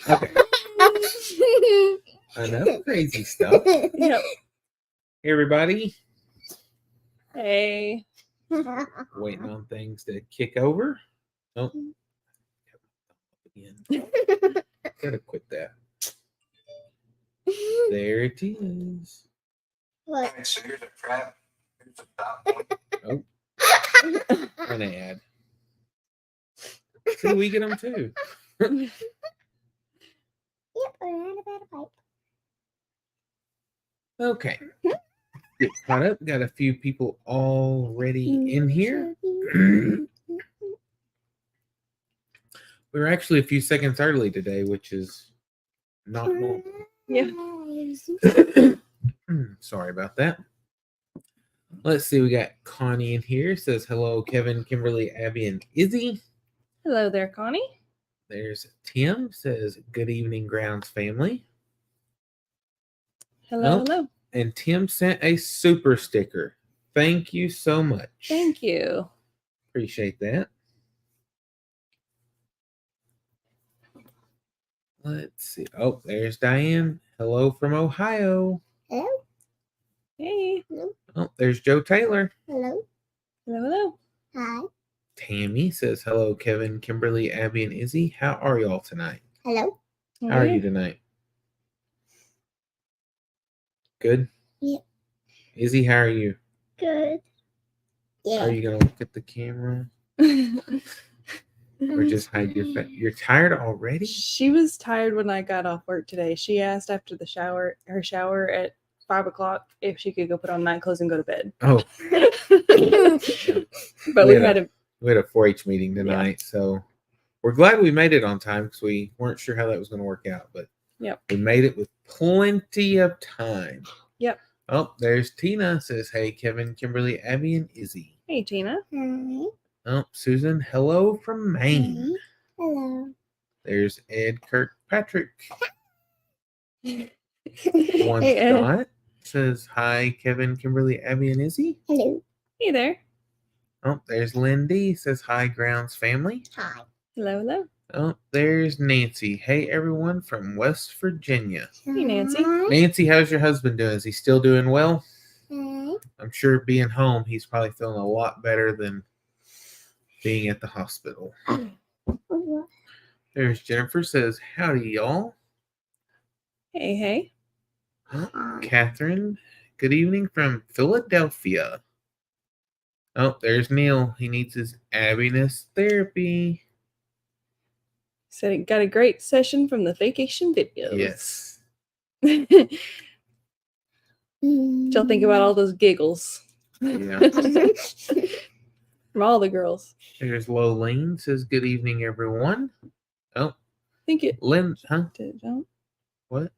Okay. Enough crazy stuff. Yep. Hey, everybody. Hey. Waiting on things to kick over. Oh. Again. Gotta quit that. There it is. What? So here's a trap. Here's the top one. Oh. An ad. See, we get them too. Yep, around about a pipe. Okay. Get caught up. Got a few people already in here. We were actually a few seconds early today, which is not normal. Yeah. Sorry about that. Let's see. We got Connie in here. Says hello, Kevin, Kimberly, Abby, and Izzy. Hello there, Connie. There's Tim. Says good evening, Grounds family. Hello, Oh. hello. And Tim sent a super sticker. Thank you so much. Thank you. Appreciate that. Let's see. Oh, there's Diane. Hello from Ohio. Hello? Hey. Oh, there's Joe Taylor. Hello? Hello, hello. Hi. Tammy says hello, Kevin, Kimberly, Abby, and Izzy. How are y'all tonight? Hello? How are you tonight? Good? Yeah. Izzy, how are you? Good. Yeah. Are you going to look at the camera? Or just hide your face? You're tired already? She was tired when I got off work today. She asked after the her shower at 5 o'clock if she could go put on night clothes and go to bed. Oh. But we had a 4-H meeting tonight, so we're glad we made it on time because we weren't sure how that was going to work out, but we made it with plenty of time. Yep. Oh, there's Tina. Says, hey, Kevin, Kimberly, Abby, and Izzy. Hey, Tina. Hi. Oh, Susan, hello from Maine. Hello. There's Ed Kirkpatrick. One Hey, Ed. Scott says, hi, Kevin, Kimberly, Abby, and Izzy. Hello. Hey there. Oh, there's Lindy. Says, hi, Grounds family. Hi. Hello, hello. Oh, there's Nancy. Hey, everyone from West Virginia. Hey, Nancy. Nancy, how's your husband doing? Is he still doing well? Hi. I'm sure being home, he's probably feeling a lot better than being at the hospital. There's Jennifer. Says, howdy, y'all. Hey, hey. Catherine, good evening from Philadelphia. Oh, there's Neil. He needs his Abbiness therapy. Said it got a great session from the vacation videos. Yes. She'll think about all those giggles Yeah. from all the girls. There's Lolene. Says, good evening, everyone. Oh. I think it Lynn, huh? did. Don't. What?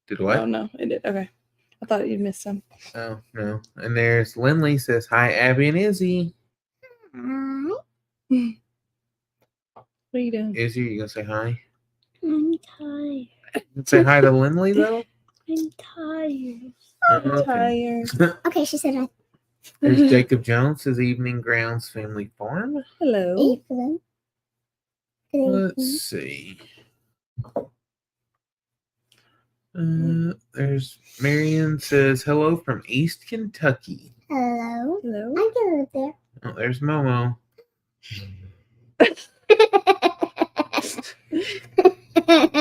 Did what? Oh, no, it did. Okay. I thought you'd missed some. Oh, no. And there's Lindley. Says, hi, Abby and Izzy. Hi. What are you doing? Izzy, you going to say hi? I'm tired. Say hi to Lindley, though? I'm tired. I'm tired. Okay, she said hi. There's Jacob Jones. Says, evening, Grounds Family Farm. Hello. Hello. Let's see. There's Marion. Says, hello from East Kentucky. Hello. Hello. I'm gonna live there. Oh, there's Momo.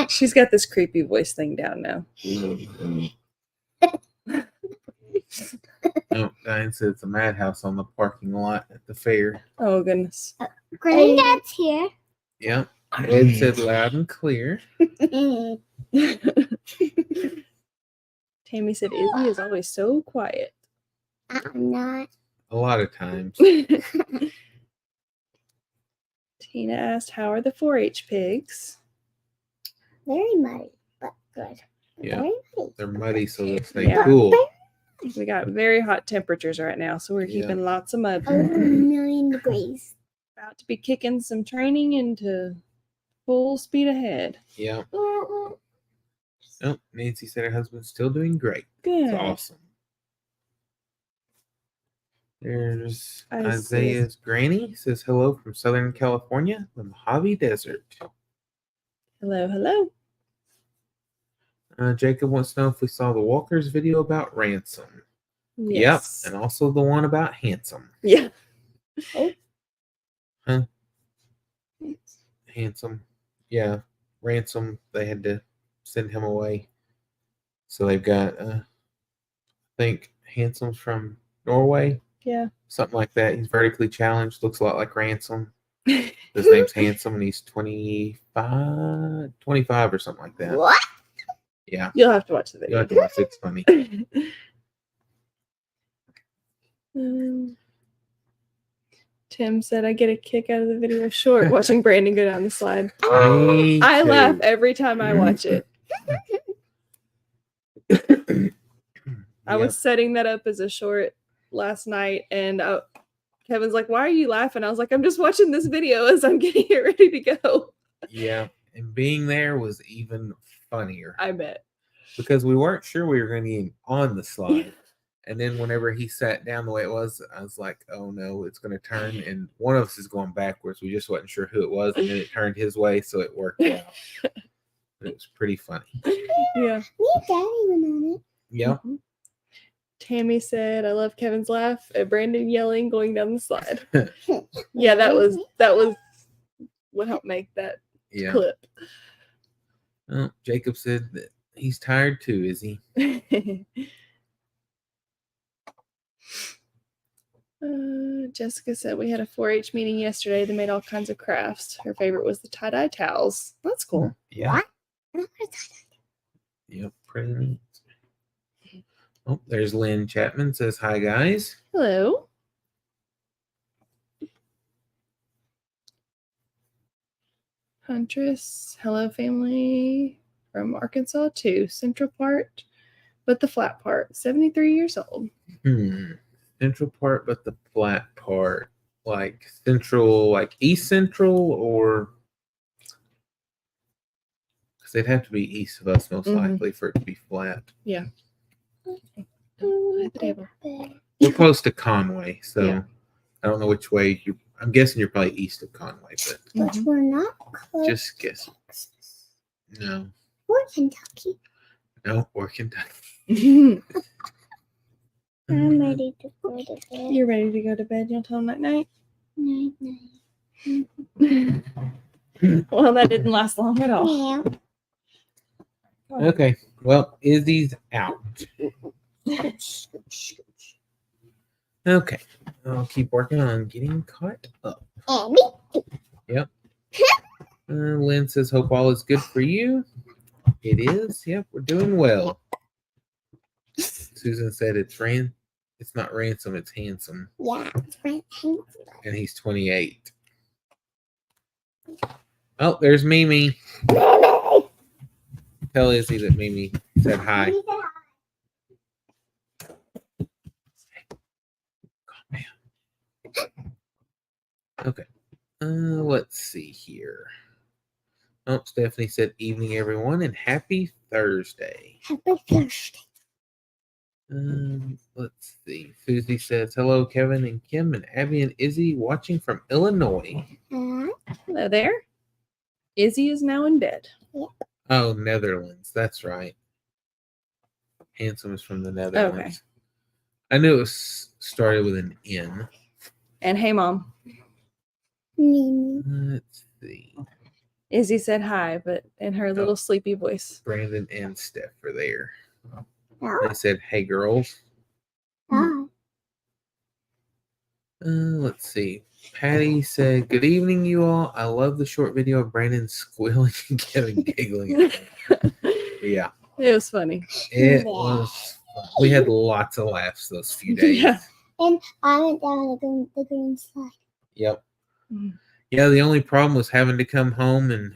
She's got this creepy voice thing down now. Oh, Diane said it's a madhouse on the parking lot at the fair. Oh, goodness. Granddad's here. Yep. Ed said loud and clear. Tammy said Izzy is always so quiet. I'm not. A lot of times. Tina asked, how are the 4-H pigs? Very muddy, but good. Yeah. Very muddy. They're muddy, so they stay Yeah. cool. We got very hot temperatures right now, so we're keeping lots of mud. Over 1,000,000 degrees. About to be kicking some training into full speed ahead. Yeah. Oh, Nancy said her husband's still doing great. Good. It's awesome. There's I see. Isaiah's granny says hello from Southern California, the Mojave Desert. Hello, hello. Jacob wants to know if we saw the Walkers video about Ransom. Yes. Yep, and also the one about Handsome. Yeah. Huh? Handsome. Yeah, Ransom. They had to send him away. So they've got, I think, Handsome's from Norway. Yeah. Something like that. He's vertically challenged. Looks a lot like Ransom. His name's Handsome, and he's 25 or something like that. What? Yeah. You'll have to watch the You'll video. have to watch it. It's funny. Tim said, I get a kick out of the video short watching Brandon go down the slide. Me I too. laugh every time I watch it. I was setting that up as a short last night, and Kevin's like, why are you laughing? I was like, I'm just watching this video as I'm getting it ready to go. Yeah, and being there was even funnier. I bet. Because we weren't sure we were going to get on the slide. And then whenever he sat down the way it was, I was like, oh no, it's going to turn. And one of us is going backwards. We just wasn't sure who it was. And then it turned his way, so it worked out. But it was pretty funny. Yeah. Me and Daddy went on it. Yeah. Mm-hmm. Tammy said, I love Kevin's laugh at Brandon yelling going down the slide. Yeah, that was what helped make that clip. Well, Jacob said that he's tired too, is he? Jessica said we had a 4-H meeting yesterday. They made all kinds of crafts. Her favorite was the tie-dye towels. That's cool. Yeah. What? I don't know what Yep, pretty neat. Oh, there's Lynn Chapman says, hi, guys. Hello. Huntress, hello, family from Arkansas too. Central part, but the flat part. 73 years old. Central part, but the flat part. Like central, like east central, or because they'd have to be east of us most likely for it to be flat. Yeah. We're close to Conway, so I don't know which way you. I'm guessing you're probably east of Conway, but we're not close. just guessing. No. Or Kentucky. No, or Kentucky. I'm ready to go to bed. You're ready to go to bed. You'll tell them night night. Night night. Well, that didn't last long at all. Yeah. Okay. Well, Izzy's out. Okay. I'll keep working on getting caught up. Yep. Lynn says, hope all is good for you. It is. Yep, we're doing well. Susan said it's not Ransom, it's Handsome. Yeah, it's Handsome. And he's 28. Oh, there's Mimi. Tell Izzy that Mimi said hi. Okay. Let's see here. Oh, Stephanie said evening, everyone, and happy Thursday. Happy Thursday. Let's see. Susie says, hello, Kevin and Kim and Abby and Izzy watching from Illinois. Hello there. Izzy is now in bed. Yep. Oh, Netherlands. That's right. Handsome is from the Netherlands. Okay. I knew it was started with an N. And hey, Mom. Let's see. Izzy said hi, but in her little sleepy voice. Brandon and Steph are there. Oh. They said, hey, girls. Oh. Let's see. Patty said, good evening, you all. I love the short video of Brandon squealing and Kevin giggling. Yeah. It was funny. It was fun. We had lots of laughs those few days. Yeah. And I went down the green slide. Yep. Yeah, the only problem was having to come home and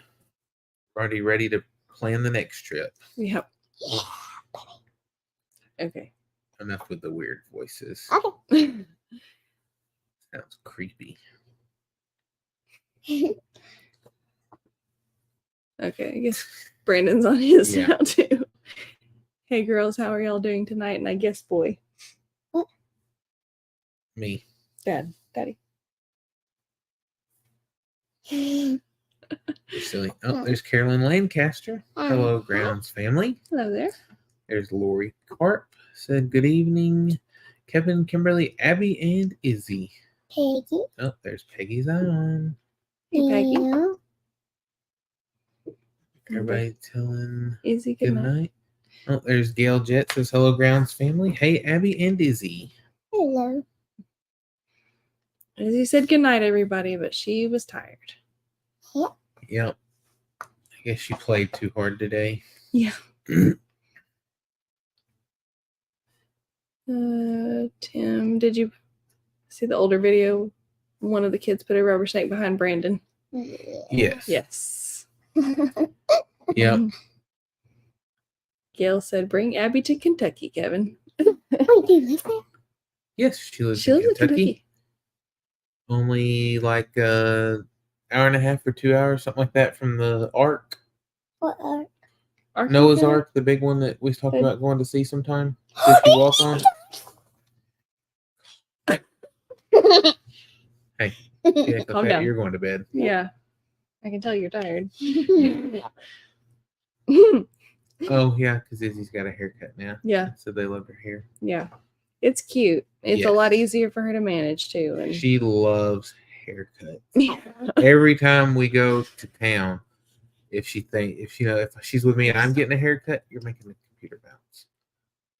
already ready to plan the next trip. Yep. Yeah. Okay. Enough with the weird voices. Okay. Sounds creepy. Okay, I guess Brandon's on his Yeah. now too. Hey girls, how are y'all doing tonight? And I guess boy. Me. Daddy. You're silly. Oh, there's Carolyn Lancaster. Hello, Grounds family. Hello there. There's Lori Carp. Said good evening. Kevin, Kimberly, Abby, and Izzy. Piggy. Oh, there's Peggy's on. Hey, Peggy. Yeah. Everybody telling Izzy, good night. Oh, there's Gail Jet. Says hello, Grounds family. Hey, Abby and Izzy. Hello. Izzy said good night, everybody, but she was tired. Yep. I guess she played too hard today. Yeah. Tim, did you see the older video? One of the kids put a rubber snake behind Brandon. Yes. Yes. Yep. Gail said, "Bring Abby to Kentucky, Kevin." Wait, do you live there? Yes, she lives She in lives in Kentucky. Kentucky. Only like hour and a half or 2 hours, something like that, from the Ark. What are Noah's Ark, the big one that we talked Good. about going to see sometime. That you walk on. Hey, yeah, Calm down. you're going to bed. Yeah. I can tell you're tired. Oh yeah, because Izzy's got a haircut now. Yeah. So they love her hair. Yeah. It's cute. It's a lot Yes. easier for her to manage too. And She loves haircuts. Every time we go to town, if she's with me and I'm getting a haircut, you're making the computer bounce.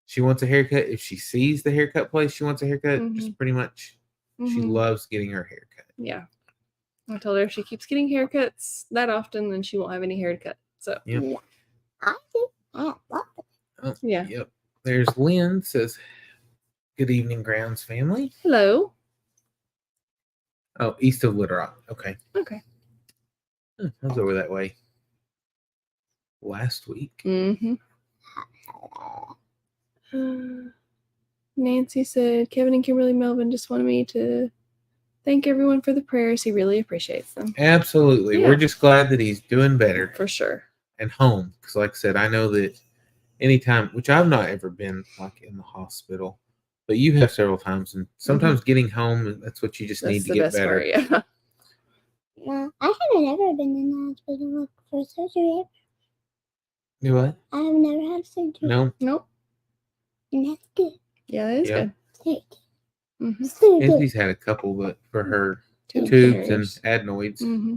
She wants a haircut. If she sees the haircut place, she wants a haircut. Just pretty much, she Mhm. loves getting her haircut. Yeah. I told her if she keeps getting haircuts that often, then she won't have any haircut. So Yep. I do. I love it. Oh, yeah. Yep. There's Lynn says, "Good evening, Grounds family." Hello. Oh, east of Little Rock. Okay. Okay. I was over that way last week. Mm-hmm. Nancy said, "Kevin and Kimberly Melvin just wanted me to thank everyone for the prayers. He really appreciates them." Absolutely. Yeah. We're just glad that he's doing better For sure. and home. Because, like I said, I know that anytime, which I've not ever been like in the hospital, but you have several times, and sometimes getting home, that's what you just need That's to the get best better. part, yeah. I have never been in the hospital for surgery. You what? I have never had surgery. No. Nope. And that's good. Yeah, that is Yep. good. Thank Mm-hmm. you. So good. Izzy's had a couple, but for her Tube tubes and carriers. adenoids. Mm-hmm.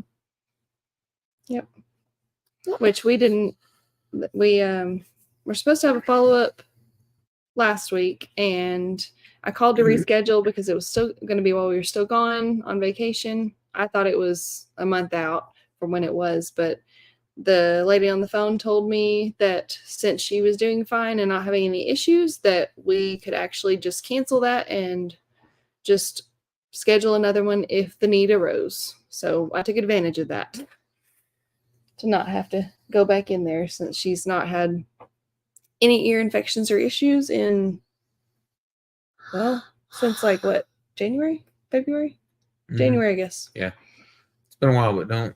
Yep. Which we didn't. We were supposed to have a follow-up last week, and I called to reschedule because it was still going to be while we were still gone on vacation. I thought it was a month out from when it was, but the lady on the phone told me that since she was doing fine and not having any issues, that we could actually just cancel that and just schedule another one if the need arose. So I took advantage of that to not have to go back in there, since she's not had any ear infections or issues in, well, since like what, January, February? January, I guess. Yeah. It's been a while, but don't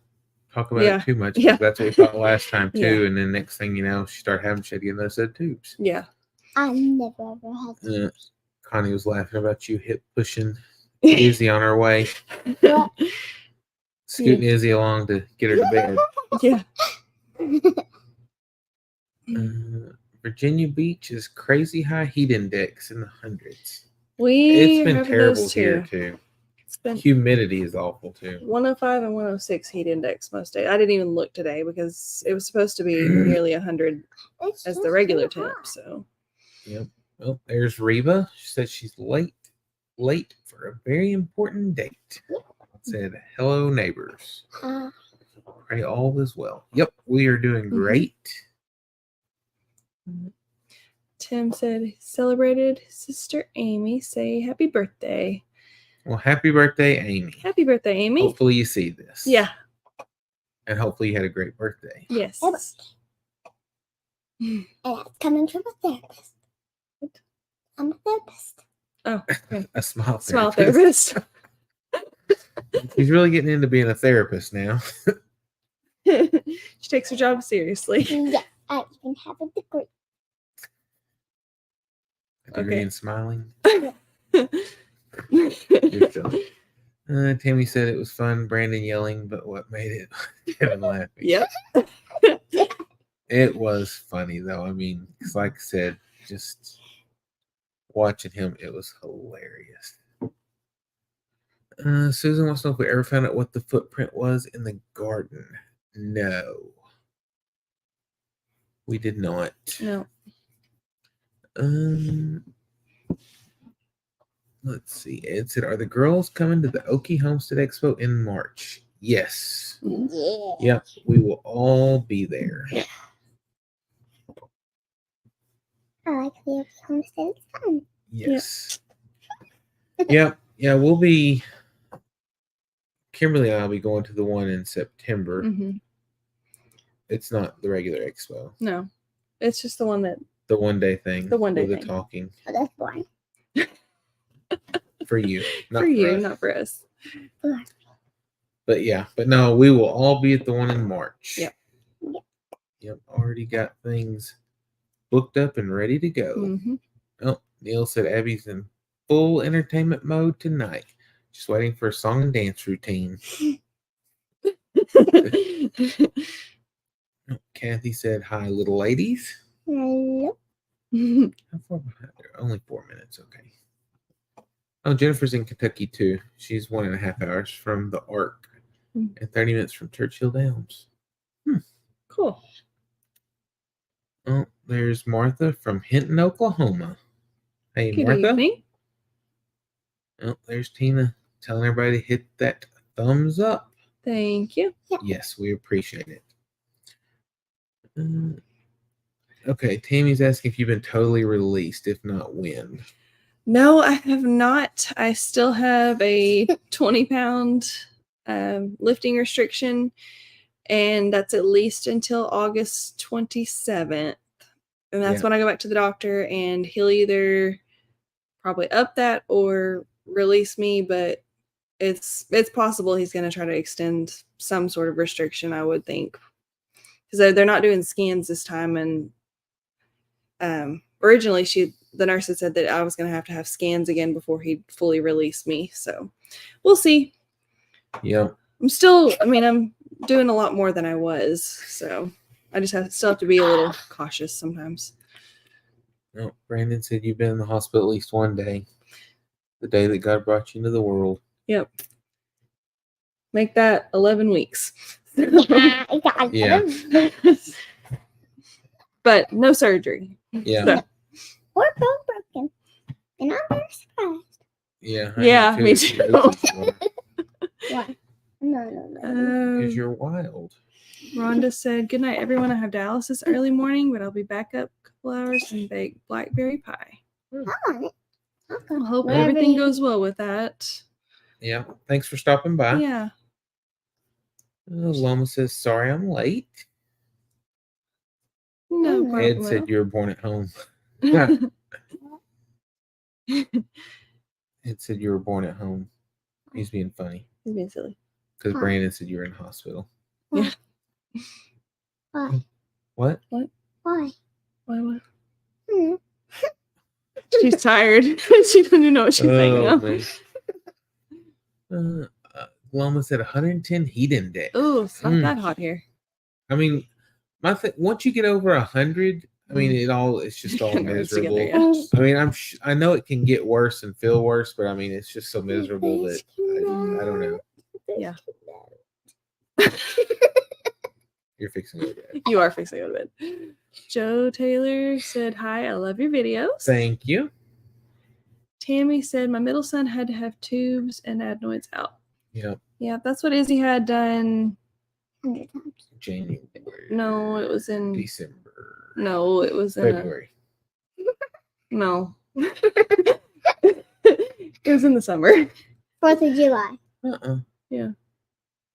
talk about Yeah. it too much. Yeah. That's what we thought last time too. Yeah. And then next thing you know, she started having shit again. Those said tubes. Yeah. I never ever had surgery. Connie was laughing about you hip pushing Izzy on her way, What? scooting Izzy along to get her to bed. Yeah. Virginia Beach is crazy high heat index in the hundreds. We It's been have terrible those here too. too. It's been Humidity is awful too. 105 and 106 heat index most days. I didn't even look today because it was supposed to be nearly 100 It's as just the regular too temp. hot. So Yep. Well, there's Reba. She said she's late for a very important date. Said hello, neighbors. Pray all is well. Yep, we are doing great. Tim said he celebrated sister Amy. Say happy birthday. Well, happy birthday, Amy. Happy birthday, Amy. Hopefully you see this. Yeah. And hopefully you had a great birthday. Yes. And that's coming from a therapist. I'm a therapist. Oh, okay. A smile Smile therapist. therapist. He's really getting into being a therapist now. She takes her job seriously. Yeah, I even have a degree. A degree in smiling. You're silly. Tammy said it was fun, Brandon yelling, but what made it Kevin laughing? Yep. It was funny, though. I mean, 'cause like I said, just watching him, it was hilarious. Susan wants to know if we ever found out what the footprint was in the garden. No. We did not. No. Let's see. Ed said, "Are the girls coming to the Okie Homestead Expo in March?" Yes. Yeah. Yep. We will all be there. I like the homestead. It's fun. Yes. Yep. Yeah, we'll be. Kimberly and I'll be going to the one in September. Mhm. It's not the regular expo. No. It's just the one that. The 1 day thing. The 1 day with the thing. talking. Oh, that's boring. For you. Not for you, us. not for us. But yeah. But no, we will all be at the one in March. Yep. Yep. Already got things booked up and ready to go. Mm-hmm. Oh, Neil said Abby's in full entertainment mode tonight. Just waiting for a song and dance routine. Kathy said, "Hi, little ladies." Hello. How far behind? Only 4 minutes. Okay. Oh, Jennifer's in Kentucky too. She's 1.5 hours from the Ark and 30 minutes from Churchill Downs. Cool. Oh, there's Martha from Hinton, Oklahoma. Hey, Good Martha. evening. Oh, there's Tina telling everybody to hit that thumbs up. Thank you. Yes, we appreciate it. Okay, Tammy's asking if you've been totally released. If not, when? No, I have not. I still have a 20-pound lifting restriction, and that's at least until August 27th. And that's Yeah. when I go back to the doctor, and he'll either probably up that or release me, but it's possible he's going to try to extend some sort of restriction, I would think. Because they're not doing scans this time, and originally the nurse had said that I was going to have scans again before he'd fully release me. So we'll see. Yeah. I'm doing a lot more than I was. So I just still have to be a little cautious sometimes. Oh, Brandon said you've been in the hospital at least one day. The day that God brought you into the world. Yep. Make that 11 weeks. Yeah. But no surgery. Yeah. So, We're both broken. And I'm very surprised. Yeah. Yeah, me too. Why? No. Because you're wild. Rhonda said, "Good night, everyone. I have dialysis early morning, but I'll be back up a couple hours and bake blackberry pie. Oh, I hope Wherever everything you- goes well with that." Yeah. Thanks for stopping by. Yeah. Loma says, "Sorry I'm late." No Mm. problem. Ed said you were born at home. Ed said you were born at home. He's being funny. He's being silly. Because Huh. Brandon said you were in the hospital. Yeah. Why? What? Why? Why what? Hmm. She's tired. She doesn't even know what she's saying now. Man. Loma said 110 heat index. Oh, it's not that hot here. I mean, once you get over 100, I mean, it's just all It runs miserable. together, yeah. I mean, I know it can get worse and feel worse, but I mean, it's just so miserable that I don't know. Yeah. You're fixing it. You are fixing to go to bed. Joe Taylor said, "Hi, I love your videos." Thank you. Tammy said, "My middle son had to have tubes and adenoids out." Yep. Yeah, that's what Izzy had done. 100 times. January. No, it was in December. No, it was in February. No. It was in the summer. 4th of July. Yeah.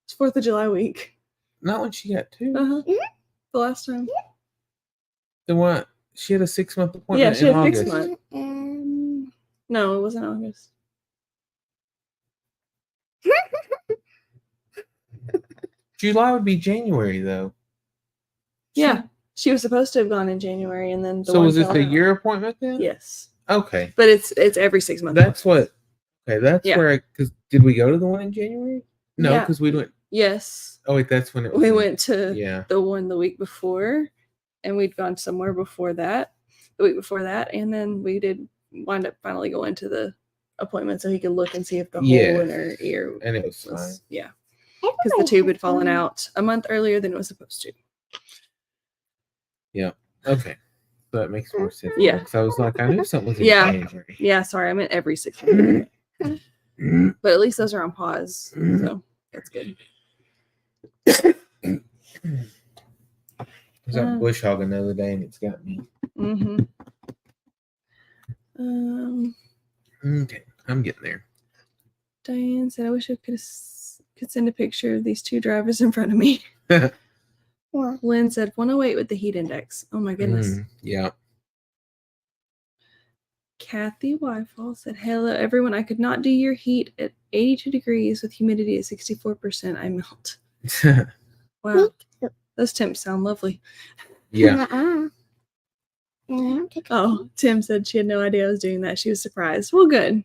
It's 4th of July week. Not when she got two. Uh-huh. The last time. The one she had a 6-month appointment Yeah, she in had 6 August. months. No, it wasn't August. July would be January though. Yeah. She was supposed to have gone in January, and then So was this fell a out. year appointment then? Yes. Okay. But it's every 6 months. That's what. Okay, that's Yeah. where because did we go to the one in January? No, Yeah. because we went. Yes. Oh wait, that's when it was. We in- went to Yeah. the one the week before, and we'd gone somewhere before that, the week before that, and then we did wind up finally going to the appointment so he could look and see if the hole in her ear and it was fine. was, yeah, because the Everybody tube has had fallen one. out a month earlier than it was supposed to. Yeah. Okay. So that makes more sense. Yeah. Because I was like, I knew something was in Yeah. January. Yeah, sorry, I meant every 6 months. But at least those are on pause, so that's good. I was out bush hogging the other day and it's got me. Mm-hmm. Okay, I'm getting there. Diane said, I wish I could send a picture of these two drivers in front of me. What? Lynn said 108 with the heat index. Oh my goodness. Yeah. Kathy Wyfall said, hello, everyone. I could not do your heat at 82 degrees with humidity at 64%. I melt. Wow. Those temps sound lovely. Yeah. Oh, Tim said she had no idea I was doing that. She was surprised. Well, good.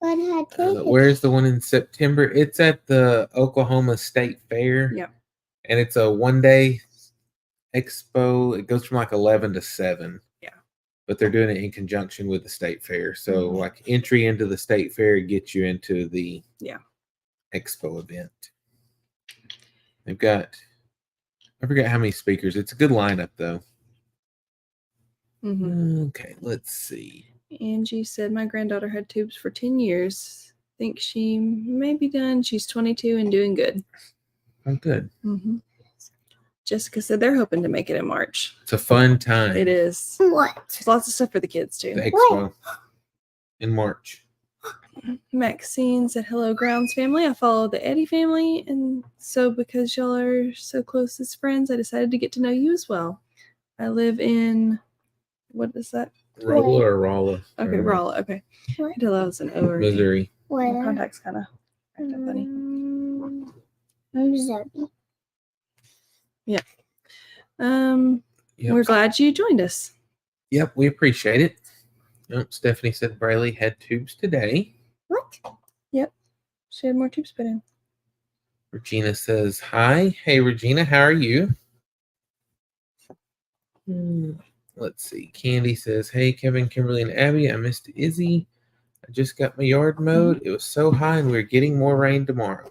Where's the one in September? It's at the Oklahoma State Fair. Yep. And it's a 1-day expo. It goes from like 11 to 7. Yeah. But they're doing it in conjunction with the state fair. So like entry into the state fair gets you into the expo event. They've got, I forget how many speakers. It's a good lineup though. Mm-hmm. Okay, let's see. Angie said, my granddaughter had tubes for 10 years. Think she may be done. She's 22 and doing good. Oh, good. Mm-hmm. Jessica said they're hoping to make it in March. It's a fun time. It is. What? There's lots of stuff for the kids too. The expo in March. Maxine said, hello, Grounds family. I follow the Eddie family. And so because y'all are so close as friends, I decided to get to know you as well. I live in, what is that? Rolla or Rolla? Okay, Rolla. Okay. I did that was an O. Missouri. My contact's kind of funny. Missouri. Yeah. Yep. We're glad you joined us. Yep, we appreciate it. Stephanie said Briley had tubes today. What? Yep. She had more tubes put in. Regina says, hi. Hey, Regina, how are you? Let's see. Candy says, hey, Kevin, Kimberly, and Abby. I missed Izzy. I just got my yard mowed. It was so high, and we're getting more rain tomorrow.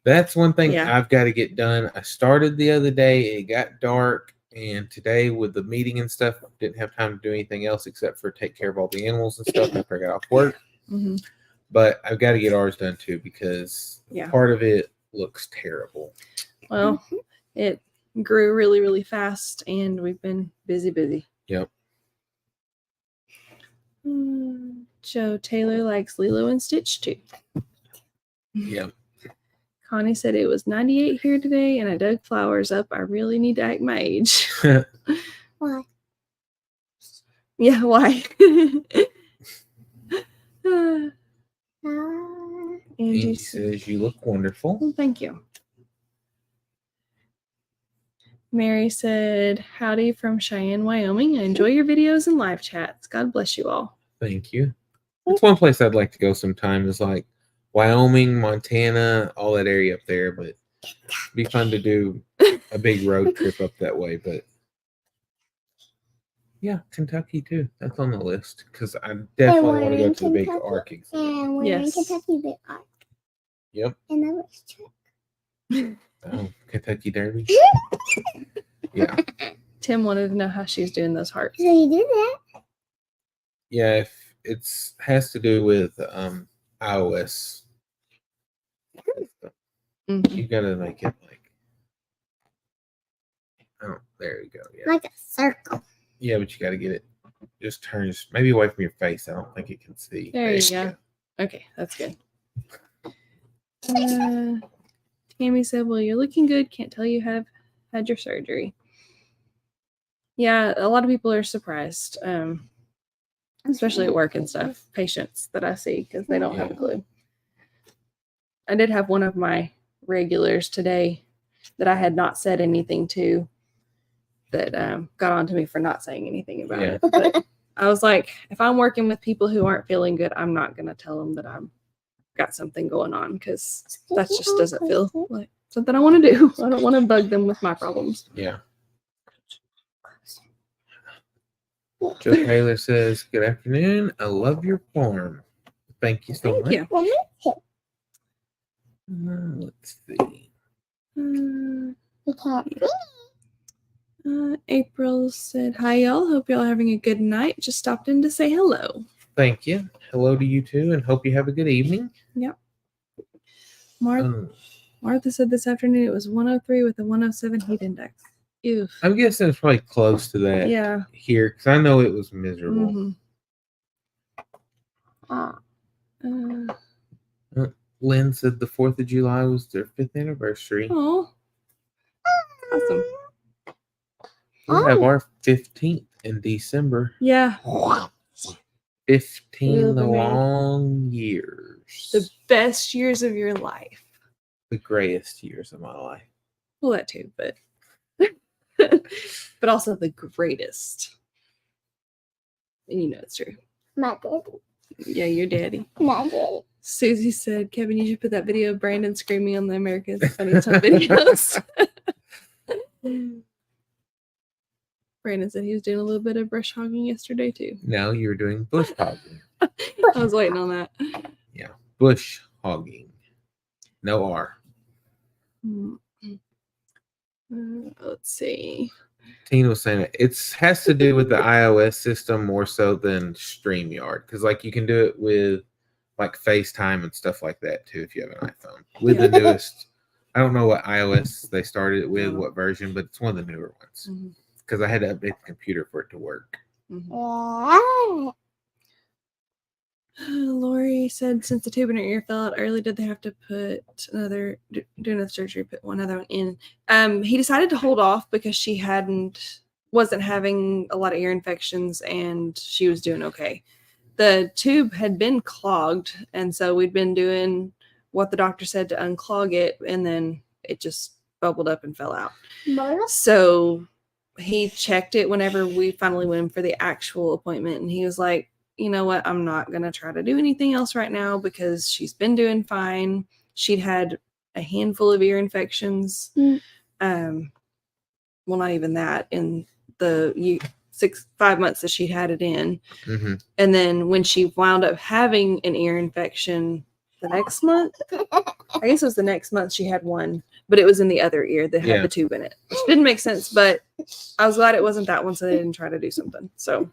That's one thing I've got to get done. I started the other day. It got dark. And today with the meeting and stuff, didn't have time to do anything else except for take care of all the animals and stuff after I got off work. Mm-hmm. But I've got to get ours done too because part of it looks terrible. Well, it grew really, really fast and we've been busy. Yep. Joe Taylor likes Lilo and Stitch too. Yep. Connie said it was 98 here today and I dug flowers up. I really need to act my age. Why? Yeah, why? Angie says you look wonderful. Well, thank you. Mary said, howdy from Cheyenne, Wyoming. I enjoy your videos and live chats. God bless you all. Thank you. That's one place I'd like to go sometime is like Wyoming, Montana, all that area up there. But it'd be fun to do a big road trip up that way. But yeah, Kentucky too. That's on the list because I definitely want to go to the big Ark exhibit. And we're in Kentucky Big Ark. Yep. And the racetrack. Oh, Kentucky Derby. Yeah. Tim wanted to know how she's doing those hearts. So you do that? Yeah, if it's has to do with iOS. Mm-hmm. You gotta make it like there you go. Yeah. Like a circle. Yeah, but you gotta get it just turns maybe away from your face. I don't think it can see. There you go. Okay, that's good. Tammy said, well, you're looking good. Can't tell you have had your surgery. Yeah, a lot of people are surprised, especially at work and stuff, patients that I see because they don't have a clue. I did have one of my regulars today that I had not said anything to that got on to me for not saying anything about it. But I was like, if I'm working with people who aren't feeling good, I'm not going to tell them that I've got something going on because that just doesn't feel like something I want to do. I don't want to bug them with my problems. Yeah. Joe Taylor says, "Good afternoon. I love your farm. Thank you so Thank much." you. Well, Let's see. you can't April said, "Hi, y'all. Hope y'all are having a good night. Just stopped in to say hello." Thank you. Hello to you too, and hope you have a good evening. Martha said this afternoon it was 103 with a 107 heat index. Ew. I'm guessing it's probably close to that Yeah. here because I know it was miserable. Mhm. Lynn said the 4th of July was their 5th anniversary. Oh, awesome. We'll have our 15th in December. Yeah. 15 Will be made. long years. The best years of your life. The grayest years of my life. Well, that too, but but also the greatest. And you know it's true. My daddy. Yeah, your daddy. My daddy. Susie said, Kevin, you should put that video of Brandon screaming on the America's Funniest Home Videos. Brandon said he was doing a little bit of brush hogging yesterday too. Now you're doing bush hogging. I was waiting on that. Yeah, bush hogging. No R. Let's see. Tina was saying it has to do with the iOS system more so than StreamYard because like you can do it with like FaceTime and stuff like that too if you have an iPhone. With the newest, I don't know what iOS they started it with, what version, but it's one of the newer ones because I had to update the computer for it to work. Yeah. Lori said since the tube in her ear fell out early, did they have to do another surgery, put one other one in? He decided to hold off because she wasn't having a lot of ear infections and she was doing okay. The tube had been clogged, and so we'd been doing what the doctor said to unclog it, and then it just bubbled up and fell out. So he checked it whenever we finally went in for the actual appointment, and he was like, you know what, I'm not going to try to do anything else right now because she's been doing fine. She'd had a handful of ear infections. Well, not even that in the 5 months that she'd had it in. And then when she wound up having an ear infection the next month, I guess it was the next month she had one, but it was in the other ear that had the tube in it, which didn't make sense, but I was glad it wasn't that one so they didn't try to do something. So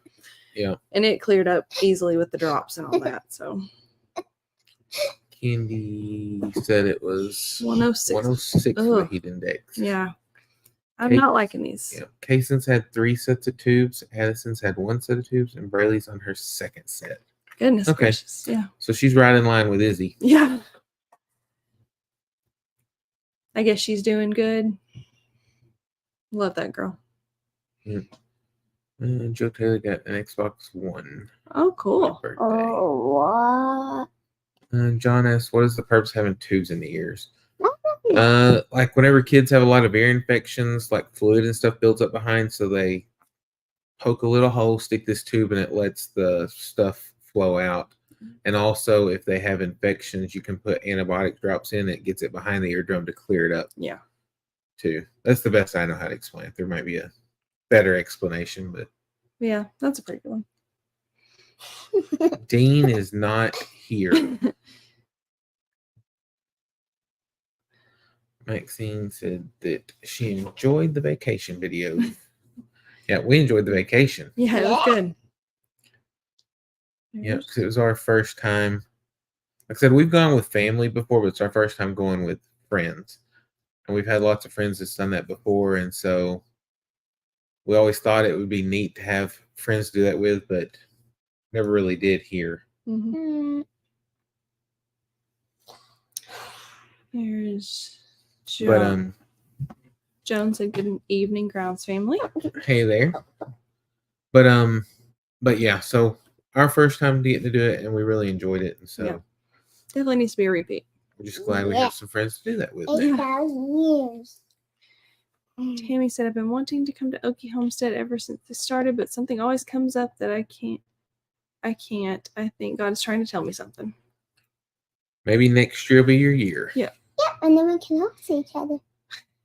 yeah, and it cleared up easily with the drops and all that. So Candy said it was 106. 106 for the heat index. Yeah, I'm not liking these. Yeah, Kayson's had 3 sets of tubes. Addison's had 1 set of tubes, and Braylee's on her 2nd set. Goodness gracious. Yeah. So she's right in line with Izzy. Yeah. I guess she's doing good. Love that girl. And Joe Taylor got an Xbox One. Oh, cool. Oh, what? And John asked, what is the purpose of having tubes in the ears? Like whenever kids have a lot of ear infections, like fluid and stuff builds up behind, so they poke a little hole, stick this tube, and it lets the stuff flow out. And also, if they have infections, you can put antibiotic drops in. It gets it behind the eardrum to clear it up. Yeah. Too. That's the best I know how to explain it. There might be a better explanation, but yeah, that's a pretty good one. Dean is not here. Maxine said that she enjoyed the vacation video. Yeah, we enjoyed the vacation. Yeah, it was good. Yeah, because it was our first time. Like I said, we've gone with family before, but it's our first time going with friends. And we've had lots of friends that's done that before. And so we always thought it would be neat to have friends to do that with, but never really did here. There's Joan. Joan said good evening, Grounds family. Hey there. But yeah, so our first time getting to do it, and we really enjoyed it. And so definitely needs to be a repeat. We're just glad we have some friends to do that with. 8,000 years. Tammy said, I've been wanting to come to Okie Homestead ever since this started, but something always comes up that I can't. I think God is trying to tell me something. Maybe next year will be your year. Yeah. Yeah, and then we can all see each other.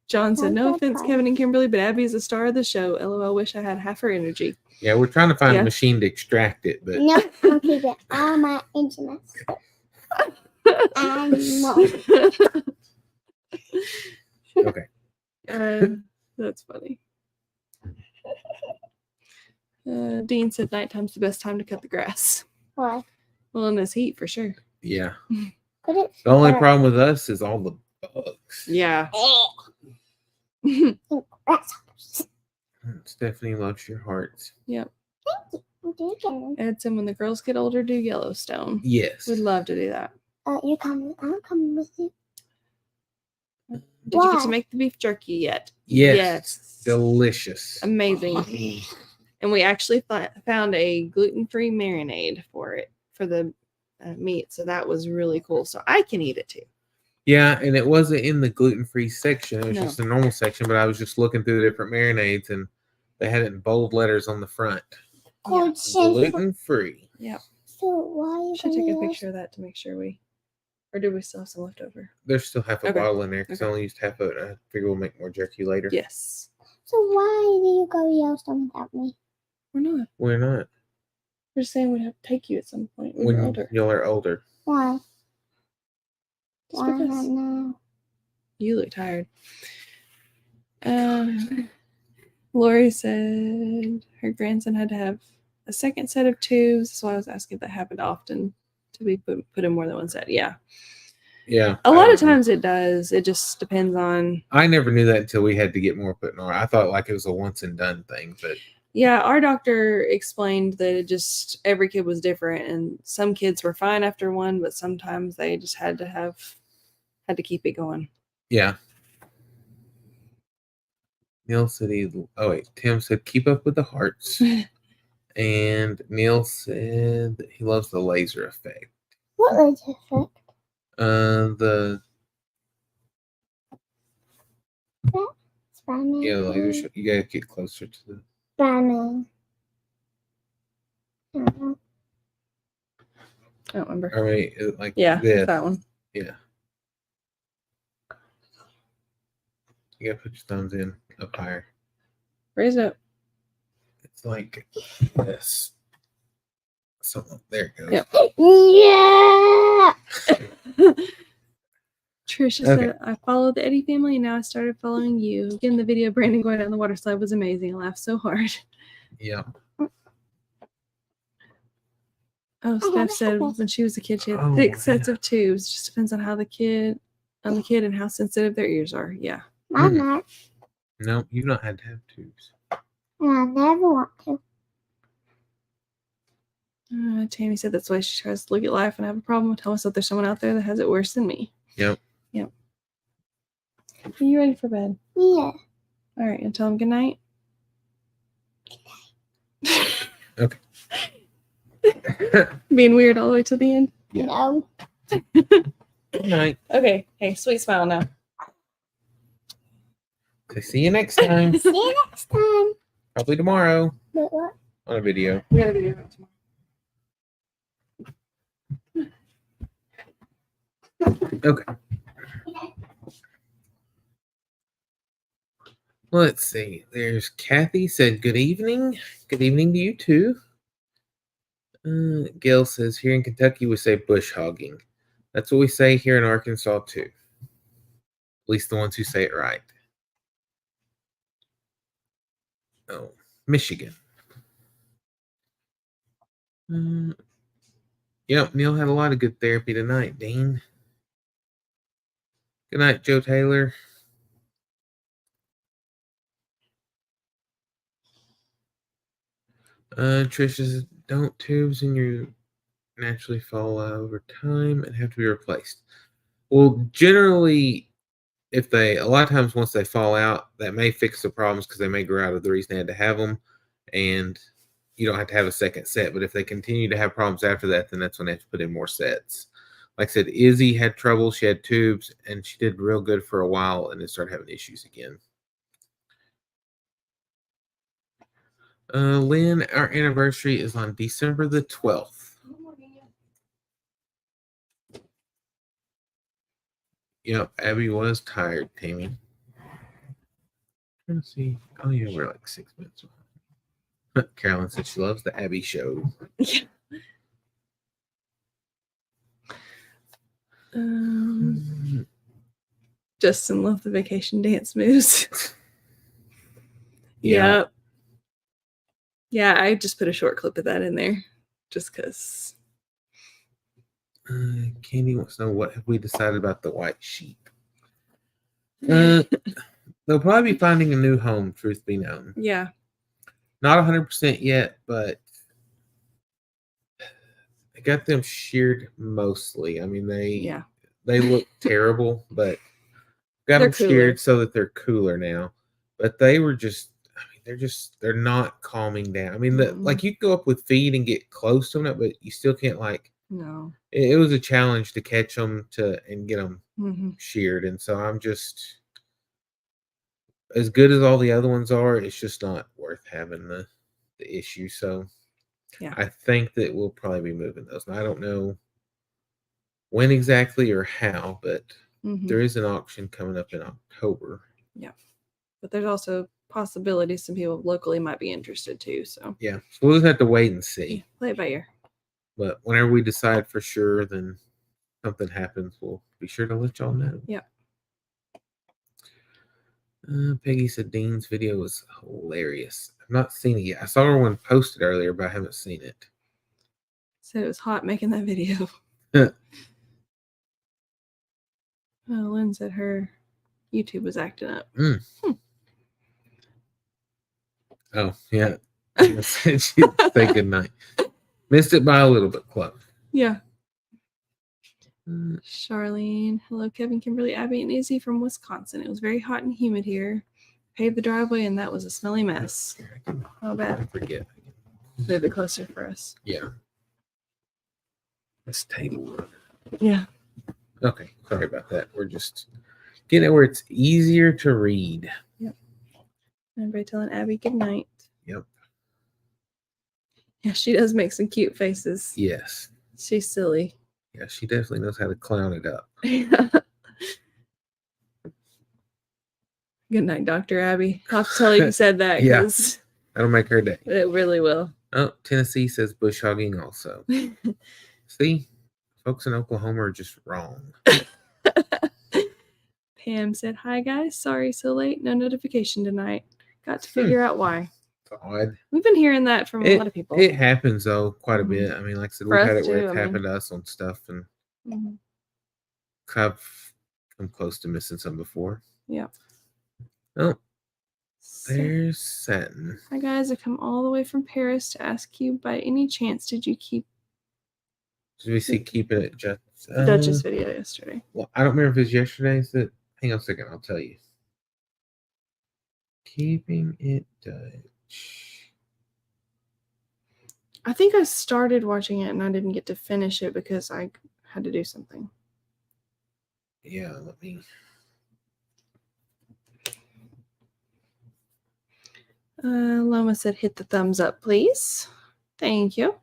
John said, no Okay, offense, fine. Kevin and Kimberly, but Abby is the star of the show. LOL, wish I had half her energy. Yeah, we're trying to find Yeah. a machine to extract it, but No, I'm keeping all my instruments. And more. okay. That's funny. Dean said nighttime's the best time to cut the grass. Why? Well, in this heat, for sure. Yeah. Put it The only there. problem with us is all the bugs. Yeah. Grasshoppers. Stephanie loves your hearts. Yep. Do you get them? Edson, when the girls get older, do Yellowstone. Yes. We'd love to do that. You coming? I'm coming with you. Did you get Why? to make the beef jerky yet? Yes. Delicious. Amazing. And we actually found a gluten-free marinade for it, for the meat. So that was really cool. So I can eat it too. Yeah, and it wasn't in the gluten-free section. It was No. just the normal section, but I was just looking through the different marinades, and they had it in bold letters on the front. Cold shake. Gluten-free. Yep. So why are you Should take a gonna picture of that to make sure or do we still have some left over? There's still half a Okay. bottle in there because I Okay. only used half of it. I figure we'll make more jerky later. Yes. So why do you go to Yellowstone without me? We're not. We're not. We're just saying we'd have to take you at some point when When you're older. y'all are older. Why? Just Why because. not now? You look tired. Lori said her grandson had to have a second set of tubes. So I was asking if that happened often to be put in more than one set. Yeah. Yeah. A I lot of don't know. times it does. It just depends on. I never knew that until we had to get more put in our. I thought like it was a once and done thing, but Yeah, our doctor explained that it just every kid was different, and some kids were fine after one, but sometimes they just had to keep it going. yeah. Neil said Tim said keep up with the hearts. And Neil said that he loves the laser effect. What was the effect? The Spider-Man. the laser you gotta get closer to the Spider-Man. I don't know. I don't remember. I mean like Yeah, this. that one. Yeah. You gotta put your thumbs in up higher. Raise it up. It's like this. Something there it goes. Yep. Yeah. Trisha Okay. said, I followed the Eddie family and now I started following you. Again, the video of Brandon going down the water slide was amazing. I laughed so hard. Yeah. Oh, Steph said when she was a kid, she had Oh, 6 sets yeah. of tubes. Just depends on the kid and how sensitive their ears are. Yeah. I'm not. No, you've not had to have tubes. And I never want to. Tammy said that's why she tries to look at life and have a problem. Tell us that there's someone out there that has it worse than me. Yep. Yep. Are you ready for bed? Yeah. All right, and tell them good night. Okay. Being weird all the way to the end. Yeah. No. Good night. Okay. Hey, sweet smile now. Okay, see you next time. See you next time. Probably tomorrow Wait, what? on a video. We gotta do it tomorrow. Okay. Let's see. There's Kathy said good evening. Good evening to you too. Gail says here in Kentucky we say bush hogging. That's what we say here in Arkansas too. At least the ones who say it right. Oh, Michigan. Yep, Neil had a lot of good therapy tonight, Dean. Good night, Joe Taylor. Trish says, don't tubes in you naturally fall out over time and have to be replaced? Well, generally, a lot of times once they fall out, that may fix the problems because they may grow out of the reason they had to have them, and you don't have to have a second set. But if they continue to have problems after that, then that's when they have to put in more sets. Like I said, Izzy had trouble. She had tubes, and she did real good for a while, and then started having issues again. Lynn, our anniversary is on December the 12th. Yep, Abby was tired, Tammy. Trying to see. Oh, yeah, we're like 6 minutes behind. Carolyn said she loves the Abby show. Yeah. Justin loved the vacation dance moves. Yeah. Yep. Yeah, I just put a short clip of that in there just because. Candy wants to know what have we decided about the white sheep. They'll probably be finding a new home, truth be known. Yeah. Not 100% yet, but I got them sheared mostly. I mean, they look terrible, but got They're them cooler. sheared so that they're cooler now. But they were just, I mean, they're not calming down. I mean, like you go up with feed and get close to them, but you still can't No. It was a challenge to catch them and get them Mm-hmm. sheared. And so I'm just, as good as all the other ones are, it's just not worth having the issue. So Yeah. I think that we'll probably be moving those. And I don't know when exactly or how, but there is an auction coming up in October. Yeah. But there's also possibilities some people locally might be interested too. So yeah. So we'll just have to wait and see. Yeah, play it by ear. But whenever we decide for sure, then something happens, we'll be sure to let y'all know. Yeah. Peggy said Dean's video was hilarious. I've not seen it yet. I saw her one posted earlier, but I haven't seen it. So it was hot making that video. Lynn said her YouTube was acting up. Oh, yeah. She said she'd say goodnight. Missed it by a little bit, close. Yeah. Charlene, hello, Kevin, Kimberly, Abby, and Izzy from Wisconsin. It was very hot and humid here. Paved the driveway, and that was a smelly mess. How bad? I forget. Move it closer for us. Yeah. This table. Yeah. Okay, sorry about that. We're just getting it where it's easier to read. Yep. Everybody telling Abby good night. Yep. Yeah, she does make some cute faces. Yes. She's silly. Yeah, she definitely knows how to clown it up. Good night, Dr. Abby. I'll have to tell you said that. Yeah. 'Cause That'll make her day. it really will. Oh, Tennessee says bush hogging also. See, folks in Oklahoma are just wrong. Pam said, hi, guys. Sorry, so late. No notification tonight. Got to figure out why. It's odd. We've been hearing that from a lot of people. It happens, though, quite a bit. I mean, like I said, For we've had us it where too, it's I mean. happened to us on stuff, and I've come close to missing some before. Yeah. Oh, there's Satin. Hi, guys. I come all the way from Paris to ask you, by any chance, did you keep Did we see keeping it just Dutch's video yesterday? Well, I don't remember if it's yesterday's. Hang on a second, I'll tell you. Keeping it Dutch. I think I started watching it and I didn't get to finish it because I had to do something. Yeah, let me. Loma said, hit the thumbs up, please. Thank you.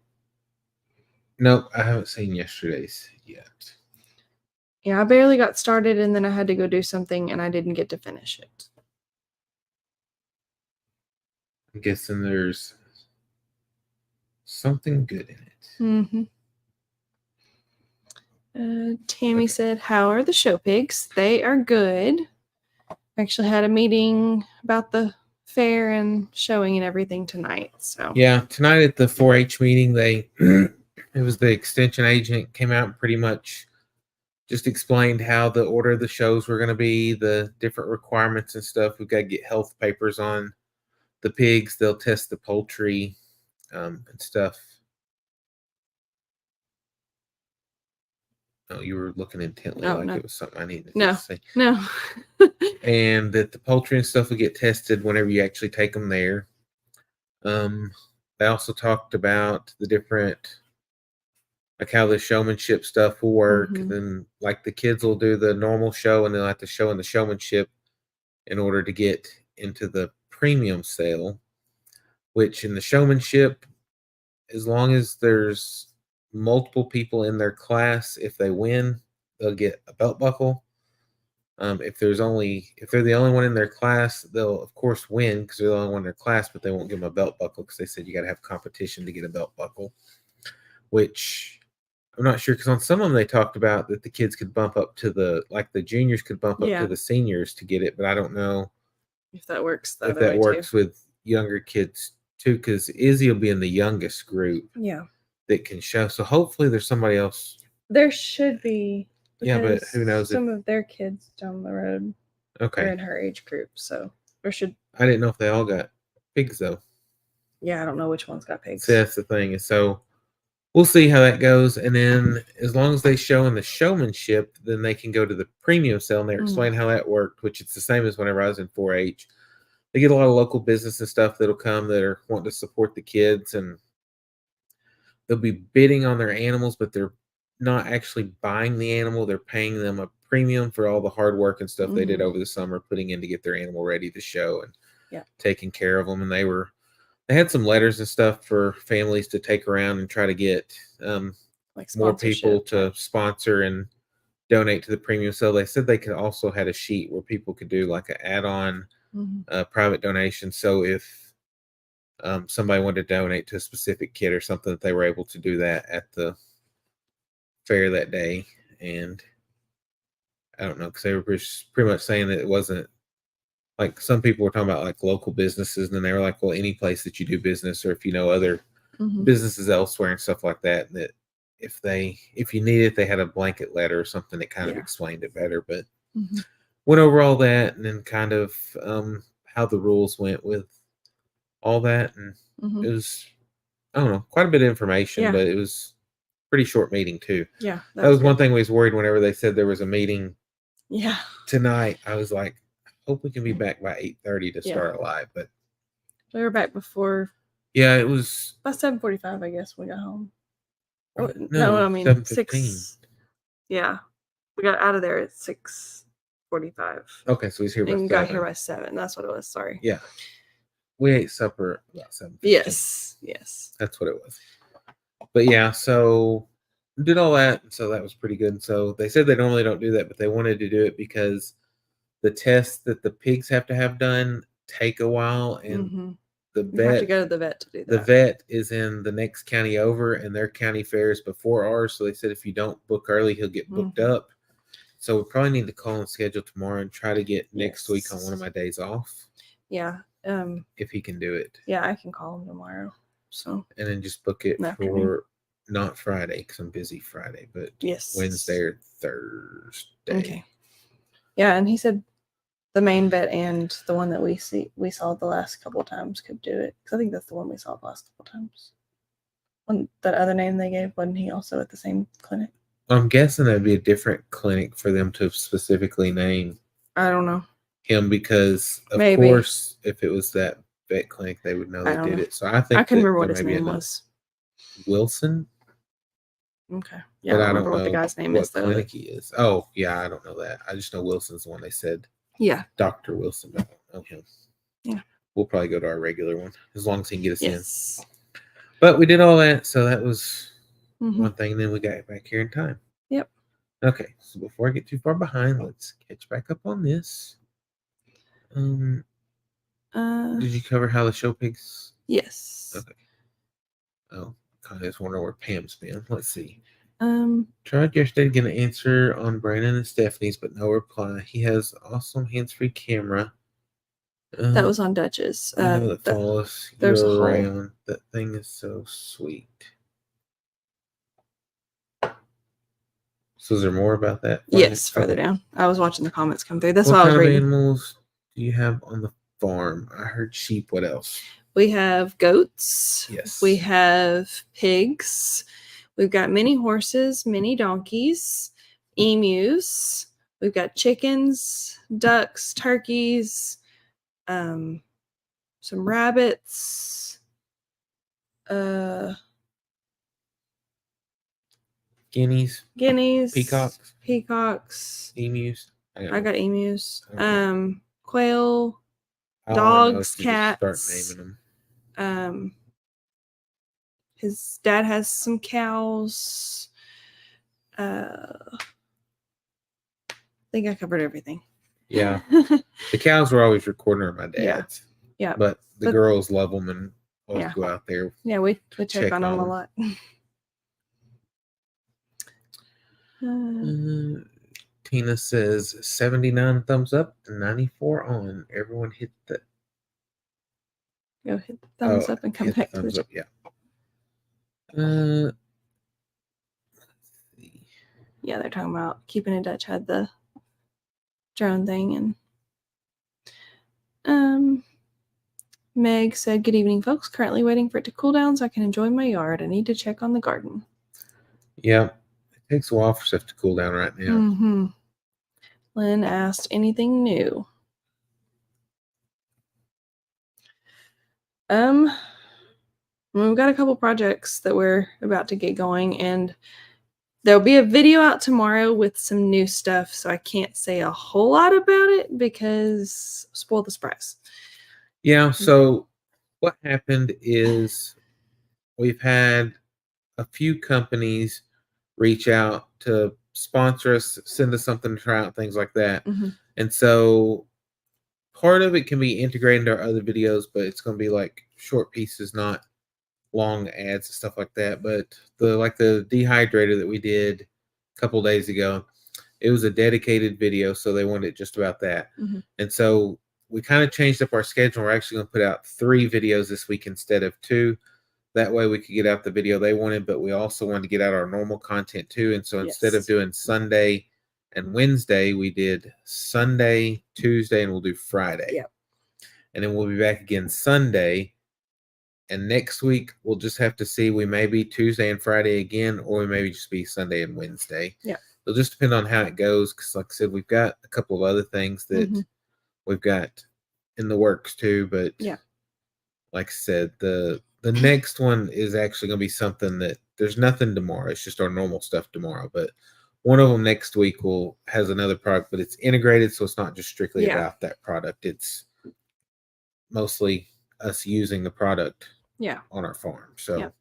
Nope, I haven't seen yesterday's yet. Yeah, I barely got started and then I had to go do something and I didn't get to finish it. I'm guessing there's something good in it. Tammy said, how are the show pigs? They are good. I actually had a meeting about the fair and showing and everything tonight. So Yeah, tonight at the 4-H meeting, it was the extension agent came out and pretty much just explained how the order of the shows were going to be, the different requirements and stuff. We've got to get health papers on the pigs. They'll test the poultry and stuff. Oh, you were looking intently like it was something I needed to say. No. And that the poultry and stuff will get tested whenever you actually take them there. They also talked about the different, like how the showmanship stuff will work. Then like the kids will do the normal show and they'll have to show in the showmanship in order to get into the premium sale. which in the showmanship, as long as there's multiple people in their class, if they win, they'll get a belt buckle. If they're the only one in their class, they'll of course win because they're the only one in their class, but they won't give them a belt buckle because they said you got to have competition to get a belt buckle, which I'm not sure because on some of them they talked about that the kids could bump up to the juniors could bump up Yeah. to the seniors to get it, but I don't know If that works the if other that way works too. with younger kids too, because Izzy will be in the youngest group Yeah. that can show. So hopefully there's somebody else. There should be. Yeah, but because who knows if- Some of their kids down the road are Okay, in her age group, so there should. I didn't know if they all got pigs though. Yeah, I don't know which one's got pigs. So that's the thing. And so we'll see how that goes. And then as long as they show in the showmanship, then they can go to the premium sale and they explain how that worked, which it's the same as whenever I was in 4-H. They get a lot of local business and stuff that'll come that are wanting to support the kids, and they'll be bidding on their animals, but they're not actually buying the animal. They're paying them a premium for all the hard work and stuff they did over the summer, putting in to get their animal ready to show and taking care of them. And they had some letters and stuff for families to take around and try to get Like more people sponsorship. to sponsor and donate to the premium sale. They said they could also had a sheet where people could do like an add-on private donation. So if somebody wanted to donate to a specific kid or something, that they were able to do that at the fair that day. And I don't know, because they were pretty much saying that it wasn't like some people were talking about like local businesses, and then they were like, well, any place that you do business, or if you know other businesses elsewhere and stuff like that, that if you need it, they had a blanket letter or something that kind of explained it better. But went over all that, and then kind of how the rules went with all that, and it was, I don't know, quite a bit of information, but it was pretty short meeting too. Yeah, that was one thing we was worried whenever they said there was a meeting tonight. I was like, I hope we can be back by 8:30 to start live. But we were back before. Yeah, it was about 7:45, I guess, when we got home. No, I mean 7:15. 6. Yeah, we got out of there at 6:45. Okay, so he's here by 7. And got here by 7. That's what it was. Sorry. Yeah, we ate supper about 7:15. Yes, that's what it was. But yeah, so did all that, and so that was pretty good. And so they said they normally don't do that, but they wanted to do it because the tests that the pigs have to have done take a while, and the vet, you have to go to the vet to do that. The vet is in the next county over, and their county fair is before ours. So they said if you don't book early, he'll get booked up. So we probably need to call and schedule tomorrow and try to get next week on one of my days off. Yeah. If he can do it. Yeah, I can call him tomorrow. So. And then just book it for not Friday because I'm busy Friday, but Wednesday or Thursday. Okay. Yeah, and he said the main vet and the one that we saw the last couple of times could do it. Because I think that's the one we saw the last couple of times. When that other name they gave, wasn't he also at the same clinic? I'm guessing that'd be a different clinic for them to specifically name. I don't know. Him, because of course, if it was that vet clinic, they would know they did it. So I think I couldn't remember what his name was. Wilson. Okay. Yeah, I don't remember what the guy's name is though. What clinic he is. Oh, yeah, I don't know that. I just know Wilson's the one they said. Yeah. Dr. Wilson. I don't know him. Yeah. We'll probably go to our regular one as long as he can get us in. But we did all that, so that was one thing. And then we got back here in time. Yep. Okay, so before I get too far behind, let's catch back up on this. Did you cover how the show pigs? Yes. Okay. Oh, I just wonder where Pam's been. Let's see. Tried yesterday to get an answer on Brandon and Stephanie's, but no reply. He has awesome hands-free camera. That was on Dutch's. That follows you around. That thing is so sweet. So is there more about that? Yes, further down. I was watching the comments come through. That's why I was reading. What kind of animals do you have on the farm? I heard sheep. What else? We have goats. Yes. We have pigs. We've got mini horses, mini donkeys, emus. We've got chickens, ducks, turkeys, some rabbits, guineas, peacocks, emus. I got emus. Quail, dogs, cats. Start naming His dad has some cows. I think I covered everything. Yeah. The cows were always recording my Yeah. dad's. Yeah. But the girls love them and always Yeah. go out there. Yeah, we check Check on them on a 'em. lot. Tina says 79 thumbs up, 94 on. Everyone hit the Go hit the thumbs up and come hit the back to the thumbs chat. up. Yeah. Let's see. Yeah, they're talking about Keeping in Dutch had the drone thing, and Meg said, "Good evening, folks. Currently waiting for it to cool down so I can enjoy my yard. I need to check on the garden." Yeah, it takes a while for stuff to cool down right now. Mm-hmm. Lynn asked, "Anything new?" We've got a couple projects that we're about to get going, and there'll be a video out tomorrow with some new stuff, so I can't say a whole lot about it because spoil the surprise. Yeah, so what happened is we've had a few companies reach out to sponsor us, send us something to try out, things like that. Mhm. And so part of it can be integrated into our other videos, but it's going to be like short pieces, not long ads and stuff like that. But the dehydrator that we did a couple days ago, it was a dedicated video, so they wanted just about that. Mhm. And so we kind of changed up our schedule. We're actually going to put out 3 videos this week instead of 2. That way we could get out the video they wanted, but we also wanted to get out our normal content too. And so instead of Yes. doing Sunday and Wednesday, we did Sunday, Tuesday, and we'll do Friday. Yep. And then we'll be back again Sunday. And next week we'll just have to see. We may be Tuesday and Friday again, or we may just be Sunday and Wednesday. Yeah. It'll just depend on how it goes. Because like I said, we've got a couple of other things that we've got in the works too. But Yeah. like I said, the next one is actually going to be something that there's nothing tomorrow. It's just our normal stuff tomorrow. But one of them next week has another product, but it's integrated, so it's not just strictly about that product. It's mostly us using the product on our farm. So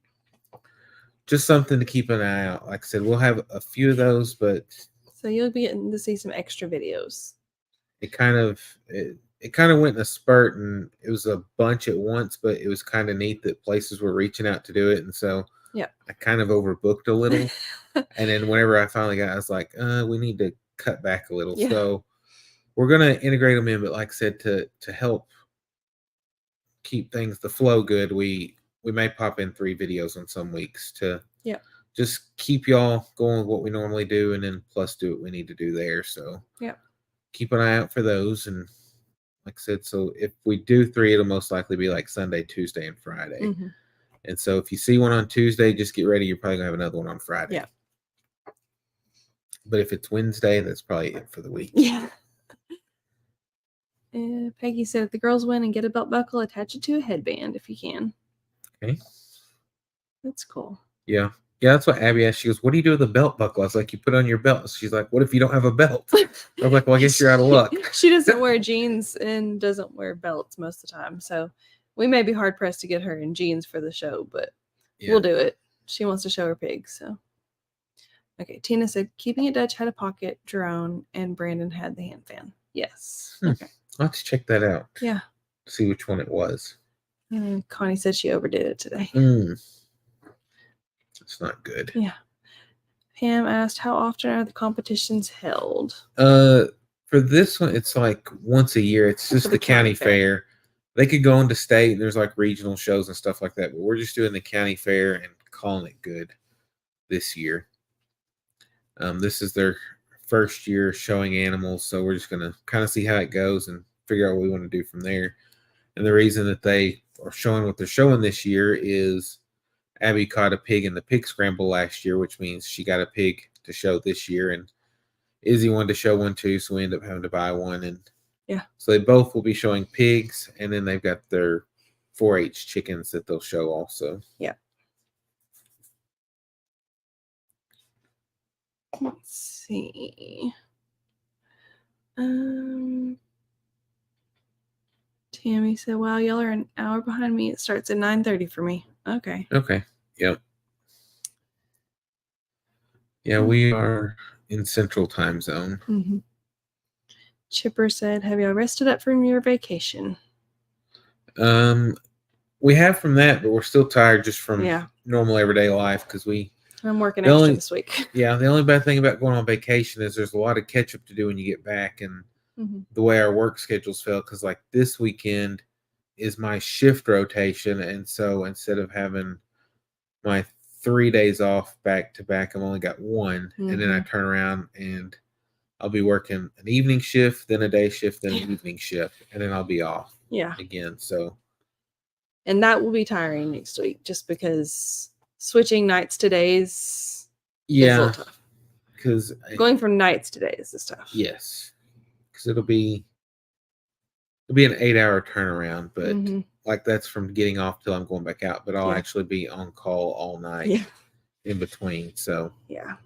just something to keep an eye out. Like I said, we'll have a few of those, but so you'll be getting to see some extra videos. It kind of went in a spurt, and it was a bunch at once, but it was kind of neat that places were reaching out to do it. And so I kind of overbooked a little. And then whenever I finally got, I was like, we need to cut back a little. Yeah. So we're going to integrate them in, but like I said, to help keep things, the flow good, we may pop in 3 videos on some weeks to just keep y'all going with what we normally do, and then plus do what we need to do there. So keep an eye out for those. And like I said, so if we do 3, it'll most likely be like Sunday, Tuesday, and Friday. Mm-hmm. And so if you see one on Tuesday, just get ready. You're probably gonna have another one on Friday. Yeah. But if it's Wednesday, that's probably it for the week. Yeah. Peggy said, "If the girls win and get a belt buckle, attach it to a headband if you can." Okay. That's cool. Yeah. Yeah, that's what Abby asked. She goes, "What do you do with a belt buckle?" I was like, "You put it on your belt." She's like, "What if you don't have a belt?" I was like, "Well, I guess you're out of luck." She doesn't wear jeans and doesn't wear belts most of the time. So we may be hard pressed to get her in jeans for the show, but we'll do it. She wants to show her pigs. So okay. Tina said, "Keeping It Dutch had a pocket drone and Brandon had the hand fan." Yes. Okay. I'll have to check that out. Yeah. See which one it was. And Connie said she overdid it today. It's not good. Yeah. Pam asked, "How often are the competitions held?" For this one, it's like once a year. It's just the county fair. They could go into state, and there's like regional shows and stuff like that, but we're just doing the county fair and calling it good this year. This is their first year showing animals, so we're just gonna kind of see how it goes and figure out what we want to do from there. And the reason that they are showing what they're showing this year is Abby caught a pig in the pig scramble last year, which means she got a pig to show this year, and Izzy wanted to show one too, so we ended up having to buy one. And so they both will be showing pigs, and then they've got their 4-H chickens that they'll show also. Yeah. Let's see. Tina Tammy said, "Wow, y'all are an hour behind me. It starts at 9:30 for me." Okay. Okay. Yep. Yeah, we are in Central Time Zone. Mm-hmm. Chipper said, "Have y'all rested up from your vacation?" We have from that, but we're still tired just from Yeah. normal everyday life because I'm working The extra only- this week. yeah, the only bad thing about going on vacation is there's a lot of catch up to do when you get back, and Mm-hmm. the way our work schedules fell, because like this weekend is my shift rotation, and so instead of having my 3 days off back to back, I've only got one, and then I turn around and I'll be working an evening shift, then a day shift, then an evening shift, and then I'll be off Yeah. again. So And that will be tiring next week just because switching nights to days is a yeah, little tough. because Going from nights to days is tough. yes, because it'll be an 8 hour turnaround, but Mhm. like that's from getting off till I'm going back out. But I'll Yeah. actually be on call all night Yeah. in between. So Yeah.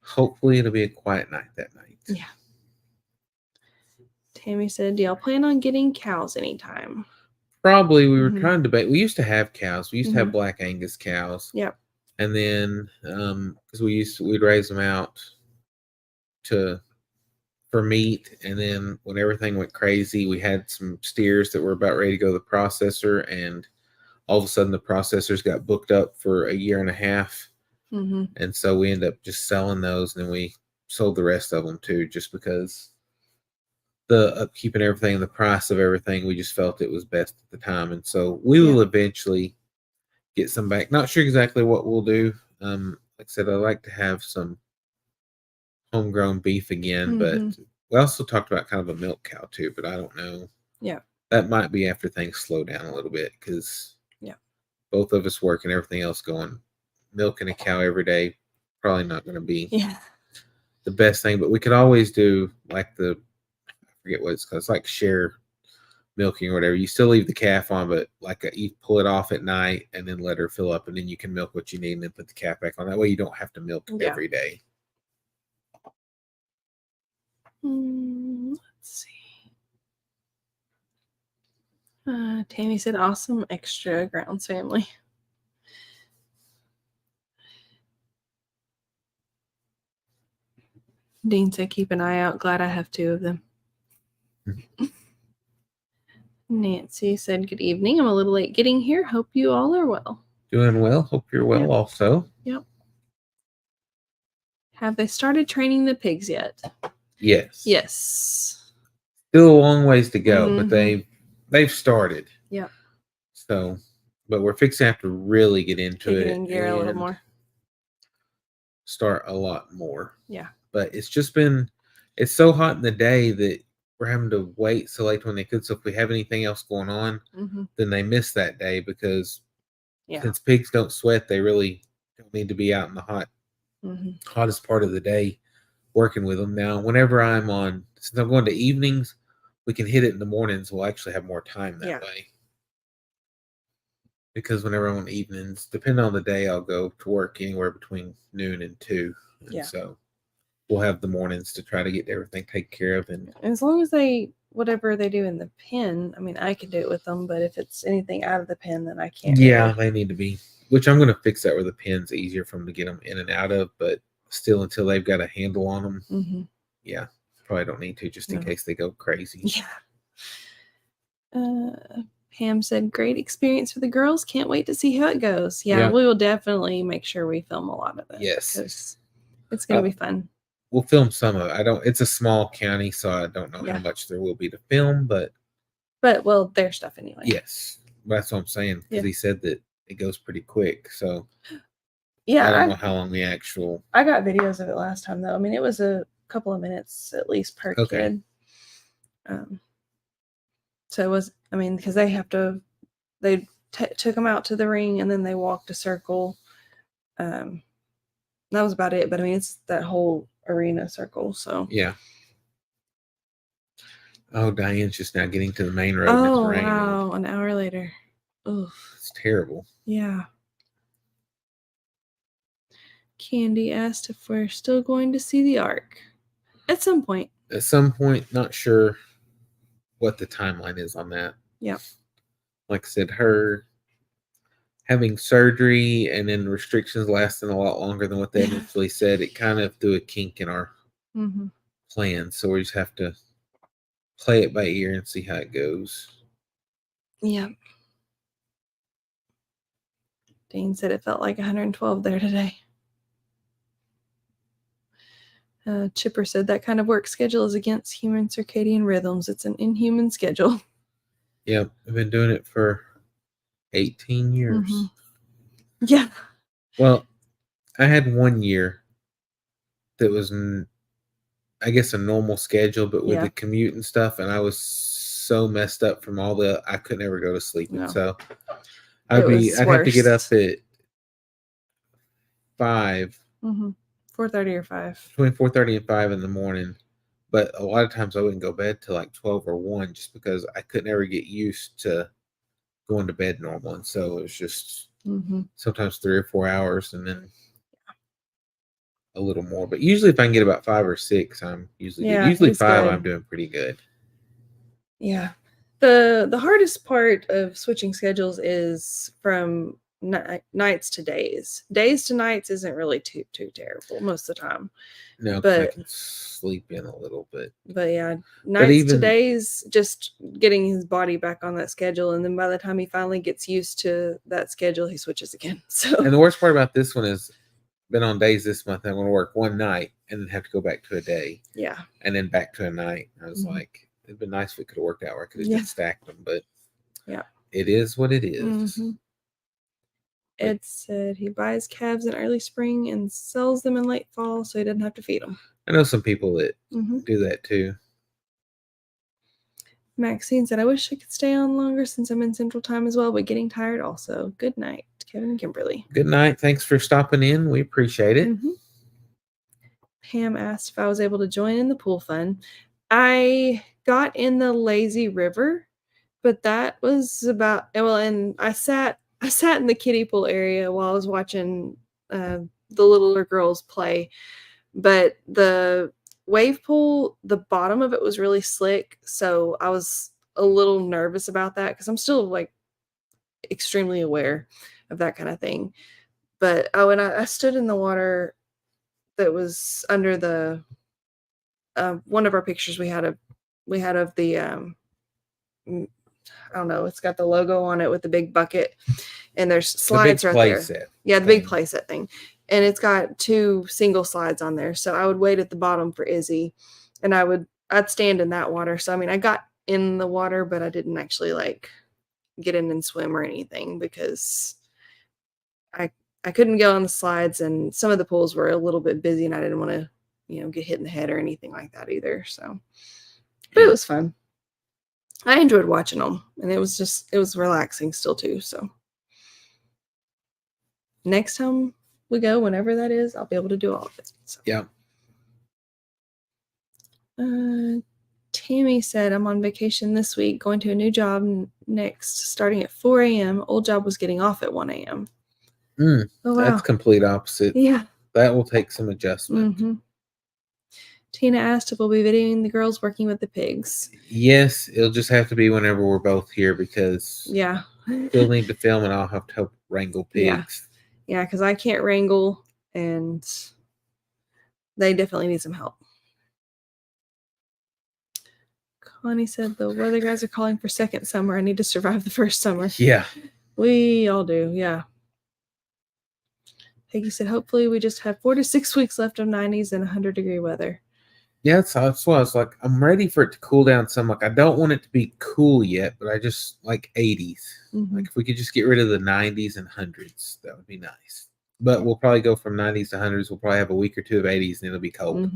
hopefully it'll be a quiet night that night. Yeah. Tammy said, "Do y'all plan on getting cows anytime?" Probably we were Mhm. trying to debate. We used to have cows. We used to have Mhm. Black Angus cows. Yep. And then because we'd raise them out for meat, and then when everything went crazy, we had some steers that were about ready to go to the processor, and all of a sudden the processors got booked up for a year and a half, Mm-hmm. and so we ended up just selling those, and then we sold the rest of them too, just because the upkeep and everything and the price of everything, we just felt it was best at the time, and so we will eventually get some back. Not sure exactly what we'll do. Like I said, I like to have some homegrown beef again, but we also talked about kind of a milk cow too, but I don't know. Yeah. That might be after things slow down a little bit, because both of us work and everything else going. Milking a cow every day, probably not going to be the best thing, but we could always do like I forget what it's called. It's like share milking or whatever. You still leave the calf on, but like you pull it off at night and then let her fill up, and then you can milk what you need and then put the calf back on. That way you don't have to milk every day. Let's see. Tammy said, "Awesome extra grounds family." Dean said, "Keep an eye out. Glad I have 2 of them." Nancy said, "Good evening. I'm a little late getting here. Hope you all are well." Doing well. Hope you're well also. Yep. Have they started training the pigs yet? Yes. Yes. Still a long ways to go, but they've started. Yep. So, but we're fixing to have to really get into Kick it it in gear a little more. start a lot more. Yeah. But it's so hot in the day that we're having to wait so late when they could. So if we have anything else going on, then they miss that day, because since pigs don't sweat, they really don't need to be out in the hottest part of the day working with them. Now, whenever since I'm going to evenings, we can hit it in the mornings. We'll actually have more time that way. Because whenever I'm on evenings, depending on the day, I'll go to work anywhere between noon and 2. And so we'll have the mornings to try to get everything taken care of. And as long as whatever they do in the pen, I mean, I can do it with them, but if it's anything out of the pen, then I can't. Yeah, they need to be, which I'm going to fix that where the pen's easier for them to get them in and out of, but still until they've got a handle on them. Yeah, probably don't need to, just in case they go crazy. Yeah. Pam said, "Great experience for the girls. Can't wait to see how it goes." Yeah, we will definitely make sure we film a lot of it. Yes. Because it's going to be fun. We'll film some of it. It's a small county, so I don't know how much there will be to film, but well, their stuff anyway. Yes. That's what I'm saying, because he said that it goes pretty quick. So yeah, I don't know how long the actual. I got videos of it last time though. I mean, it was a couple of minutes at least per kid. So it was, I mean, because they took them out to the ring and then they walked a circle. That was about it. But I mean, it's that whole arena circle. So yeah. Oh, Diane's just now getting to the main road. Oh, and it's raining. wow. An hour later. Oof. It's terrible. Yeah. Candy asked if we're still going to see the Ark. At some point. At some point, not sure. what the timeline is on that. Yeah. Like I said, her having surgery and then restrictions lasting a lot longer than what they initially said, it kind of threw a kink in our plan. So we just have to play it by ear and see how it goes. Yeah. Dean said it felt like 112 there today. Chipper said that kind of work schedule is against human circadian rhythms. It's an inhuman schedule. Yep, I've been doing it for 18 years. Yeah. Well, I had 1 year that was, I guess, a normal schedule, but with the commute and stuff, and I was so messed up from all the, I couldn't ever go to sleep. No. And so I'd have to get up at 5. 4:30 or 5. Between 4:30 and 5 in the morning. But a lot of times I wouldn't go to bed till like 12 or 1 just because I couldn't ever get used to going to bed normal. And so it was just sometimes 3 or 4 hours and then a little more. But usually if I can get about 5 or 6, I'm usually good. Usually 5, good. I'm doing pretty good. Yeah. The hardest part of switching schedules is from nights to days. Days to nights isn't really too terrible most of the time. No, but I can sleep in a little bit. But yeah, nights to days, just getting his body back on that schedule, and then by the time he finally gets used to that schedule, he switches again. So, and the worst part about this one is, been on days this month. I'm going to work one night and then have to go back to a day. Yeah, and then back to a night. I was like, it'd been nice if it could have worked out where I could have just stacked them, but it is what it is. Ed said he buys calves in early spring and sells them in late fall so he doesn't have to feed them. I know some people that do that too. Maxine said, I wish I could stay on longer since I'm in Central Time as well, but getting tired also. Good night, Kevin and Kimberly. Good night. Thanks for stopping in. We appreciate it. Pam asked if I was able to join in the pool fun. I got in the lazy river, but that was about, and I sat in the kiddie pool area while I was watching the littler girls play, but the wave pool, the bottom of it was really slick, so I was a little nervous about that because I'm still like extremely aware of that kind of thing. But and I stood in the water that was under the one of our pictures we had of the I don't know, it's got the logo on it with the big bucket, and there's slides right there. Set the big playset thing. And it's got 2 single slides on there. So I would wait at the bottom for Izzy, and I'd stand in that water. So I mean, I got in the water, but I didn't actually like get in and swim or anything because I couldn't go on the slides, and some of the pools were a little bit busy, and I didn't want to, get hit in the head or anything like that either. So, but it was fun. I enjoyed watching them, and it was relaxing still too. So next time we go, whenever that is, I'll be able to do all of it. So. Yeah. Tammy said, I'm on vacation this week, going to a new job next, starting at 4 a.m. Old job was getting off at 1 a.m. Oh, wow. That's complete opposite. Yeah. That will take some adjustment. Tina asked if we'll be videoing the girls working with the pigs. Yes, it'll just have to be whenever we're both here because we'll need to film and I'll have to help wrangle pigs. Yeah, because I can't wrangle and they definitely need some help. Connie said the weather guys are calling for second summer. I need to survive the first summer. Yeah. We all do, yeah. Peggy said, hopefully we just have 4 to 6 weeks left of 90s and 100-degree weather. Yeah, that's why I was like, I'm ready for it to cool down some. Like, I don't want it to be cool yet, but I just like 80s. Like, if we could just get rid of the 90s and 100s, that would be nice. But we'll probably go from 90s to 100s. We'll probably have a week or 2 of 80s, and it'll be cold.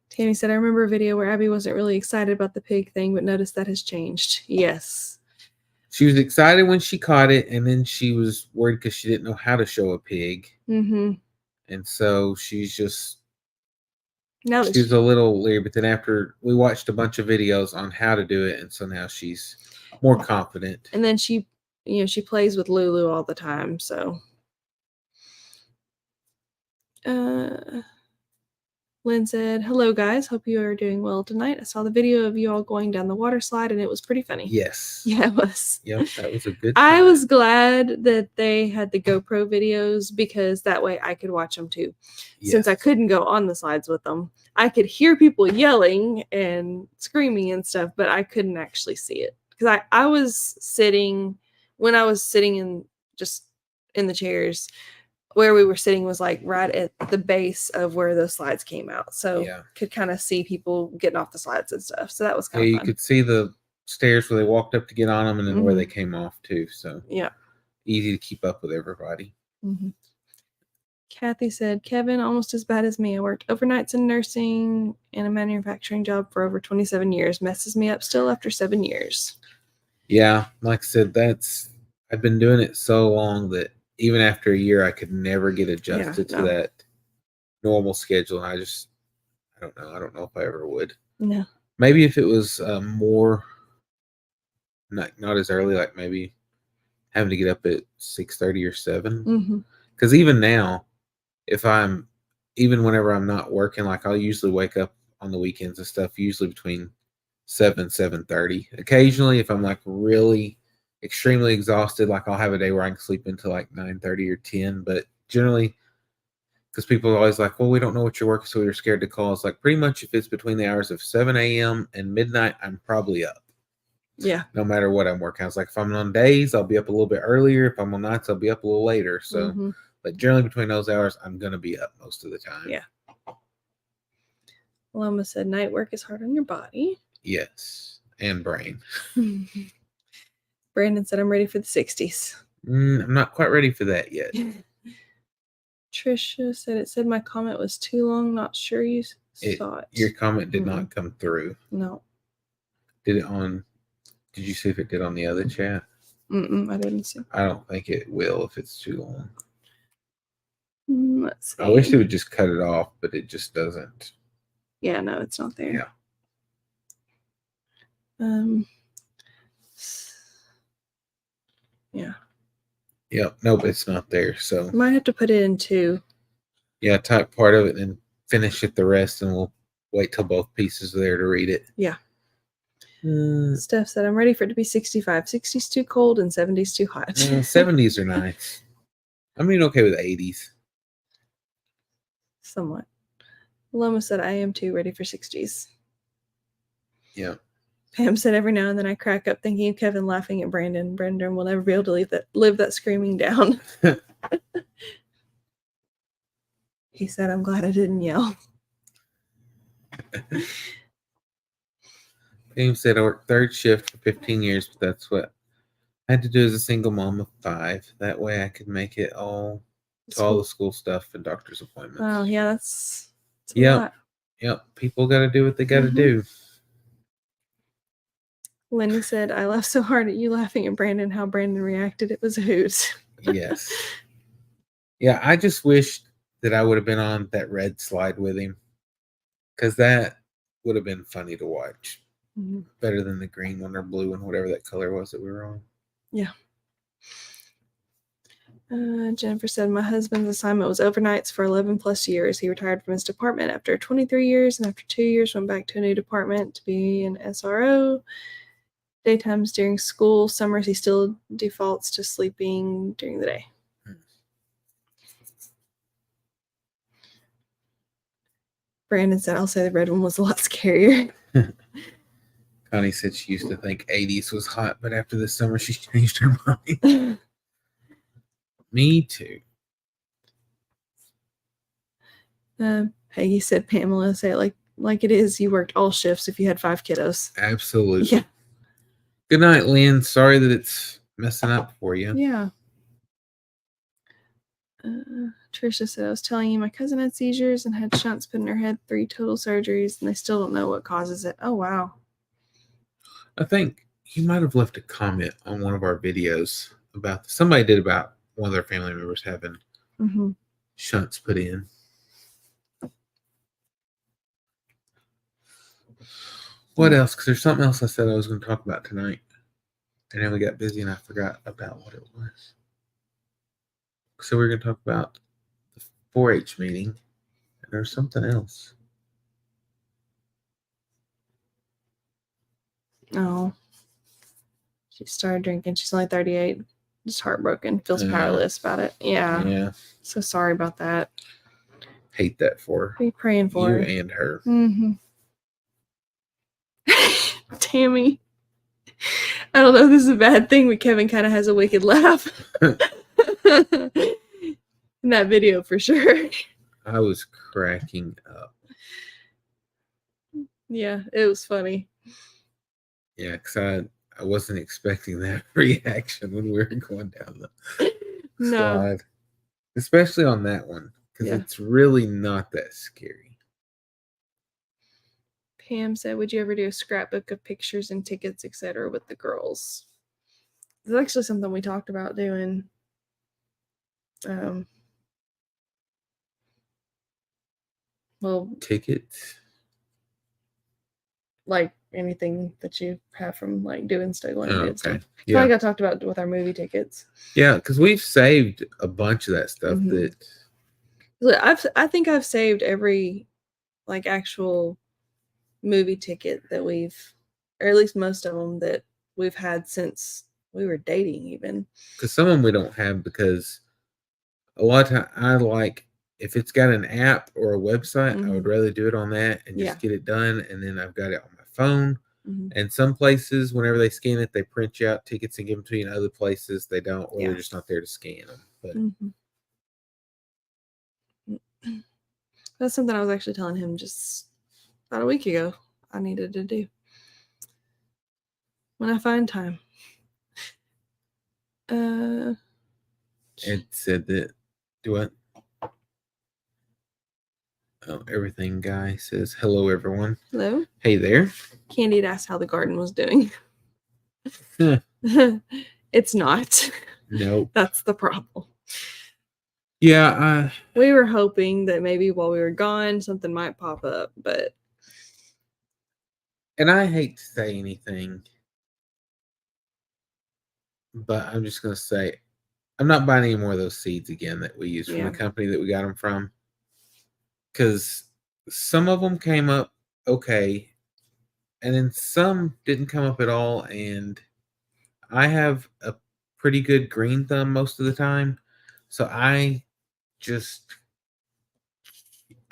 Tammy said, I remember a video where Abby wasn't really excited about the pig thing, but noticed that has changed. Yes. She was excited when she caught it, and then she was worried because she didn't know how to show a pig. And so she's just... She was a little leery, but then after we watched a bunch of videos on how to do it, and so now she's more confident. And then she plays with Lulu all the time, so. Lynn said, "Hello, guys. Hope you are doing well tonight. I saw the video of you all going down the water slide, and it was pretty funny." Yes. Yeah, it was. Yep, that was a good I time. was glad that they had the GoPro videos because that way I could watch them too. Since I Yes. couldn't go on the slides with them, I could hear people yelling and screaming and stuff, but I couldn't actually see it because I was sitting when I was sitting in just in the chairs. Where we were sitting was like right at the base of where those slides came out. So Yeah. could kind of see people getting off the slides and stuff. So that was Yeah, kind of you fun. could see the stairs where they walked up to get on them and then where they Mhm. came off too. So Yeah. easy to keep up with everybody. Mm-hmm. Kathy said, "Kevin, almost as bad as me. I worked overnights in nursing and a manufacturing job for over 27 years. Messes me up still after 7 years." Yeah, like I said, I've been doing it so long that even after a year, I could never get adjusted to no. that normal schedule. I don't know. I don't know if I ever would. No. Maybe if it was more, not as early, like maybe having to get up at 6:30 or 7. Mm-hmm. Because even now, even whenever I'm not working, like I'll usually wake up on the weekends and stuff, usually between 7:30. Occasionally, if I'm like really extremely exhausted, like I'll have a day where I can sleep until like 9:30 or 10. But generally, because people are always like, well, we don't know what you're working, so we're scared to call. It's like pretty much if it's between the hours of 7 a.m. and midnight, I'm probably up. Yeah. No matter what I'm working. I was like, if I'm on days, I'll be up a little bit earlier. If I'm on nights, I'll be up a little later. So, Mm-hmm. but generally between those hours, I'm going to be up most of the time. Yeah. Loma said, "Night work is hard on your body." Yes. And brain. Brandon said, "I'm ready for the 60s." I'm not quite ready for that yet. Trisha said, "It said my comment was too long. Not sure you saw it." Your comment did not come through. No. Did you see if it did on the other chat? I didn't see. I don't think it will if it's too long. Let's see. I wish it would just cut it off, but it just doesn't. Yeah, no, it's not there. Yeah. Yeah. Yep. Nope, it's not there. So Might have to put it in 2. yeah, type part of it and finish it the rest, and we'll wait till both pieces are there to read it. Yeah. Steph said, "I'm ready for it to be 65. 60's too cold and 70's too hot." 70s are nice. I'm even okay with 80s. Somewhat. Loma said, "I am too ready for 60s." Yeah. Pam said, "Every now and then I crack up thinking of Kevin laughing at Brandon. Brandon will never be able to live that screaming down." He said, "I'm glad I didn't yell." Pam said, I worked third shift for 15 years, but that's what I had to do as a single mom of 5. That way I could make it all to all the school stuff and doctor's appointments. Oh, yeah, that's a Yep. lot. Yep. People got to do what they got to do. Linda said, "I laughed so hard at you laughing at Brandon. How Brandon reacted. It was a hoot." Yes. Yeah, I just wished that I would have been on that red slide with him, because that would have been funny to watch. Mm-hmm. Better than the green one or blue one, whatever that color was that we were on. Yeah. Jennifer said, "My husband's assignment was overnights for 11 plus years. He retired from his department after 23 years, and after 2 years went back to a new department to be an SRO. Daytimes during school, summers he still defaults to sleeping during the day." Brandon said, "I'll say the red one was a lot scarier." Connie said she used to think 80s was hot, but after this summer she changed her mind. Me too. Peggy said, "Pamela, say it like it is. You worked all shifts if you had 5 kiddos." Absolutely. Yeah. Good night, Lynn. Sorry that it's messing up for you. Yeah. Trisha said, "I was telling you my cousin had seizures and had shunts put in her head, 3 total surgeries, and they still don't know what causes it." Oh, wow. I think you might have left a comment on one of our videos about somebody did about one of their family members having shunts put in. What else? Because there's something else I said I was going to talk about tonight. And then we got busy and I forgot about what it was. So we're going to talk about the 4-H meeting. And there's something else. Oh. She started drinking. She's only 38. Just heartbroken. Feels powerless about it. Yeah. Yeah. So sorry about that. Hate that for her. Be praying for You her. and her. Mm-hmm. Tammy. I don't know if this is a bad thing, but Kevin kind of has a wicked laugh. In that video for sure. I was cracking up. Yeah, it was funny. Yeah, because I wasn't expecting that reaction when we were going down the No. slide. Especially on that one. Because Yeah. it's really not that scary. Pam said, would you ever do a scrapbook of pictures and tickets, etc. with the girls? It's actually something we talked about doing. Well, Tickets. like anything that you have from like doing stuff, going Oh, and okay. stuff. Yeah. Probably got talked about with our movie tickets. Yeah, because we've saved a bunch of that stuff Mhm. that Look, I think I've saved every like actual movie ticket that we've, or at least most of them that we've had since we were dating even. because some of them we don't have because a lot of time I like if it's got an app or a website, I would Mhm. rather do it on that and just Yeah. get it done, and then I've got it on my phone. Mhm. And some places, whenever they scan it, they print you out tickets and give them to you. And other places, they don't, or Yeah. they're just not there to scan them. But Mhm. That's something I was actually telling him just about a week ago I needed to do when I find time. Ed said that. Do what? Oh, everything guy says hello, everyone. Hello. Hey there. Candy had asked how the garden was doing. Huh. It's not. Nope. That's the problem. Yeah, We were hoping that maybe while we were gone, something might pop up, but and I hate to say anything, but I'm just gonna say I'm not buying any more of those seeds again that we used from Yeah. the company that we got them from, because some of them came up okay, and then some didn't come up at all. And I have a pretty good green thumb most of the time, so I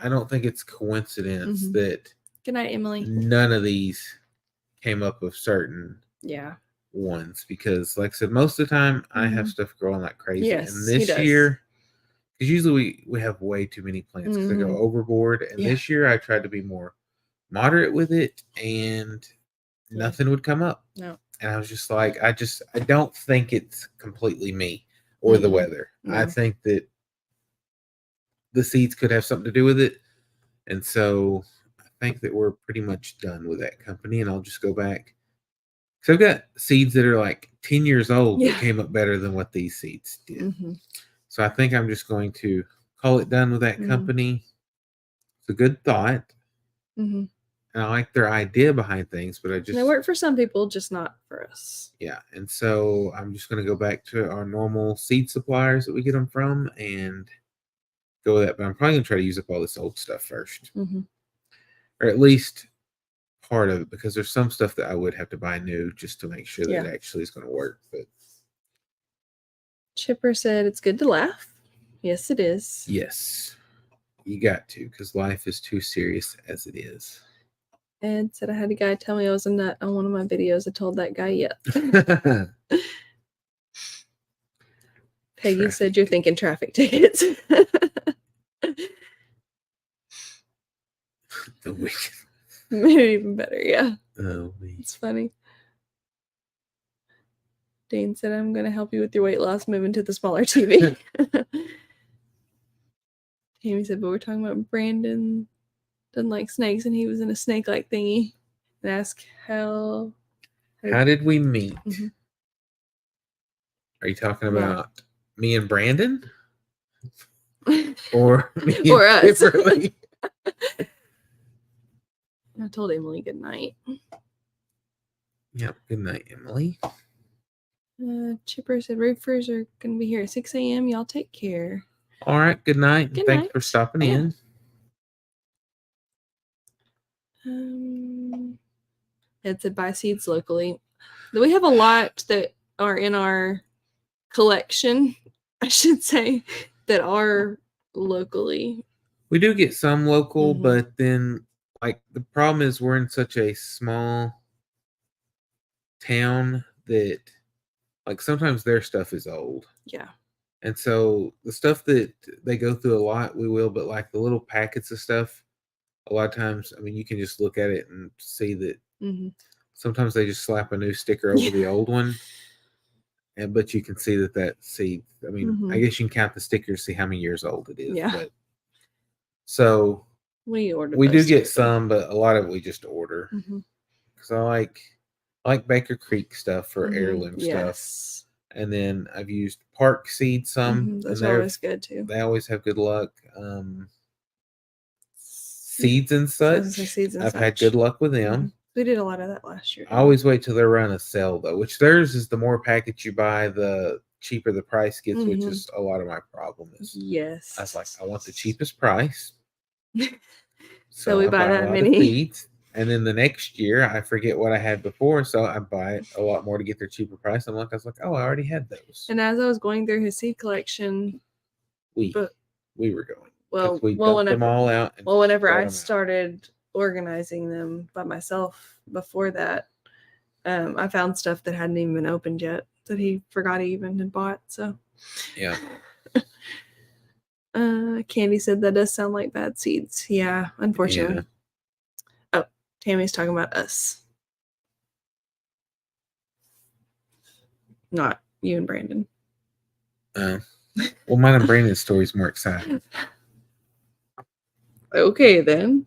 don't think it's coincidence Mhm. that Good night, Emily. none of these came up with certain Yeah. ones, because like I said, most of the time I have Mhm. stuff growing like crazy. Yes, And he this does. year, because usually we have way too many plants because they go Mhm. overboard, and Yeah. this year I tried to be more moderate with it, and Yeah. nothing would come up. No. And I was just like, I don't think it's completely me or the Mm-mm. weather. I No. think that the seeds could have something to do with it. And so I think that we're pretty much done with that company, and I'll just go back. So I've got seeds that are like 10 years old Yeah. that came up better than what these seeds did. Mhm. So I think I'm just going to call it done with that Mhm. company. It's a good thought. Mhm. And I like their idea behind things, but I just, They work for some people, just not for us. yeah. And so I'm just going to go back to our normal seed suppliers that we get them from and go with that. But I'm probably going to try to use up all this old stuff first, Mhm. or at least part of it, because there's some stuff that I would have to buy new just to make sure that Yeah. it actually is going to work. But Chipper said it's good to laugh. Yes, it is. yes, you got to, because life is too serious as it is. Ed said I had a guy tell me I was a nut on one of my videos. I told that guy yet. Peggy said you're thinking traffic tickets. The wicked. Maybe even better, yeah. Oh, me. It's funny. Dane said I'm going to help you with your weight loss, moving to the smaller TV. Tammy said, but we're talking about Brandon doesn't like snakes, and he was in a snake-like thingy. And asked how did we meet? Mhm. Are you talking Yeah. about me and Brandon? Or me Or and us. Kimberly? I told Emily good night. Yep. Good night, Emily. Chipper said roofers are going to be here at 6 a.m. Y'all take care. All right. Good night. Good Thanks night. for stopping Yeah. in. It said buy seeds locally. We have a lot that are in our collection, I should say, that are locally. We do get some local, Mhm. but then like the problem is we're in such a small town that like sometimes their stuff is old. Yeah. And so the stuff that they go through a lot, we will, but like the little packets of stuff, a lot of times, I mean, you can just look at it and see that Mm-hmm. sometimes they just slap a new sticker over the old one. And but you can see that seed, I mean, I Mhm. guess you can count the stickers, see how many years old it is. Yeah. But so We ordered. we do those get too, some, but a lot of it we just order. Mm-hmm. Because I like Baker Creek stuff for Mm-hmm. heirloom stuff. Yes. And then I've used Park Seed some, Mm-hmm. Those and are always good too. they always have good luck. Seeds and I was gonna such, say Seeds and I've had Such. good luck with them. Mhm. We did a lot of that last year. I always wait till they're around a sale though, which theirs is the more packets you buy, the cheaper the price gets, which Mhm. is a lot of my problem. Is Yes. I was like, I want the cheapest price, So we I buy that a lot many. of seeds, and then the next year I forget what I had before, so I buy a lot more to get their cheaper price. I was like, oh, I already had those. And as I was going through his seed collection, we but were going. well, We dumped them whenever all out. And whenever brought I them out. started organizing them by myself before that, I found stuff that hadn't even been opened yet that he forgot he even had bought. So Yeah. Candy said that does sound like bad seeds. Yeah, unfortunately. Yeah. Oh, Tammy's talking about us. Not you and Brandon. Well, mine and Brandon's story is more exciting. Okay, then.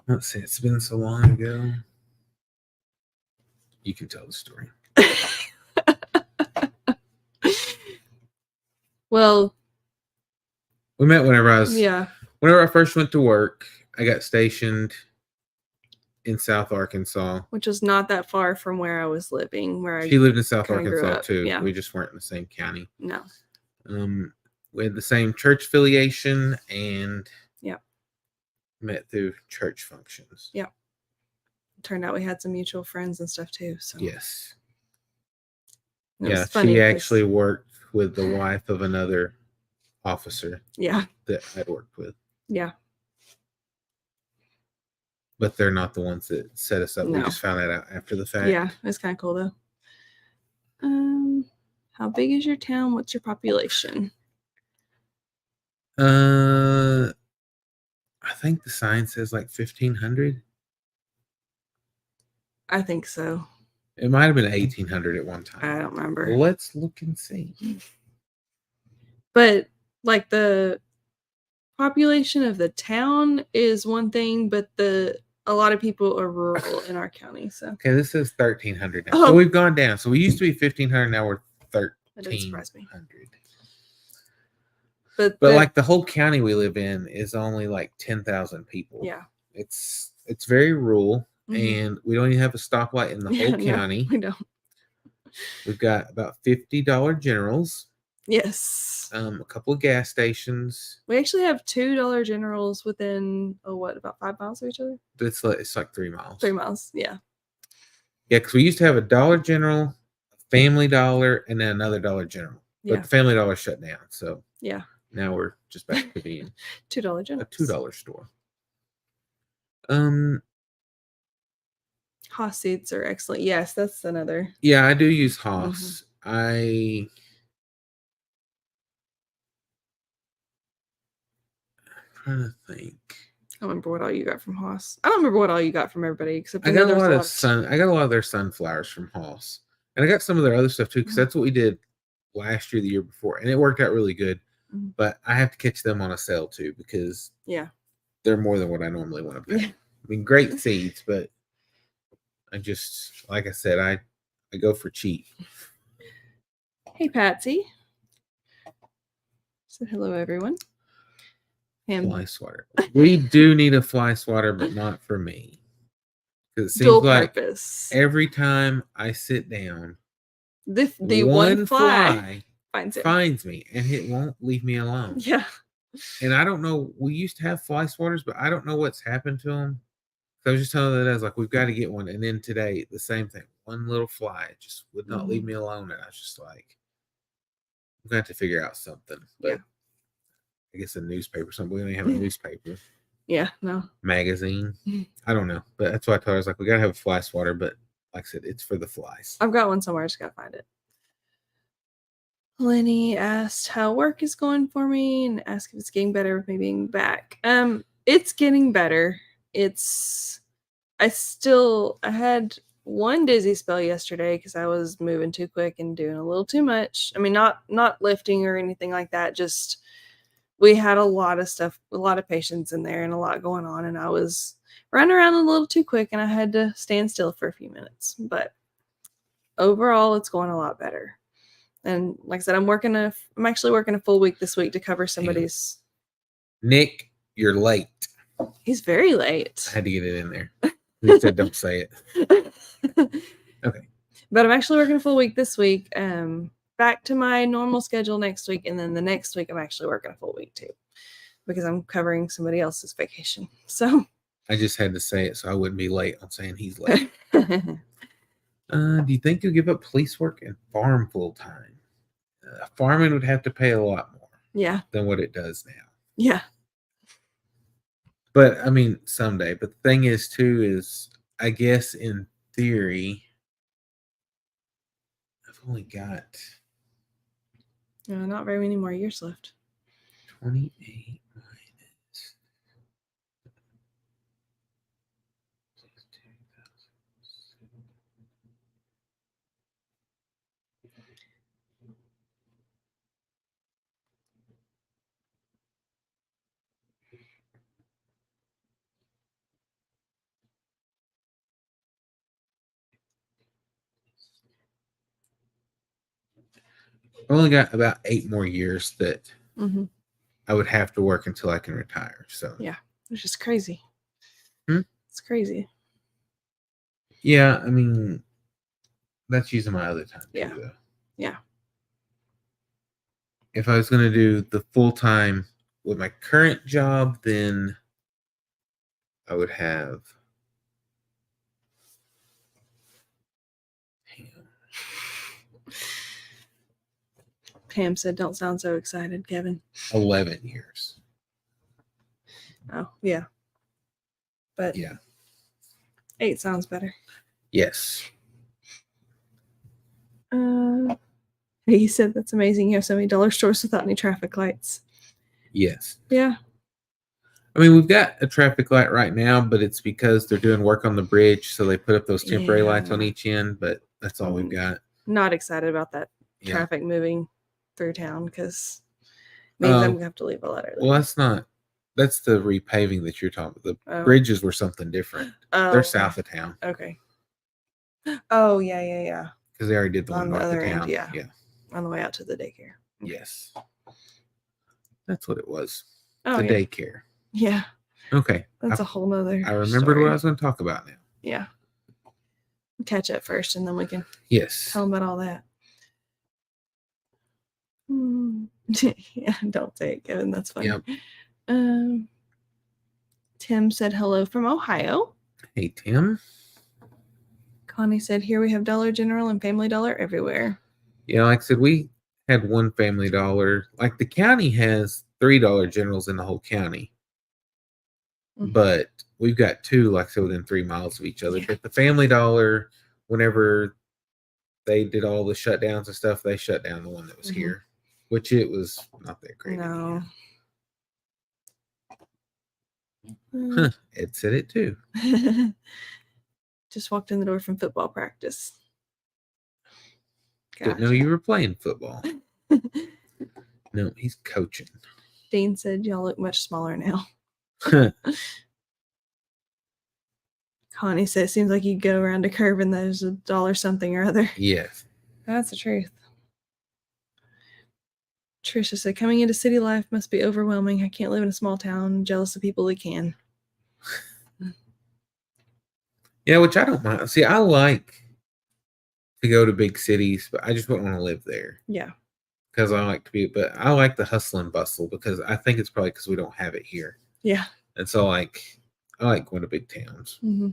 Let's see. It's been so long ago. You can tell the story. Well, we met whenever I first went to work. I got stationed in South Arkansas, which was not that far from where I was living. She lived in South kinda grew Arkansas up, too. yeah. We just weren't in the same county. No. We had the same church affiliation and Yep. met through church functions. Yep. Turned out we had some mutual friends and stuff too. So yes. It Yeah, was funny she 'cause- actually worked with the wife of another officer. Yeah. That I'd worked with. Yeah. But they're not the ones that set us up. No. We just found that out after the fact. Yeah, it's kind of cool though. How big is your town? What's your population? I think the sign says like 1,500. I think so. It might have been 1,800 at one time. I don't remember. Let's look and see. But like the population of the town is one thing, but a lot of people are rural in our county. So okay, this says 1,300 now. Oh. So we've gone down. So we used to be 1,500. Now we're that doesn't surprise me. 1,300. But like the whole county we live in is only like 10,000 people. Yeah. It's very rural, Mhm. and we don't even have a stoplight in the whole county. No, we don't. We've got about $50 generals. Yes. A couple of gas stations. We actually have $2 generals within about 5 miles of each other? It's like 3 miles. 3 miles, yeah. Yeah, because we used to have a Dollar General, a Family Dollar, and then another Dollar General. But the Family Dollar shut down, so yeah. Now we're just back to being $2 generals. a $2 store. Haas seeds are excellent. Yes, that's another. Yeah, I do use Haas. I'm trying to think. I don't remember what all you got from Haas. I don't remember what all you got from everybody except I got a lot of I got a lot of their sunflowers from Haas, and I got some of their other stuff too because that's what we did last year, the year before, and it worked out really good. Mm-hmm. But I have to catch them on a sale too because they're more than what I normally want to pay. Yeah. I mean, great seeds, but I just, like I said, I go for cheap. Hey, Patsy. Said hello, everyone. Fly swatter. We do need a fly swatter, but not for me. Because it seems Dual like purpose. every time I sit down, the one fly finds me, and it won't leave me alone. Yeah. And I don't know. We used to have fly swatters, but I don't know what's happened to them. So I was just telling that I was like, we've got to get one. And then today, the same thing. One little fly just would not leave me alone. And I was just like, we're going to have to figure out something. But Yeah. I guess a newspaper, something. We don't even have a newspaper. Yeah, no. Magazine. I don't know. But that's why I told her, I was like, we got to have a fly swatter. But like I said, it's for the flies. I've got one somewhere. I just got to find it. Lenny asked how work is going for me and asked if it's getting better with me being back. It's getting better. I had one dizzy spell yesterday because I was moving too quick and doing a little too much. I mean, not lifting or anything like that. Just we had a lot of stuff, a lot of patients in there and a lot going on. And I was running around a little too quick and I had to stand still for a few minutes. But overall, it's going a lot better. And like I said, I'm actually working a full week this week to cover somebody's. Nick, you're late. He's very late. I had to get it in there. He said, don't say it. Okay. But I'm actually working a full week this week. Back to my normal schedule next week. And then the next week, I'm actually working a full week too. Because I'm covering somebody else's vacation. So. I just had to say it so I wouldn't be late on saying he's late. Do you think you'll give up police work and farm full time? Farming would have to pay a lot more than what it does now. Yeah. But I mean, someday. But the thing is, too, is I guess in theory, I've only got not very many more years left. 28 minus 62,000. I only got about 8 more years that I would have to work until I can retire. So yeah, it's just crazy. It's crazy. Yeah, I mean, that's using my other time too, though. Yeah. If I was going to do the full time with my current job, then I would have. Pam said, "Don't sound so excited, Kevin." 11 years. Oh, yeah. But yeah, 8 sounds better. Yes. He said, "That's amazing. You have so many dollar stores without any traffic lights." Yes. Yeah. I mean, we've got a traffic light right now, but it's because they're doing work on the bridge, so they put up those temporary lights on each end. But that's all we've got. Not excited about that traffic moving through town because means I'm gonna have to leave a letter. Well, that's the repaving that you're talking about. The bridges were something different. They're south of town. Okay. Oh, yeah. Because they already did the one on the north other of town. end, yeah. On the way out to the daycare. Yes. That's what it was. Oh, the daycare. Yeah. Okay. That's a whole nother I remembered what I was going to talk about now. Yeah. Catch up first and then we can tell them about all that. Yeah, don't say it, Kevin. That's funny. Yep. Tim said hello from Ohio. Hey, Tim. Connie said, "Here we have Dollar General and Family Dollar everywhere." Yeah, like I said, we had one Family Dollar. Like the county has $3 Generals in the whole county. But we've got 2, like I said, within 3 miles of each other. But the Family Dollar, whenever they did all the shutdowns and stuff, they shut down the one that was here, which it was not that great. No. Ed said it too. Just walked in the door from football practice. Didn't know you were playing football. No, he's coaching. Dean said, "Y'all look much smaller now." Connie said, "It seems like you go around a curve and there's a dollar something or other." Yes. That's the truth. Trisha said, "Coming into city life must be overwhelming. I can't live in a small town. I'm jealous of people that can." Yeah, which I don't mind. See, I like to go to big cities, but I just wouldn't want to live there. Yeah. Because I like to be, but I like the hustle and bustle because I think it's probably because we don't have it here. Yeah. And so, like, I like going to big towns. Mm-hmm.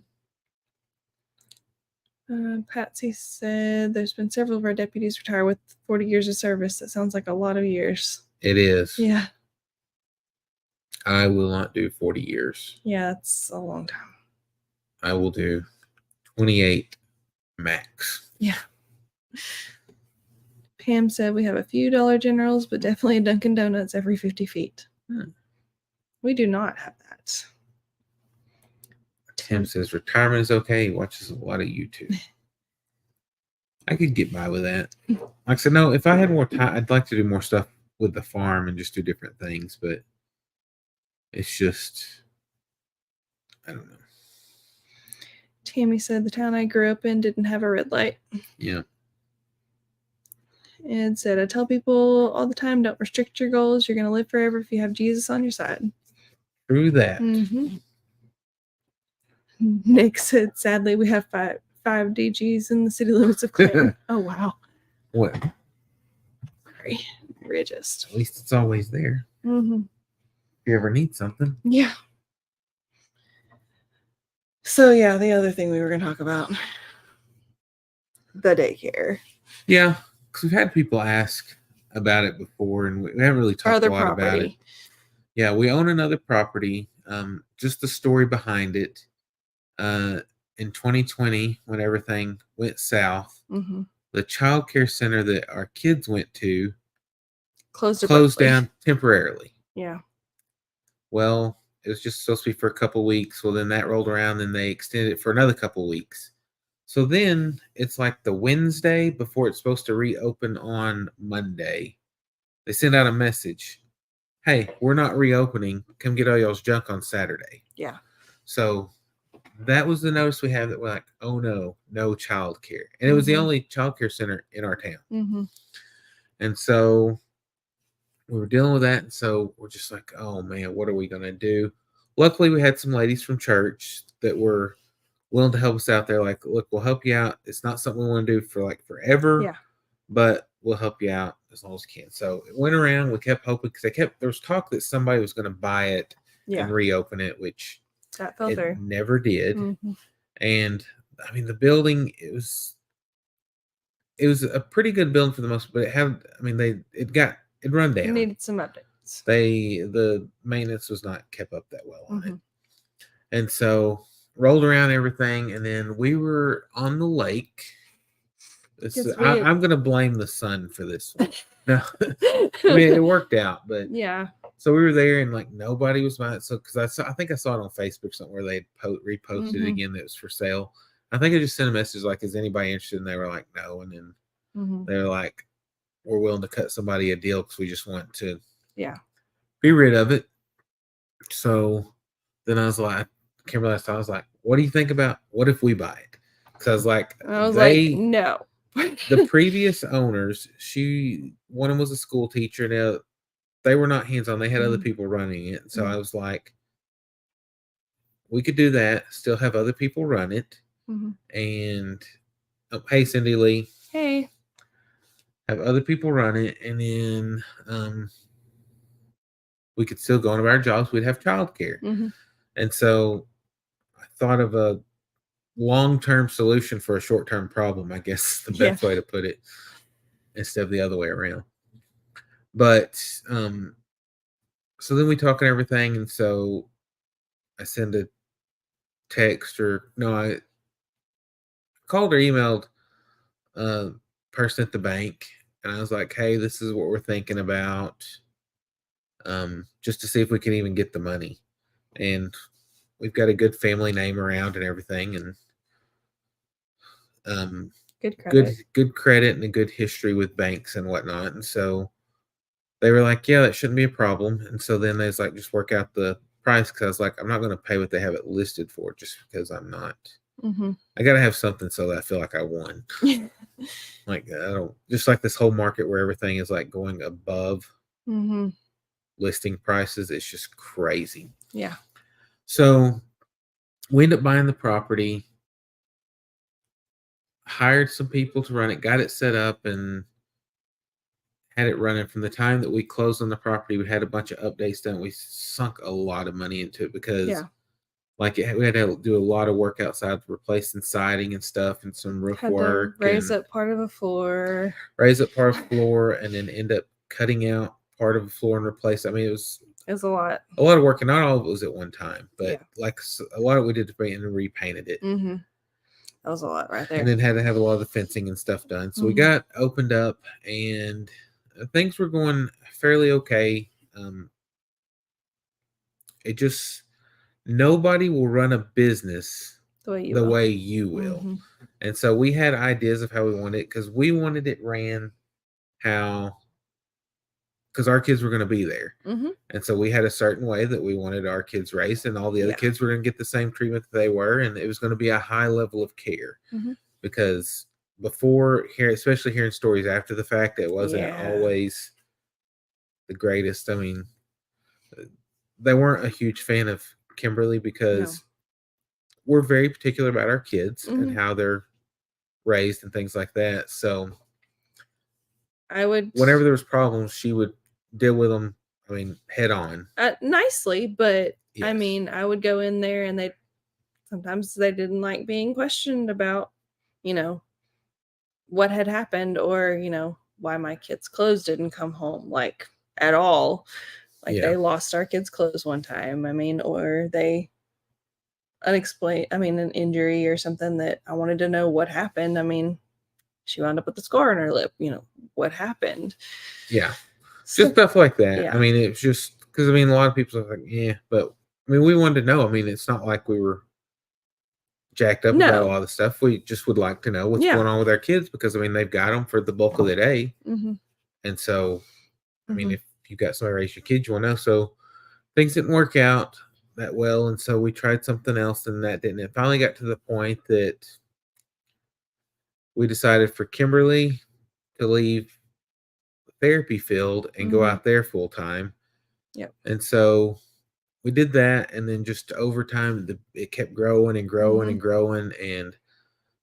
Patsy said there's been several of our deputies retire with 40 years of service. That sounds like a lot of years. It is. Yeah. I will not do 40 years. Yeah, it's a long time. I will do 28 max. Yeah. Pam said we have a few Dollar Generals, but definitely a Dunkin' Donuts every 50 feet. We do not have that. Tim says retirement is okay. He watches a lot of YouTube. I could get by with that. Like I said, no, if I had more time, I'd like to do more stuff with the farm and just do different things, but it's just, I don't know. Tammy said the town I grew up in didn't have a red light. Yeah. And said, I tell people all the time, don't restrict your goals. You're going to live forever if you have Jesus on your side. True that. Mm-hmm. Nick said, sadly, we have five DGs in the city limits of Clinton. Oh, wow. What? Sorry. We're just. At least it's always there. Mm-hmm. If you ever need something. Yeah. So, yeah, the other thing we were going to talk about, the daycare. Yeah, because we've had people ask about it before, and we haven't really talked a lot about it. Yeah, we own another property. Just the story behind it. In 2020, when everything went south, the child care center that our kids went to closed down temporarily. Yeah. Well, it was just supposed to be for a couple weeks. Well, then that rolled around, and they extended it for another couple weeks. So then it's like the Wednesday before it's supposed to reopen on Monday. They send out a message. Hey, we're not reopening. Come get all y'all's junk on Saturday. Yeah. So that was the notice we had that we're like, oh no, no child care. And it was the only child care center in our town. And so we were dealing with that. And so we're just like, oh man, what are we going to do? Luckily, we had some ladies from church that were willing to help us out there. Like, look, we'll help you out. It's not something we want to do for like forever, but we'll help you out as long as we can. So it went around. We kept hoping because there was talk that somebody was going to buy it and reopen it, which that fell through. Never did. And I mean, the building, it was a pretty good building for the most, but it run down. It needed some updates. The maintenance was not kept up that well on it. And so rolled around everything, and then we were on the lake. I'm going to blame the sun for this one. No, I mean, it worked out, but yeah. So we were there, and like nobody was buying it. So because I think I saw it on Facebook somewhere, they reposted it again that it was for sale. I think I just sent a message like, "Is anybody interested?" And they were like, "No." And then they were like, "We're willing to cut somebody a deal because we just want to be rid of it." So then I was like, I can't remember last time. I was like, "What do you think about what if we buy it?" Because I was like, no. The previous owners, one of them was a school teacher. Now they were not hands-on. They had other people running it. So I was like, we could do that, still have other people run it. And hey, Cindy Lee. Hey. Have other people run it, and then we could still go on our jobs. We'd have childcare. And so I thought of a long-term solution for a short-term problem, I guess is the best way to put it, instead of the other way around. But so then we talk and everything, and so I send a text I called or emailed person at the bank, and I was like, hey, this is what we're thinking about, just to see if we can even get the money. And we've got a good family name around and everything, and good credit and a good history with banks and whatnot. And so they were like, yeah, that shouldn't be a problem. And so then they was like, just work out the price, because I was like, I'm not going to pay what they have it listed for just because I'm not. I got to have something so that I feel like I won. Like, I don't, just like this whole market where everything is like going above listing prices. It's just crazy. Yeah. So we ended up buying the property, hired some people to run it, got it set up, and had it running. From the time that we closed on the property, we had a bunch of updates done. We sunk a lot of money into it because like we had to do a lot of work outside, replacing siding and stuff, and some roof Had to work, raise and up part of a floor. raise up part of the floor, and then end up cutting out part of the floor and replace. I mean, it was It was a lot. a lot of work, and not all of it was at one time, but Yeah. like a lot of it we did to bring it and repainted it. Mm-hmm. That was a lot right there. And then had to have a lot of the fencing and stuff done. So we Mhm. got opened up, and things were going fairly okay. It just nobody will run a business the way you the will. way you will. Mhm. And so we had ideas of how we wanted it, because we wanted it ran how, because our kids were going to be there. Mhm. And so we had a certain way that we wanted our kids raised, and all the other Yeah. kids were going to get the same treatment that they were, and it was going to be a high level of care. Mhm. Because before here, especially hearing stories after the fact, it wasn't Yeah. always the greatest. I mean, they weren't a huge fan of Kimberly because we're very particular about our kids and Mhm. how they're raised and things like that. So I would whenever there was problems, she would deal with them, I mean, head on. Nicely, but I Yes. mean, I would go in there and sometimes they didn't like being questioned about, you know, what had happened, or, why my kids' clothes didn't come home, like, at all. Like, Yeah. they lost our kids' clothes one time. I mean, or they an injury or something that I wanted to know what happened. I mean, she wound up with a scar on her lip, what happened? Yeah. So, Just stuff like that. yeah. I mean, it's just because, I mean, a lot of people are like, yeah, but I mean, we wanted to know. I mean, it's not like we were jacked up about a No. lot of stuff. We just would like to know what's Yeah. going on with our kids, because, I mean, they've got them for the bulk of the day. Mhm. And so, I mean, Mhm. if you got somebody raise your kids, you want to know. So things didn't work out that well. And so we tried something else, and that didn't. It finally got to the point that we decided for Kimberly to leave the therapy field and go Mhm. out there full time. Yep. And so we did that. And then just over time, it kept growing and growing and growing. And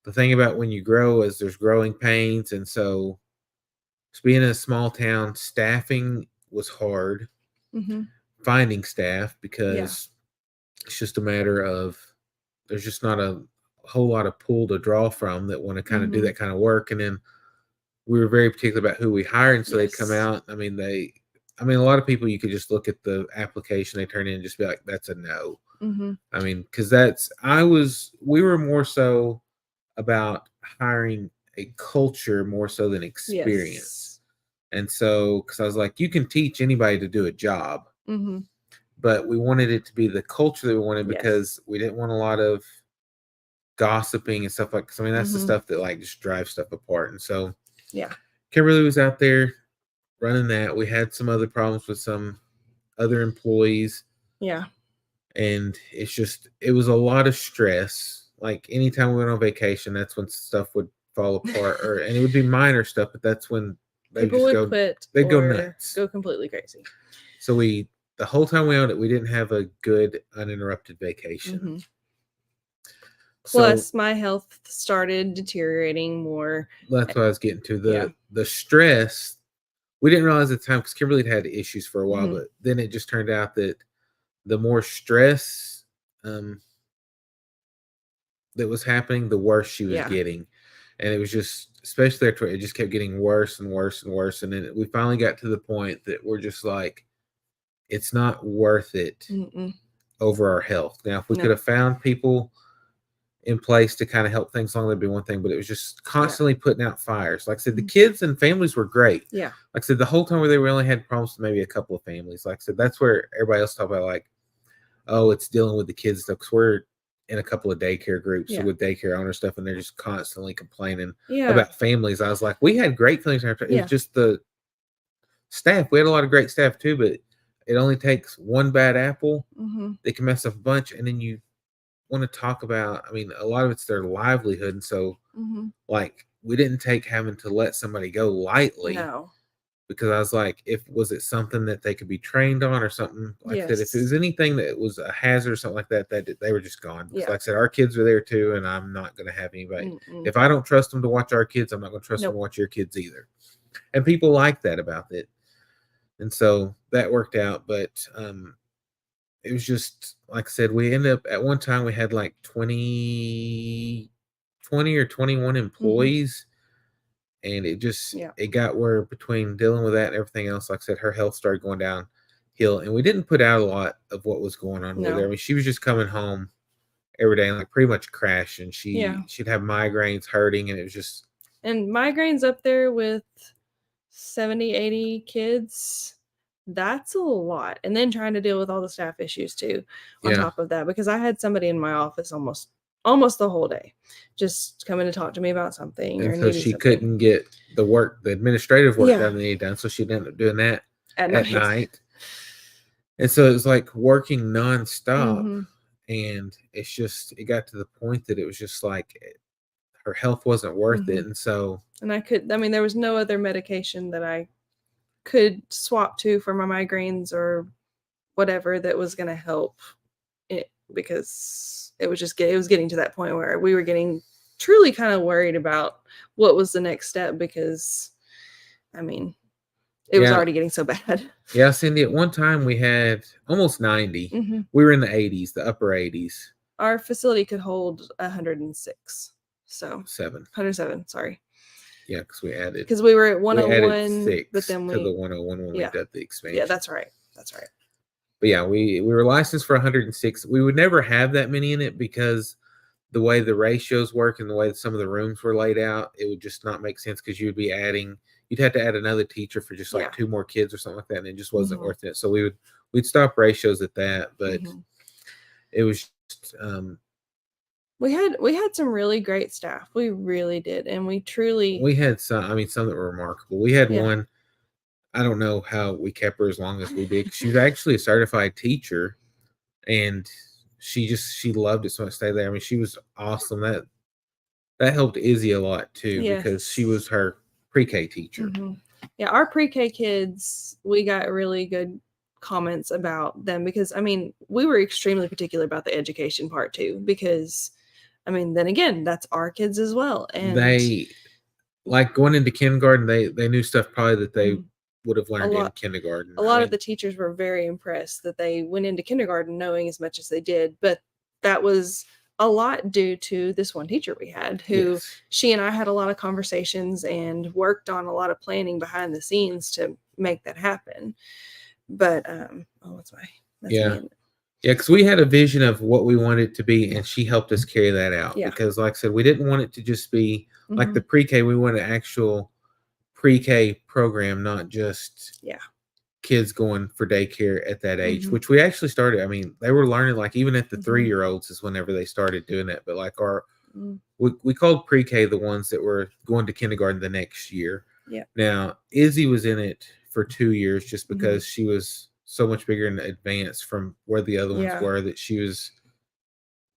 the thing about when you grow is there's growing pains. And so being in a small town, staffing was hard. Mhm. Finding staff, because it's just a matter of there's just not a whole lot of pool to draw from that want to kind of do Mhm. that kind of work. And then we were very particular about who we hired, and so they'd come Yes. out. I mean, a lot of people, you could just look at the application they turn in and just be like, that's a no. Mhm. I mean, because we were more so about hiring a culture more so than experience. Yes. And so, because I was like, you can teach anybody to do a job, Mhm. but we wanted it to be the culture that we wanted, Yes. because we didn't want a lot of gossiping and stuff like. Cause, I mean, that's the Mhm. stuff that like just drives stuff apart. And so, Yeah. Kimberly was out there running that. We had some other problems with some other employees, Yeah. and it was a lot of stress. Like anytime we went on vacation, that's when stuff would fall apart, and it would be minor stuff, but that's when People would quit. they'd go or nuts. Go completely crazy. So the whole time we owned it, we didn't have a good uninterrupted vacation. Mhm. So Plus, my health started deteriorating more. that's what I was getting to. Yeah. The stress, we didn't realize at the time, because Kimberly had issues for a while, Mhm. but then it just turned out that the more stress that was happening, the worse she was getting. And it was just, especially after it just kept getting worse and worse and worse. And then we finally got to the point that we're just like, it's not worth it Mm-mm. over our health. Now, if we No. could have found people in place to kind of help things along, that'd be one thing, but it was just constantly putting out fires. Like I said, the kids and families were great. Yeah. Like I said, the whole time where they only had problems with maybe a couple of families. Like I said, that's where everybody else talk about, like, oh, it's dealing with the kids stuff, because we're in a couple of daycare groups with daycare owner stuff, and they're just constantly complaining about families. I was like, we had great families. It was just the staff. We had a lot of great staff too, but it only takes one bad apple. They can mess up a bunch, and then you want to talk about, I mean, a lot of it's their livelihood. And so like, we didn't take having to let somebody go lightly. No. Because I was like, was it something that they could be trained on, or something like that? If it was anything that was a hazard or something like that, they were just gone. Because like I said, our kids are there too, and I'm not going to have anybody. If I don't trust them to watch our kids, I'm not going to trust them to watch your kids either. And people like that about it. And so that worked out. But it was just like I said, we ended up at one time we had like 20 or 21 employees, and Yeah. it got where between dealing with that and everything else, like I said, her health started going downhill, and we didn't put out a lot of what was going on with her. I No. mean, she was just coming home every day and like pretty much crashing. Yeah. She'd have migraines, hurting, and it was just And migraines up there with 70, 80 kids, that's a lot. And then trying to deal with all the staff issues too on yeah. top of that, because I had somebody in my office almost the whole day just coming to talk to me about something or And so needing she something couldn't get the administrative work Yeah. done that needed done, so she'd end up doing that at at night. night. And so it was like working nonstop. Mhm. And it got to the point that it was just like her health wasn't worth it. And so And there was no other medication that I could swap to for my migraines or whatever that was going to help it, because it was getting to that point where we were getting truly kind of worried about what was the next step, because I mean, it was Yeah. already getting so bad. yeah, Cindy, at one time we had almost 90. Mhm. We were in the 80s, the upper 80s. Our facility could hold 106. So 107, sorry. Yeah, because we added Because we were at we 101, added 6 but then to the 101 when we yeah. did the expansion. Yeah, that's right. But yeah, we were licensed for 106. We would never have that many in it because the way the ratios work and the way that some of the rooms were laid out, it would just not make sense, because you'd have to add another teacher for just like Yeah. 2 more kids or something like that, and it just wasn't Mhm. worth it. So we'd stop ratios at that, but Mhm. it was just, We had some really great staff. We really did, and we truly we had some that were remarkable. We had Yeah. one, I don't know how we kept her as long as we did, 'cause she was actually a certified teacher, and she loved it so much to stay there. I mean, she was awesome. That helped Izzy a lot too, because she Yes. was her pre-K teacher. Mhm. Yeah, our pre-K kids, we got really good comments about them, because I mean, we were extremely particular about the education part too, because I mean, then again, that's our kids as well. And They like going into kindergarten, they knew stuff probably that they Mhm. would have learned in lot- kindergarten. a lot of the teachers were very impressed that they went into kindergarten knowing as much as they did, but that was a lot due to this one teacher we had, who Yes. she and I had a lot of conversations and worked on a lot of planning behind the scenes to make that happen. But that's Yeah. me. Yeah, because we had a vision of what we wanted it to be, and she helped us carry that out. Yeah. Because, like I said, we didn't want it to just be like the Mhm. pre-K. We wanted an actual pre-K program, not just Yeah. kids going for daycare at that age, Mhm. which we actually started. I mean, they were learning like even at the Mhm. 3-year-olds is whenever they started doing that. But like Mm. we called pre-K the ones that were going to kindergarten the next year. Yeah. Now Izzy was in it for 2 years just Mhm. because she was so much bigger in advance from where the other ones Yeah. were, that she was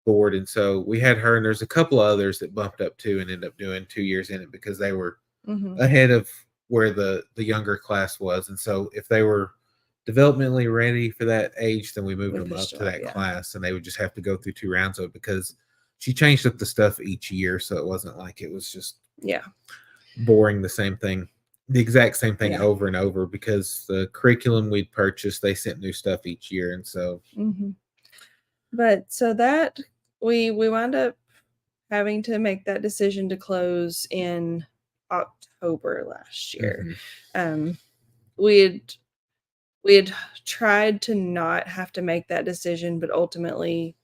bored. And so we had her, and there's a couple of others that bumped up too and ended up doing 2 years in it because they were Mhm. ahead of where the younger class was. And so if they were developmentally ready for that age, then we moved We them up pushed to them up, that yeah. class, and they would just have to go through 2 rounds of it, because she changed up the stuff each year, so it wasn't like it was just Yeah. boring the exact same thing Yeah. over and over, because the curriculum we'd purchased, they sent new stuff each year. And so Mhm. But so that we wound up having to make that decision to close in October last year. mhm. We had tried to not have to make that decision, but ultimately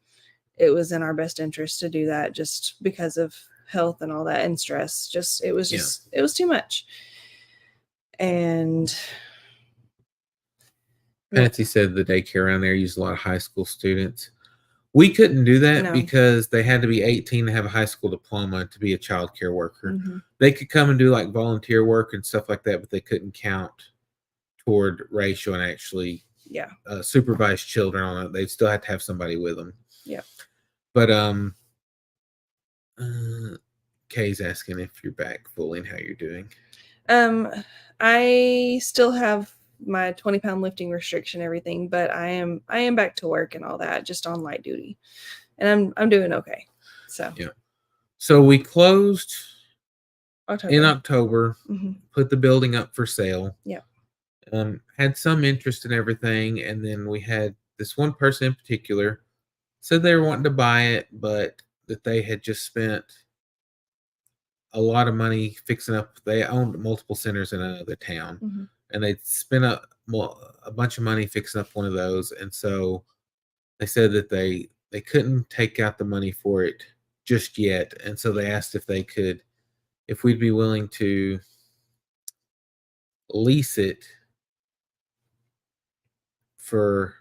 it was in our best interest to do that, just because of health and all that, and stress. It was too much. And Patsy said the daycare around there used a lot of high school students. We couldn't do that No. because they had to be 18 to have a high school diploma to be a child care worker. Mhm. They could come and do like volunteer work and stuff like that, but they couldn't count toward ratio and actually Yeah. supervise children on it. They'd still have to have somebody with them. Yeah. But Kay's asking if you're back fully and how you're doing. I still have my 20-pound lifting restriction, everything, but I am back to work and all that, just on light duty, and I'm doing okay. So Yeah. So we closed in October. October, Mhm. put the building up for sale. Yeah. Had some interest in everything, and then we had this one person in particular said they were wanting to buy it, but that they had just spent a lot of money fixing up. They owned multiple centers in another town, Mm-hmm. and they'd spent a bunch of money fixing up one of those. And so they said that they couldn't take out the money for it just yet. And so they asked if we'd be willing to lease it for,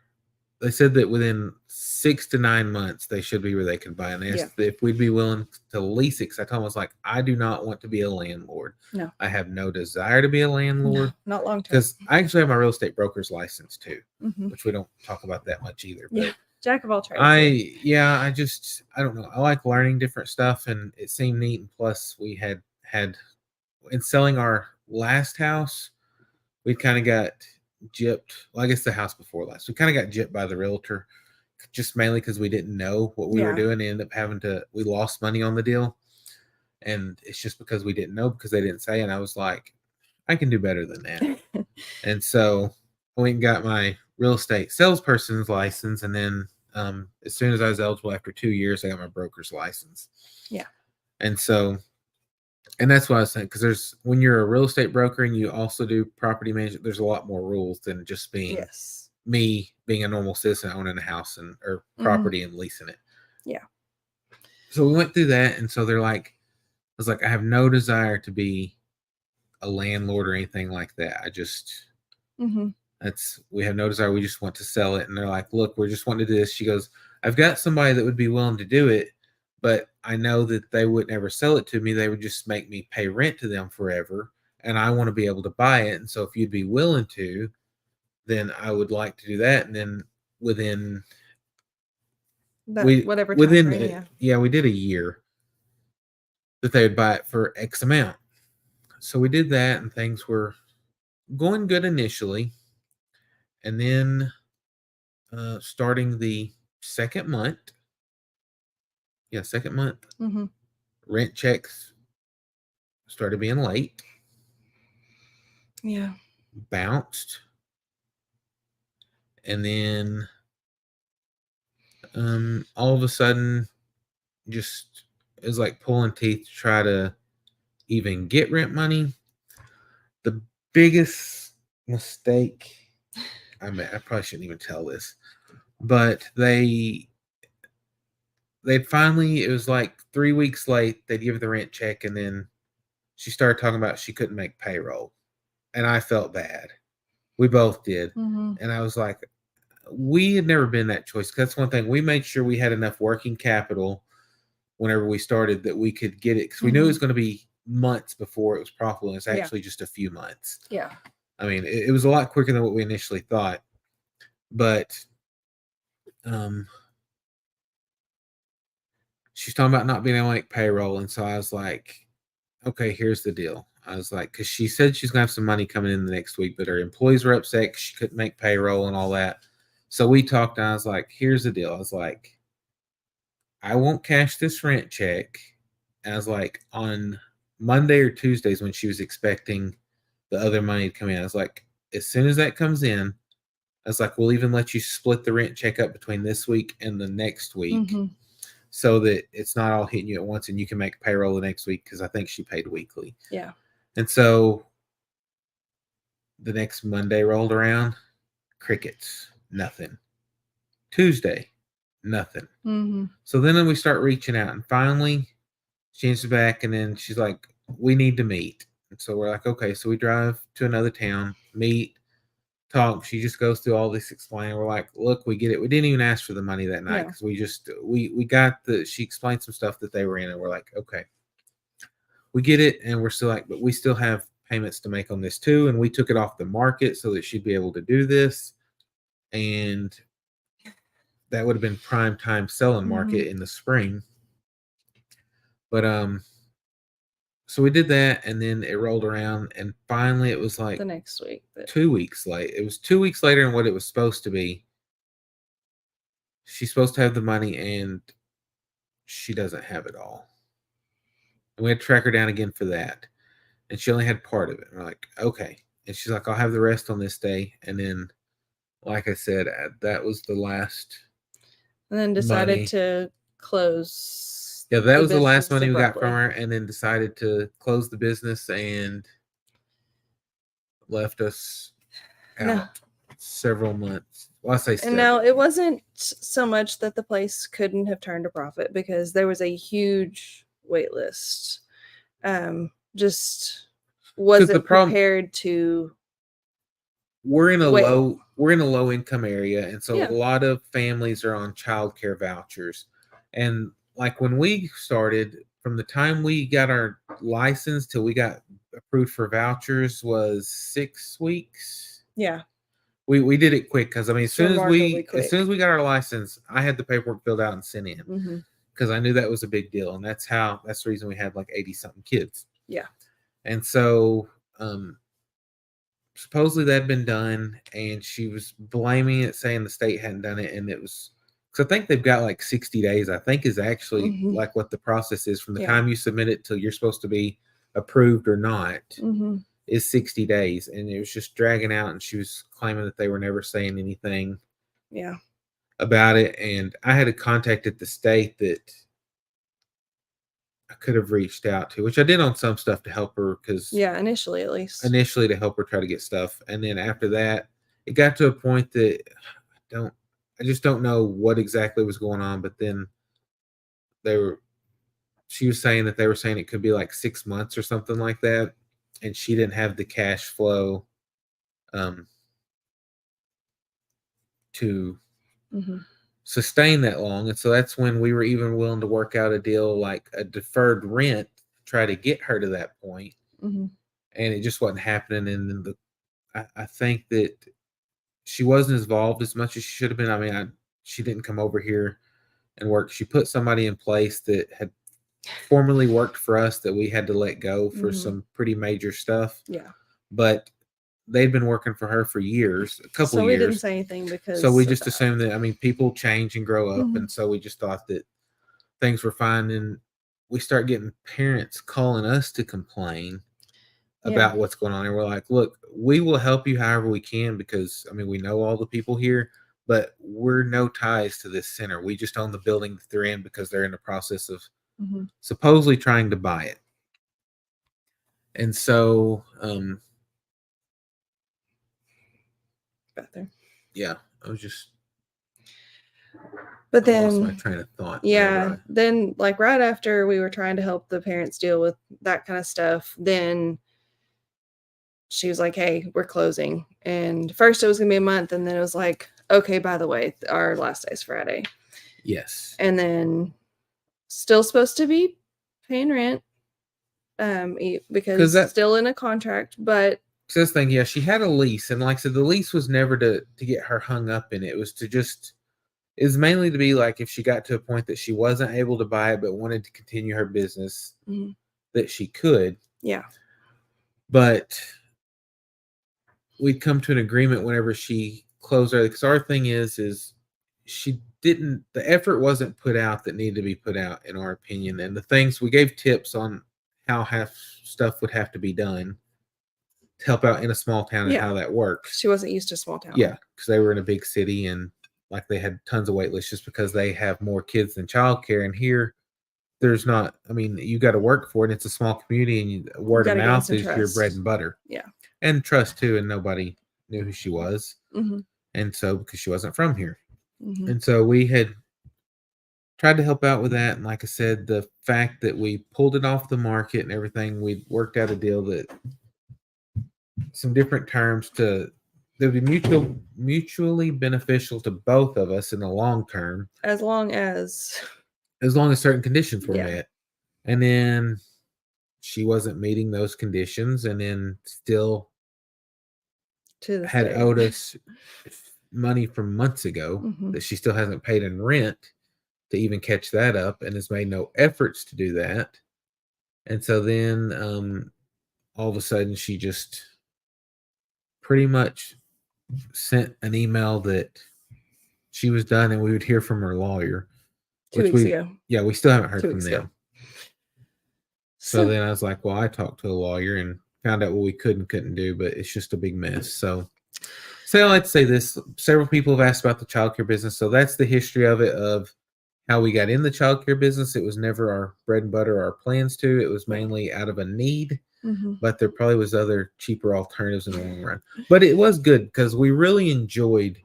they said that within 6 to 9 months they should be where they could buy. And they asked if we'd be willing to lease it, because I told them, I was like, I do not want to be a landlord. No. I have no desire to be a landlord. No, not long term. Because I actually have my real estate broker's license too, Mm-hmm. which we don't talk about that much either. But Yeah. Jack of all trades. I don't know. I like learning different stuff, and it seemed neat. And plus, we had in selling our last house, we kind of got gypped. Well, I guess the house before last, we kind of got gypped by the realtor, just mainly because we didn't know what we were doing. And ended up we lost money on the deal, and it's just because we didn't know, because they didn't say. And I was like, I can do better than that. And so I went and got my real estate salesperson's license, and then as soon as I was eligible after 2 years, I got my broker's license. Yeah. And so, and that's what I was saying, because when you're a real estate broker and you also do property management, there's a lot more rules than just being me being a normal citizen owning a house or property and leasing it. Yeah. So we went through that, and so they're like, I was like, I have no desire to be a landlord or anything like that. I just we have no desire. We just want to sell it. And they're like, look, we're just wanting to do this. She goes, I've got somebody that would be willing to do it, but I know that they wouldn't ever sell it to me. They would just make me pay rent to them forever. And I want to be able to buy it. And so if you'd be willing to, then I would like to do that. And then within we did a year that they would buy it for X amount. So we did that, and things were going good initially. And then starting the second month, rent checks started being late. Yeah. Bounced. And then all of a sudden, just it was like pulling teeth to try to even get rent money. The biggest mistake, I probably shouldn't even tell this, but they'd finally, it was like 3 weeks late, they'd give the rent check, and then she started talking about she couldn't make payroll. And I felt bad. We both did. And I was like, we had never been that choice. That's one thing. We made sure we had enough working capital whenever we started that we could get it, because we knew it was going to be months before it was profitable. It's actually just a few months. Yeah. I mean, it was a lot quicker than what we initially thought. But she's talking about not being able to make payroll. And so I was like, okay, here's the deal. I was like, because she said she's going to have some money coming in the next week, but her employees were upset because she couldn't make payroll and all that. So we talked, and I was like, here's the deal. I was like, I won't cash this rent check. And I was like, on Monday or Tuesdays when she was expecting the other money to come in, I was like, as soon as that comes in, I was like, we'll even let you split the rent check up between this week and the next week, so that it's not all hitting you at once and you can make payroll the next week, because I think she paid weekly. Yeah. And so the next Monday rolled around, crickets, nothing. Tuesday, nothing. So then we start reaching out, and finally she answers back, and then she's like, we need to meet. And so we're like, okay. So we drive to another town, meet, talk. She just goes through all this explaining. We're like, look, we get it. We didn't even ask for the money that night, because we got she explained some stuff that they were in, and we're like, okay, we get it. And we're still like, but we still have payments to make on this too. And we took it off the market so that she'd be able to do this. And that would have been prime time selling market in the spring. But so we did that, and then it rolled around, and finally it was like the next week, 2 weeks late. It was 2 weeks later than what it was supposed to be. She's supposed to have the money, and she doesn't have it all. And we had to track her down again for that. And she only had part of it. And we're like, okay. And she's like, I'll have the rest on this day. And then like I said, that was the last. And then decided money. to close. Yeah, that the was the last business money we got from abruptly. her, and then decided to close the business and left us out No. several months. Well, I say And now several. it wasn't so much that the place couldn't have turned a profit because there was a huge wait list. Just the wasn't problem- prepared to. we're in a Wait. low income area, and so Yeah. a lot of families are on childcare vouchers. And like when we started, from the time we got our license till we got approved for vouchers was 6 weeks. Yeah. We did it quick because I mean, as soon as Remarkably we got our license, I had the paperwork filled out and sent in Mm-hmm. because I knew that was a big deal, and that's the reason we had like 80 something kids. Yeah. And so supposedly that had been done, and she was blaming it, saying the state hadn't done it, and it was because I think they've got like 60 days. I think is actually Mhm. like what the process is from the Yeah. time you submit it till you're supposed to be approved or not. Mm-hmm. Is 60 days, and it was just dragging out, and she was claiming that they were never saying anything Yeah. about it. And I had contacted the state that I could have reached out to, which I did on some stuff to help her, because Yeah. Initially, at least. to help her try to get stuff. And then after that, it got to a point that I just don't know what exactly was going on. But then she was saying that they were saying it could be like 6 months or something like that, and she didn't have the cash flow to Mm-hmm. sustain that long. And so that's when we were even willing to work out a deal like a deferred rent to try to get her to that point. Mm-hmm. And it just wasn't happening. And then I think that she wasn't involved as much as she should have been. I mean, she didn't come over here and work. She put somebody in place that had formerly worked for us that we had to let go for Mhm. some pretty major stuff. Yeah. But they'd been working for her for years, a couple So we years. didn't say anything because. So we of just that. assumed that, I mean, people change and grow up. Mhm. And so we just thought that things were fine. And we start getting parents calling us to complain about what's going on. And we're like, look, we will help you however we can, because I mean, we know all the people here, but we're no ties to this center. We just own the building that they're in because they're in the process of Mm-hmm. supposedly trying to buy it. And so Back there. yeah, I was just But I lost my then, train of thought. yeah, then like right after we were trying to help the parents deal with that kind of stuff, then she was like, "Hey, we're closing." And first it was gonna be a month, and then it was like, "Okay, by the way, our last day is Friday." Yes. And then still supposed to be paying rent, because still in a contract, but So this thing, yeah, she had a lease, and like I said, the lease was never to get her hung up in it. It was to just, it was mainly to be like if she got to a point that she wasn't able to buy it but wanted to continue her business, Mhm. that she could. Yeah. But we'd come to an agreement whenever she closed her, because our thing is she didn't, the effort wasn't put out that needed to be put out, in our opinion. And the things we gave tips on how stuff would have to be done to help out in a small town and how that works. She wasn't used to small town. Yeah, because they were in a big city, and like they had tons of wait lists just because they have more kids than childcare. And here, there's not. I mean, you got to work for it. It's a small community, and word of mouth is your bread and butter. Yeah, and trust too. And nobody knew who she was, mm-hmm. and so because she wasn't from here, Mm-hmm. and so we had tried to help out with that. And like I said, the fact that we pulled it off the market and everything, we worked out a deal that some different terms that would be mutually beneficial to both of us in the long term, as long as certain conditions were met. And then she wasn't meeting those conditions, and then still had owed us money from months ago mm-hmm. that she still hasn't paid in rent to even catch that up, and has made no efforts to do that. And so then all of a sudden she just pretty much sent an email that she was done and we would hear from her lawyer 2 weeks ago. Yeah, we still haven't heard from them. So then I was like, well, I talked to a lawyer and found out what we could and couldn't do, but it's just a big mess. So So I like to say this. Several people have asked about the childcare business. So that's the history of it, of how we got in the childcare business. It was never our bread and butter, our plans to. It was mainly out of a need, but there probably was other cheaper alternatives in the long run. But it was good because we really enjoyed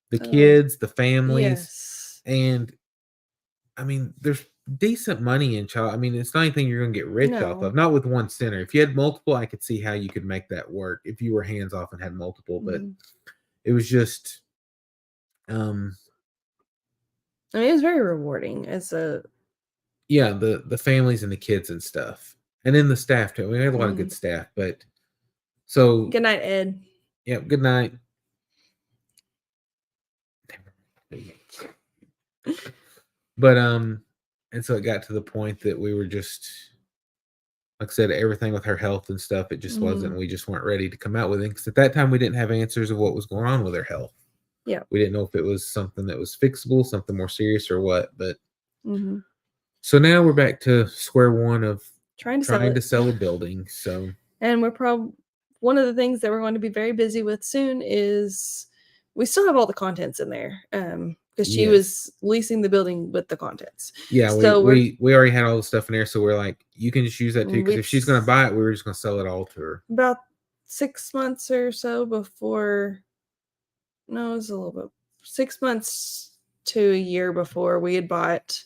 the kids, the families, Yes. and I mean, there's decent money in child. I mean, it's not anything you're going to get rich off No. of. Not with one center. If you had multiple, I could see how you could make that work if you were hands off and had multiple. But it was just, I mean, it was very rewarding as a yeah, the families and the kids and stuff, and then the staff too. We had a lot of good staff, but so good night, Ed. yeah, good night. But and so it got to the point that we were just, like I said, everything with her health and stuff, it just wasn't. We just weren't ready to come out with it because at that time we didn't have answers of what was going on with her health. Yeah, we didn't know if it was something that was fixable, something more serious, or what. But mm-hmm. so now we're back to square one of trying to sell a building. So, and we're probably one of the things that we're going to be very busy with soon is we still have all the contents in there. Because she was leasing the building with the contents. Yeah, so we already had all the stuff in there, so we're like, you can just use that too. Because if she's going to buy it, we were just going to sell it all to her. About 6 months or so before, no, it was a little bit 6 months to a year before we had bought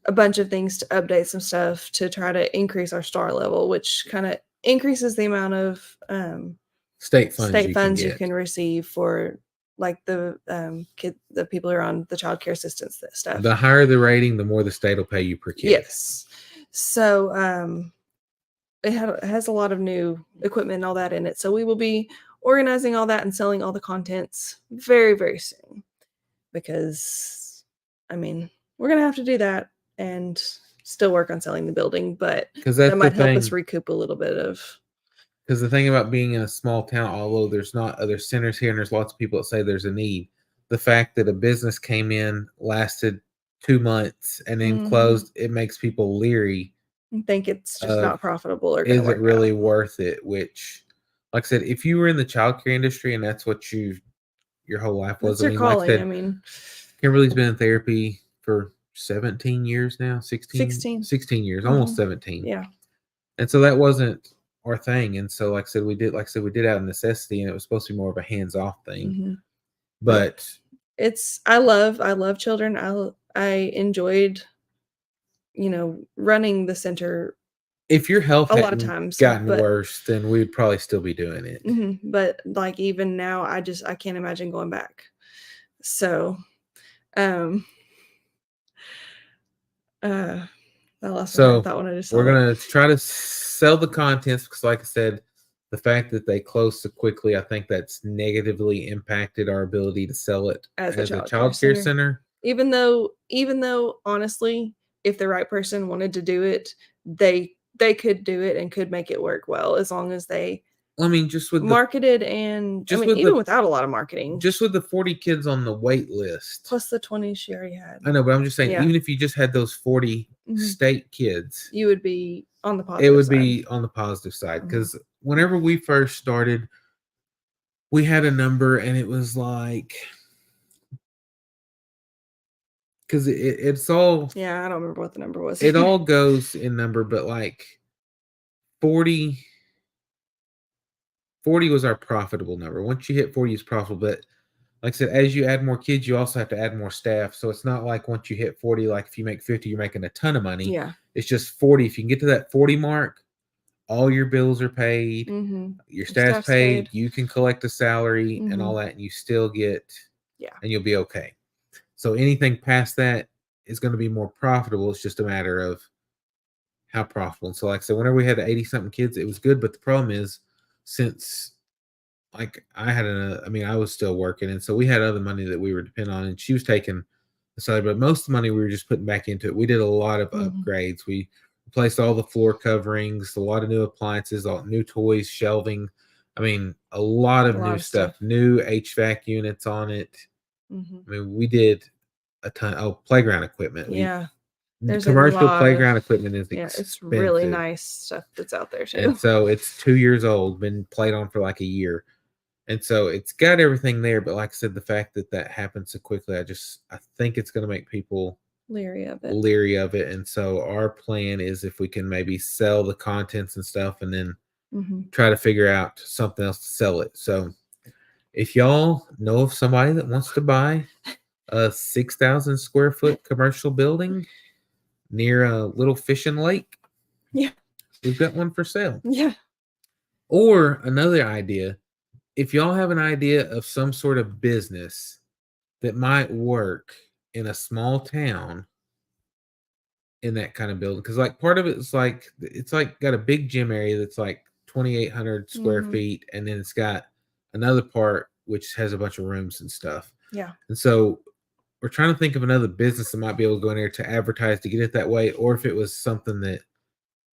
a bunch of things to update some stuff to try to increase our star level, which kind of increases the amount of state funds you can receive for like the the people who are on the child care assistance stuff. The higher the rating, the more the state will pay you per kid. Yes. So it has a lot of new equipment and all that in it. So we will be organizing all that and selling all the contents very, very soon. Because I mean, we're gonna have to do that and still work on selling the building, but that might help us recoup a little bit of. Because the thing about being in a small town, although there's not other centers here and there's lots of people that say there's a need, the fact that a business came in, lasted 2 months, and then closed, it makes people leery. I think it's just not profitable or is it really worth it? Which, like I said, if you were in the childcare industry and that's what your whole life was, I mean, calling. Like I said, I mean, Kimberly's been in therapy for 17 years now, 16 years, almost 17. Yeah. And so that wasn't our thing. And so, like I said, we did out of necessity, and it was supposed to be more of a hands-off thing. But I love children. I enjoyed, running the center. If your health a lot of times gotten worse, then we'd probably still be doing it. But like even now, I can't imagine going back. So, I lost my thought when I just saw we're gonna try to sell the contents because, like I said, the fact that they closed so quickly, I think that's negatively impacted our ability to sell it as a child care center. Even though, honestly, if the right person wanted to do it, they could do it and could make it work well as long as they. I mean, just with marketed even without a lot of marketing. Just with the 40 kids on the wait list. Plus the 20 she already had. I know, but I'm just saying, even if you just had those 40 state kids, you would be on the positive side. It would be on the positive side. Because whenever we first started, we had a number and it was like, because it's all. Yeah, I don't remember what the number was. It all goes in number, but like 40 was our profitable number. Once you hit 40, it's profitable. But like I said, as you add more kids, you also have to add more staff. So it's not like once you hit 40, like if you make 50, you're making a ton of money. Yeah. It's just 40. If you can get to that 40 mark, all your bills are paid. Your staff's paid. You can collect a salary and all that, and you still get, and you'll be okay. So anything past that is going to be more profitable. It's just a matter of how profitable. And so like I said, whenever we had 80-something kids, it was good. But the problem is, since like I was still working, and so we had other money that we were depending on, and she was taking the salary, but most of the money we were just putting back into it. We did a lot of upgrades. We replaced all the floor coverings, a lot of new appliances, all new toys, shelving. I mean, a lot of new stuff, new HVAC units on it. I mean, we did a ton of playground equipment. There's commercial playground equipment is expensive. It's really nice stuff that's out there too. And so it's 2 years old, been played on for like a year. And so it's got everything there, but like I said, the fact that that happened so quickly, I think it's going to make people Leery of it. leery of it. And so our plan is if we can maybe sell the contents and stuff and then try to figure out something else to sell it. So if y'all know of somebody that wants to buy a 6,000 square foot commercial building near a little fishing lake, Yeah. we've got one for sale. Yeah. Or another idea, if y'all have an idea of some sort of business that might work in a small town in that kind of building, because like part of it is like it's like got a big gym area that's like 2,800 square feet, and then it's got another part which has a bunch of rooms and stuff. Yeah. And so we're trying to think of another business that might be able to go in there to advertise to get it that way, or if it was something that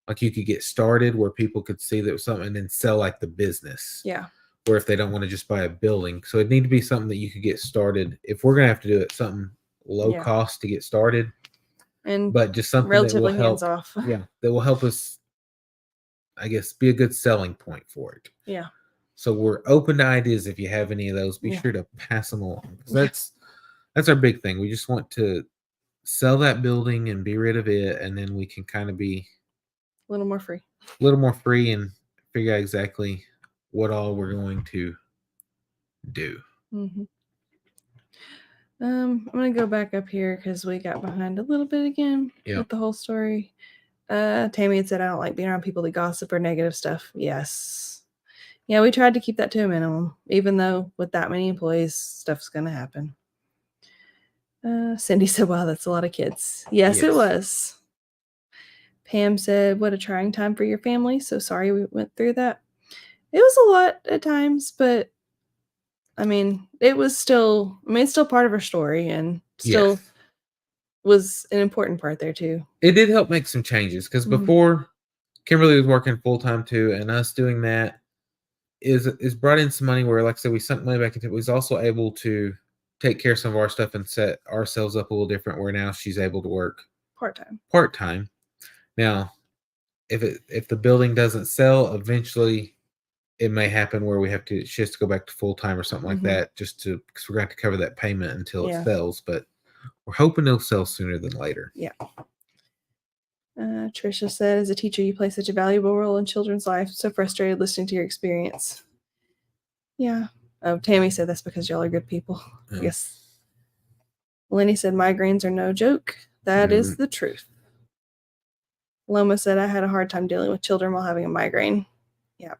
like you could get started where people could see that was something and then sell like the business. Yeah. Or if they don't want to just buy a building. So it'd need to be something that you could get started. If we're going to have to do it, something low cost to get started. But just something relatively that will help. hands-off. Yeah. That will help us, I guess, be a good selling point for it. Yeah. So we're open to ideas. If you have any of those, be sure to pass them along. That's our big thing. We just want to sell that building and be rid of it. And then we can kind of be a little more free and figure out exactly what all we're going to do. I'm gonna go back up here because we got behind a little bit again with the whole story. Tammy had said I don't like being around people that gossip or negative stuff. Yes. Yeah, we tried to keep that to a minimum, even though with that many employees, stuff's gonna happen. Cindy said, wow, that's a lot of kids. Yes, it was. Pam said, what a trying time for your family. So sorry we went through that. It was a lot at times, but I mean, it's still part of our story and still was an important part there too. It did help make some changes because before Kimberly was working full time too, and us doing that is brought in some money where, like I said, we sunk money back into it. We was also able to take care of some of our stuff and set ourselves up a little different where now she's able to work part-time. Now, if the building doesn't sell, eventually it may happen where she has to go back to full-time or something like that because we're going to have to cover that payment until it sells, but we're hoping it'll sell sooner than later. Yeah. Trisha said, as a teacher, you play such a valuable role in children's lives. So frustrated listening to your experience. Yeah. Oh, Tammy said that's because y'all are good people. Yes. Lenny said, migraines are no joke. That is the truth. Loma said, I had a hard time dealing with children while having a migraine. Yeah.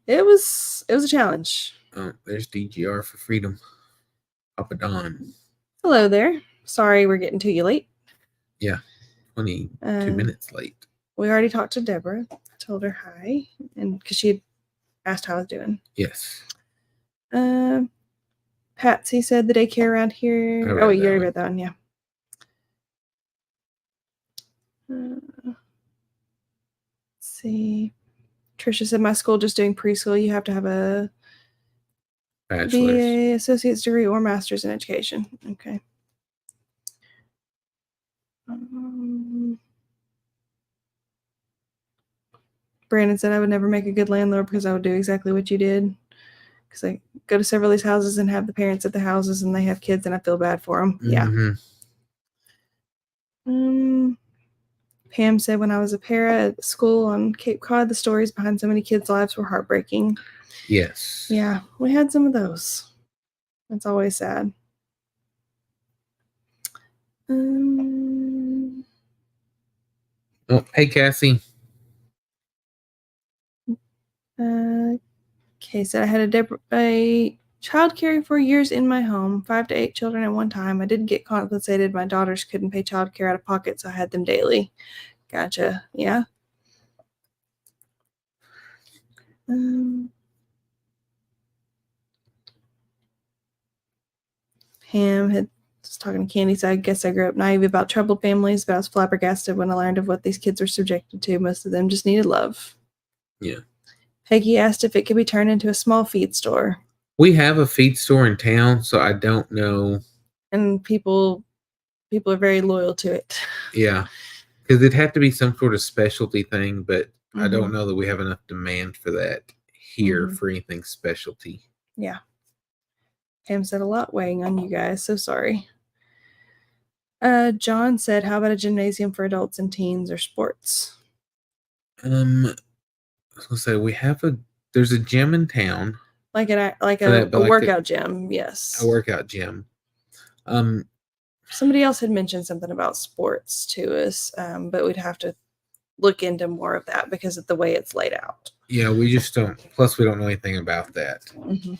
It was a challenge. Oh, there's DGR for freedom. Papa Don. Hello there. Sorry we're getting to you late. Yeah. 22 minutes late. We already talked to Deborah. I told her hi, and because she had asked how I was doing. Yes. Patsy said the daycare around here. You already read that one, yeah. Let's see. Trisha said my school just doing preschool. You have to have a bachelor's, BA, associate's degree, or master's in education. Okay. Brandon said I would never make a good landlord because I would do exactly what you did. Because I go to several of these houses and have the parents at the houses and they have kids and I feel bad for them. Yeah. Pam said when I was a para at school on Cape Cod, the stories behind so many kids' lives were heartbreaking. Yes. Yeah, we had some of those. That's always sad. Oh, hey, Cassie. Okay, so I had a child care for years in my home, 5 to 8 children at one time. I didn't get compensated. My daughters couldn't pay child care out of pocket, so I had them daily. Gotcha. Yeah. Pam was talking to Candy, so I guess I grew up naive about troubled families, but I was flabbergasted when I learned of what these kids were subjected to. Most of them just needed love. Yeah. Peggy asked if it could be turned into a small feed store. We have a feed store in town, so I don't know. And people are very loyal to it. Yeah, because it'd have to be some sort of specialty thing, but I don't know that we have enough demand for that here Mhm. for anything specialty. Yeah. Pam said a lot weighing on you guys. So sorry. John said, how about a gymnasium for adults and teens or sports? I was gonna say there's a gym in town, Like a but like workout gym, yes. a workout gym. Somebody else had mentioned something about sports to us, but we'd have to look into more of that because of the way it's laid out. Yeah, we just don't. Plus, we don't know anything about that. Mm-hmm.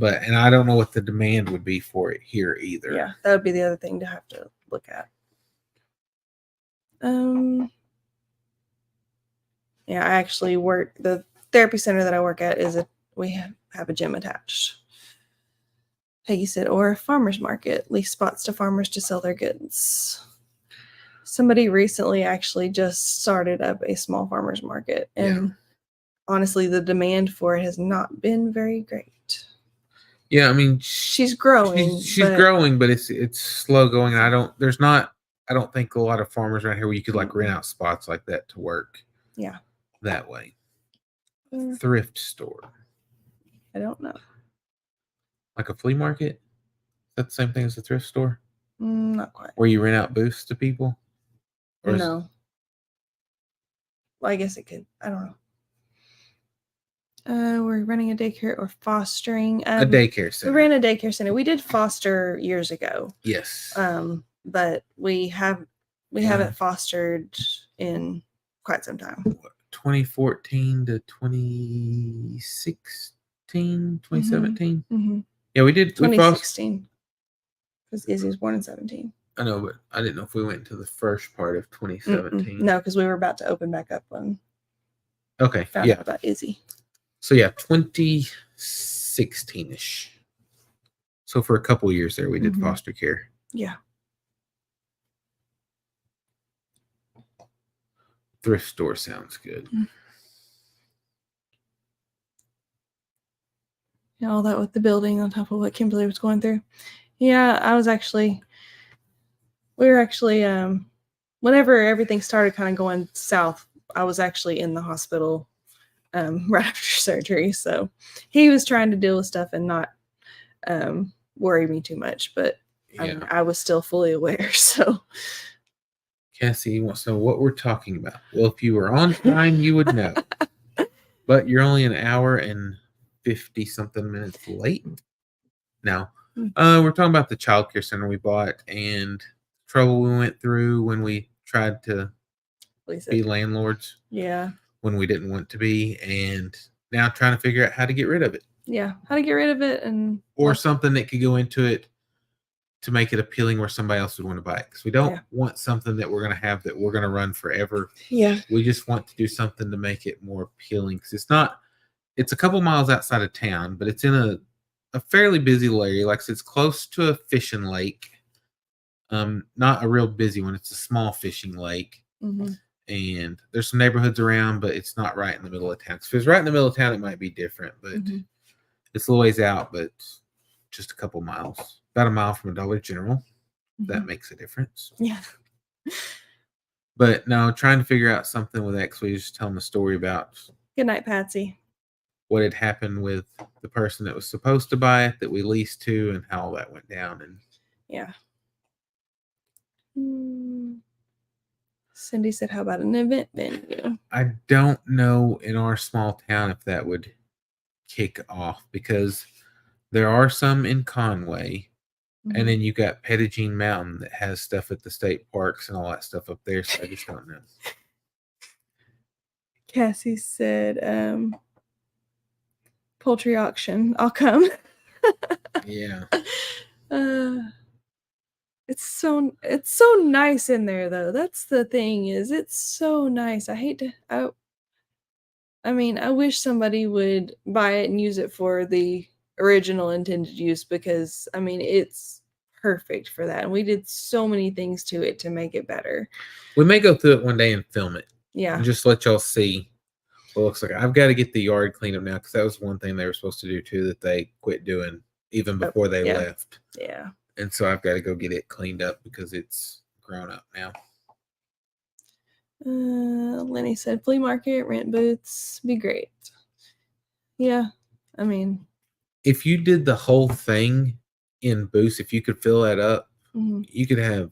And I don't know what the demand would be for it here either. Yeah, that would be the other thing to have to look at. Yeah, I actually work the therapy center that I work at we have a gym attached. Peggy said, or a farmer's market, lease spots to farmers to sell their goods. Somebody recently actually just started up a small farmer's market, and honestly, the demand for it has not been very great. Yeah, I mean, she's growing. She's growing, but it's slow going. I don't think a lot of farmers around here where you could like rent out spots like that to work. Yeah. That way. Thrift store. I don't know. Like a flea market? Is that the same thing as a thrift store? Not quite. Where you rent out booths to people? Or no. Well, I guess it could. I don't know. We're running a daycare or fostering. A daycare center. We ran a daycare center. We did foster years ago. Yes. But we haven't fostered in quite some time. 2014 to 2016, 2017. Mm-hmm. Yeah, we did. 2016. Because Izzy was born in 17. I know, but I didn't know if we went to the first part of 2017. No, because we were about to open back up when. Okay. Found out about Izzy. So yeah, 2016-ish. So for a couple of years there, we did foster care. Yeah. Thrift store sounds good. Yeah, all that with the building on top of what Kimberly was going through. Yeah, we were actually, whenever everything started kind of going south, I was actually in the hospital right after surgery. So he was trying to deal with stuff and not worry me too much, but I was still fully aware. So Cassie wants to know what we're talking about. Well, if you were on time, you would know. But you're only an hour and 50-something minutes late. Now, we're talking about the child care center we bought and trouble we went through when we tried to be landlords. Yeah. When we didn't want to be, and now trying to figure out how to get rid of it. Yeah, how to get rid of it, or something that could go into it to make it appealing where somebody else would want to buy it. Because we don't want something that we're going to have that we're going to run forever. Yeah. We just want to do something to make it more appealing. Because it's a couple miles outside of town, but it's in a fairly busy area. Like it's close to a fishing lake. Not a real busy one. It's a small fishing lake. Mm-hmm. And there's some neighborhoods around, but it's not right in the middle of town. If it's right in the middle of town, it might be different, but it's a little ways out, but just a couple miles. About a mile from a Dollar General. That makes a difference. Yeah. But no, trying to figure out something with X, we just tell them a story about. Good night, Patsy. What had happened with the person that was supposed to buy it that we leased to, and how all that went down. And yeah. Cindy said, how about an event venue? I don't know in our small town if that would kick off, because there are some in Conway, and then you got Pettigene Mountain that has stuff at the state parks and all that stuff up there, so I just don't know. Cassie said, poultry auction. I'll come. Yeah. It's so nice in there though. That's the thing, is it's so nice. I wish somebody would buy it and use it for the original intended use, because it's perfect for that. And we did so many things to it to make it better. We may go through it one day and film it. Yeah. And just let y'all see what it looks like. I've got to get the yard cleaned up now, because that was one thing they were supposed to do too that they quit doing even before they left. Yeah. And so I've got to go get it cleaned up because it's grown up now. Lenny said flea market, rent booths, be great. Yeah. I mean, if you did the whole thing in booths, if you could fill that up, mhm. you could have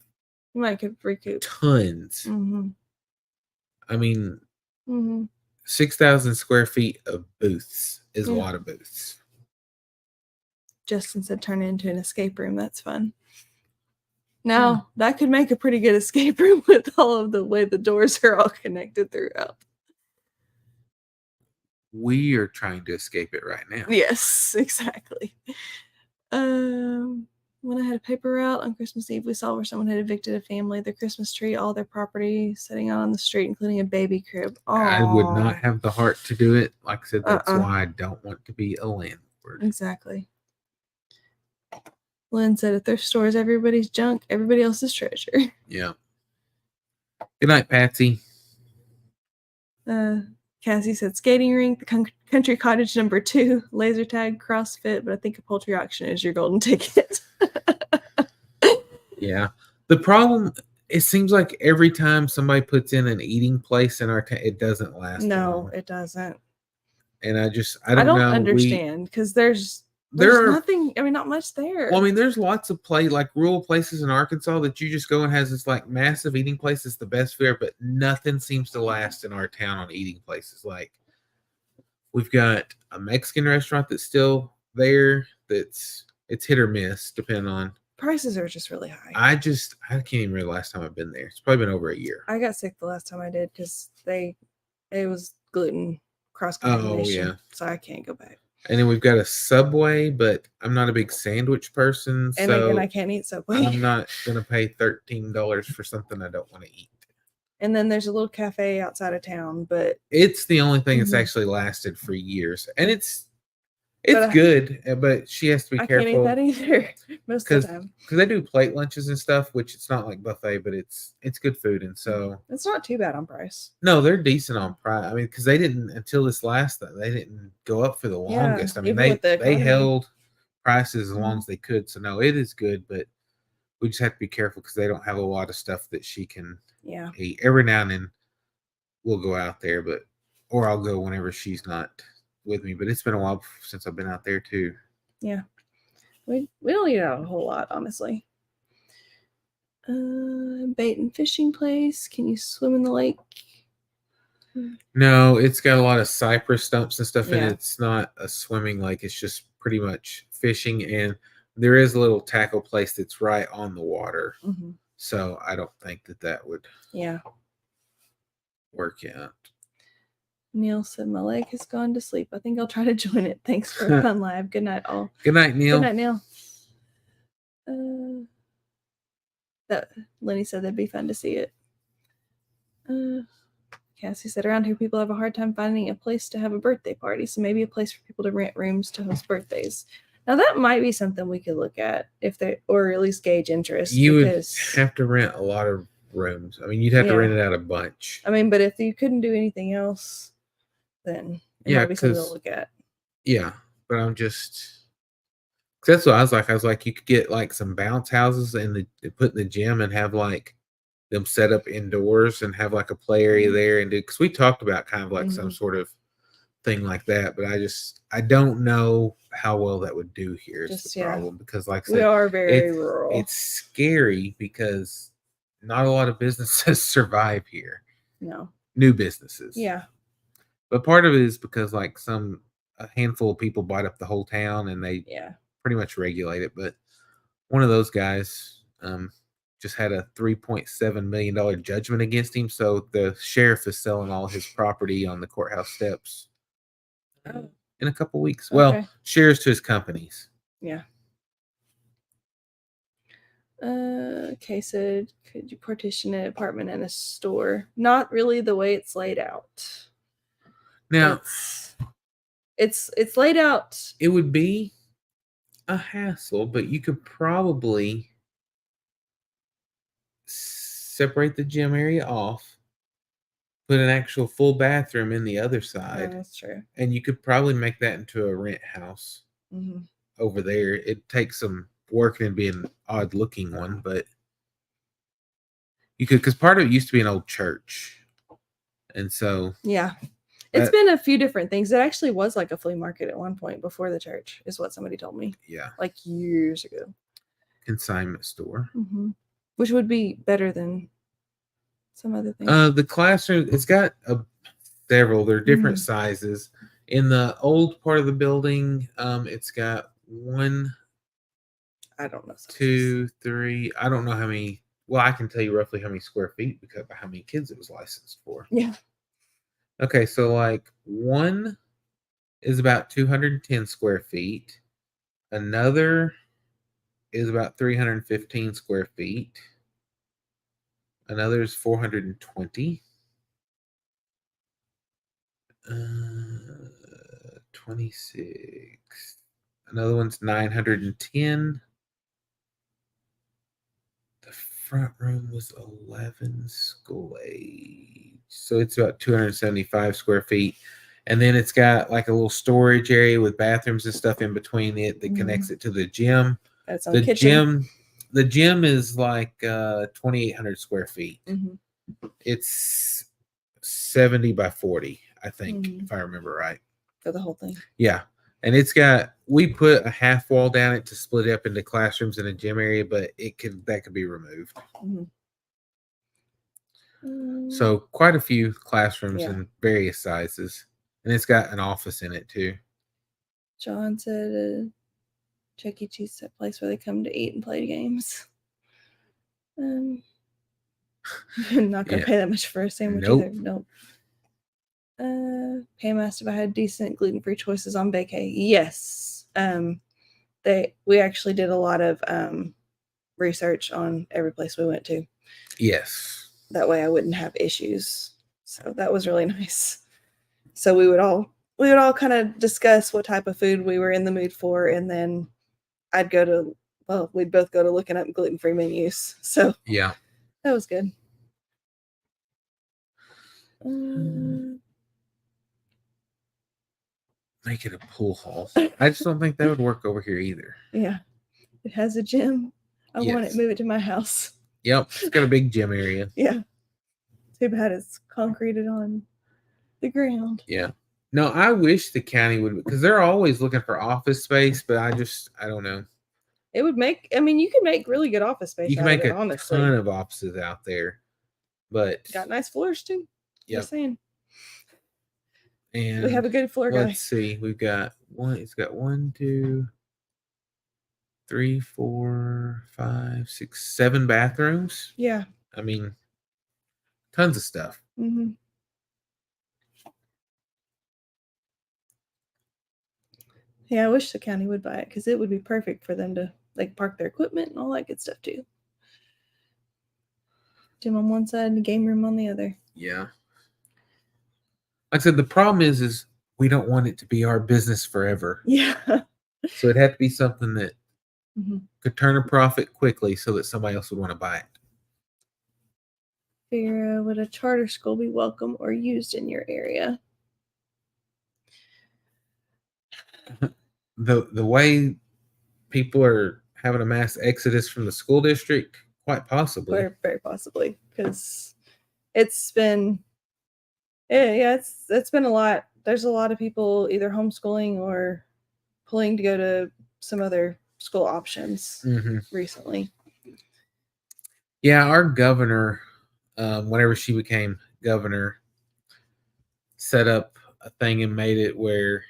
You might could recoup. tons. Mm-hmm. I mean, Mm-hmm. 6,000 square feet of booths is a Yeah. lot of booths. Justin said turn it into an escape room. That's fun. Now, that could make a pretty good escape room with all of the way the doors are all connected throughout. We are trying to escape it right now. Yes, exactly. When I had a paper route on Christmas Eve, we saw where someone had evicted a family, their Christmas tree, all their property sitting out on the street, including a baby crib. I would not Aw. have the heart to do it. Like I said, that's Uh-uh. why I don't want to be a landlord. Exactly. Lynn said a thrift store is everybody's junk, everybody else's treasure. Yeah. Good night, Patsy. Cassie said skating rink, the country cottage number 2, laser tag, CrossFit, but I think a poultry auction is your golden ticket. Yeah. The problem, it seems like every time somebody puts in an eating place in our town, it doesn't last No, long. it doesn't. And I don't know. Understand because there's There are nothing. I mean, not much there. Well, I mean, there's lots of like rural places in Arkansas that you just go and has this like massive eating place. It's the best food, but nothing seems to last in our town on eating places. Like we've got a Mexican restaurant that's still there. It's hit or miss depending on. Prices are just really high. I can't even remember the last time I've been there. It's probably been over a year. I got sick the last time I did because it was gluten cross contamination. Oh yeah, so I can't go back. And then we've got a Subway, but I'm not a big sandwich person, And so again, I can't eat Subway. I'm not gonna pay $13 for something I don't want to eat. And then there's a little cafe outside of town, but It's the only thing that's Mhm. actually lasted for years, and it's But good, but she has to be I can't eat careful that either most of the time. because they do plate lunches and stuff, which it's not like buffet, but it's good food, and so It's not too bad on price. no, they're decent on price. I mean, because they didn't until this last, they didn't go up for the longest. I mean, even with the they economy. held prices as long Mhm. as they could. So no, it is good, but we just have to be careful because they don't have a lot of stuff that she can Yeah. eat. Every now and then we'll go out there, or I'll go whenever she's not with me. But it's been a while since I've been out there too. Yeah. We don't eat out a whole lot, honestly. Bait and fishing place. Can you swim in the lake? No, it's got a lot of cypress stumps and stuff in Yeah. it. It's not a swimming lake. It's just pretty much fishing, and there is a little tackle place that's right on the water. Mm-hmm. So I don't think that would work out. Neil said my leg has gone to sleep. I think I'll try to join it. Thanks for a fun live. Good night, all. Good night, Neil. Good night, Neil. That Lenny said that'd be fun to see it. Cassie said around here people have a hard time finding a place to have a birthday party, so maybe a place for people to rent rooms to host birthdays. Now that might be something we could look at or at least gauge interest. You would have to rent a lot of rooms. I mean, you'd have to rent it out a bunch. I mean, but if you couldn't do anything else, then it might be something to look at. Yeah, but I'm just. That's what I was like. I was like, you could get like some bounce houses and put in the gym and have like them set up indoors and have like a play area there and do. Because we talked about kind of like some sort of thing like that, but I don't know how well that would do here. Is the problem because like I said, we are very rural. It's scary because not a lot of businesses survive here. No, new businesses. Yeah, but part of it is because like a handful of people bought up the whole town and they pretty much regulate it. But one of those guys just had a $3.7 million judgment against him. So the sheriff is selling all his property on the courthouse steps in a couple weeks. Well, shares to his companies. Yeah. Okay, so could you partition an apartment and a store? Not really the way it's laid out. Now, it's laid out. It would be a hassle, but you could probably separate the gym area off, put an actual full bathroom in the other side. That's true. And you could probably make that into a rent house over there. It takes some work and be an odd looking one, but you could, because part of it used to be an old church. And so. Yeah. It's That- been a few different things. It actually was like a flea market at one point before the church, is what somebody told me, Yeah, like years ago. consignment store. Which would be better than some other things. The classroom, it's got several. They're different Mhm. sizes. In the old part of the building, it's got 1, I don't know. 2, 3. I don't know how many. Well, I can tell you roughly how many square feet because of how many kids it was licensed for. Yeah. Okay, so like one is about 210 square feet. Another is about 315 square feet. Another is 420. 26. Another one's 910. The front room was 11 school age. So it's about 275 square feet. And then it's got like a little storage area with bathrooms and stuff in between it that connects it to the gym. That's on The kitchen. gym is like 2,800 square feet. Mhm. It's 70 by 40, I think, Mhm. if I remember right. For the whole thing. Yeah. And we put a half wall down it to split it up into classrooms and a gym area, but that could be removed. So quite a few classrooms Yeah. in various sizes. And it's got an office in it too. John said Chuck E. Cheese is a place where they come to eat and play games. I'm not gonna Yeah. pay that much for a sandwich Nope. either. Nope. Pam asked if I had decent gluten-free choices on vacay. Yes. We actually did a lot of research on every place we went to. Yes. That way I wouldn't have issues. So that was really nice. So we would all kind of discuss what type of food we were in the mood for, and then we'd both go to looking up gluten-free menus. So yeah, that was good. Make it a pool hall. I just don't think that would work over here either. Yeah. It has a gym. I want it Yes. move it to my house. Yep, it's got a big gym area. Yeah. Too bad it's concreted on the ground. Yeah. No, I wish the county would, because they're always looking for office space, but I don't know. It would you could make really good office space. You can out make of it, a honestly. ton of offices out there, but Got nice floors too. Yep. Just saying. And We have a good floor guy. let's see, we've got one. It's got 1, 2, 3, 4, 5, 6, 7 bathrooms. Yeah. I mean, tons of stuff. Mm-hmm. Yeah, I wish the county would buy it because it would be perfect for them to like park their equipment and all that good stuff too. Gym on one side and the game room on the other. Yeah. Like I said, the problem is we don't want it to be our business forever. Yeah. So it'd have to be something that Mm-hmm. could turn a profit quickly so that somebody else would want to buy it. Vera, would a charter school be welcome or used in your area? The way people are having a mass exodus from the school district, quite possibly. Very, very possibly, because it's been, it's been a lot. There's a lot of people either homeschooling or pulling to go to some other school options recently. Yeah, our governor, whenever she became governor, set up a thing and made it where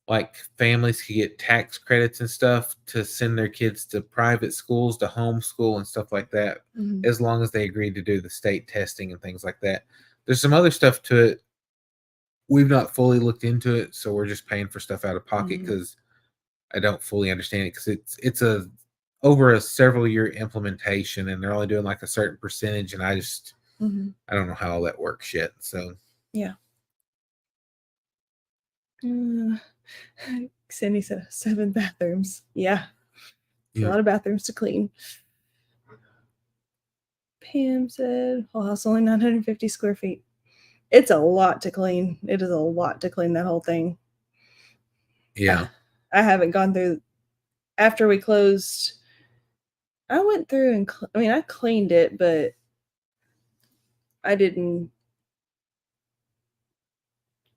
like families could get tax credits and stuff to send their kids to private schools, to homeschool and stuff like that, as long as they agreed to do the state testing and things like that. There's some other stuff to it. We've not fully looked into it, so we're just paying for stuff out of pocket because I don't fully understand it, because it's over a several year implementation and they're only doing like a certain percentage, and I don't know how all that works yet. So yeah. Cindy said 7 bathrooms. Yeah. It's a lot of bathrooms to clean. Pam said whole house only 950 square feet. It's a lot to clean. It is a lot to clean that whole thing. Yeah. I haven't gone through after we closed. I went through and I cleaned it, but I didn't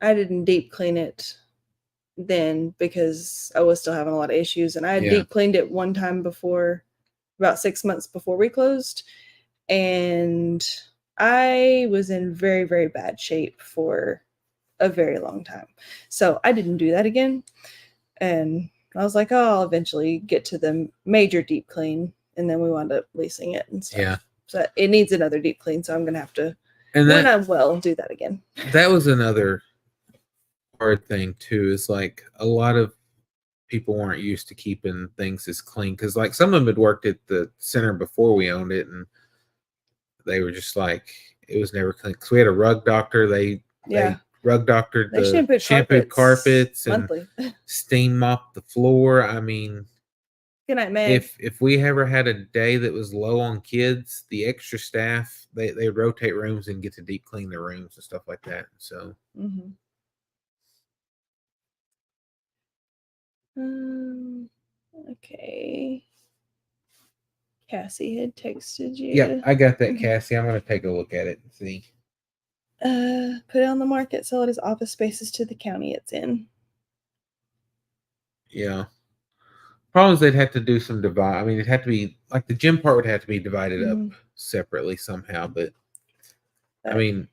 I didn't deep clean it then because I was still having a lot of issues, and I had deep cleaned it one time before, about 6 months before we closed, and I was in very, very bad shape for a very long time. So I didn't do that again. And I was like, oh, I'll eventually get to the major deep clean. And then we wound up leasing it and stuff. Yeah. So it needs another deep clean. So I'm going to have to, And when I'm well, do that again. that was another hard thing too, is like a lot of people weren't used to keeping things as clean, because like some of them had worked at the center before we owned it, and they were just like, it was never clean. Because we had a rug doctor, they rug doctored the shampooed carpets and monthly. steam mopped the floor. I mean, good night, Meg. If we ever had a day that was low on kids, the extra staff, they would rotate rooms and get to deep clean their rooms and stuff like that. So okay. Cassie had texted you. Yeah, I got that, Cassie. I'm going to take a look at it and see. Put it on the market, sell it as office spaces to the county it's in. Yeah. Problem is they'd have to do some divide. I mean, it'd have to be like the gym part would have to be divided up separately somehow. But I mean,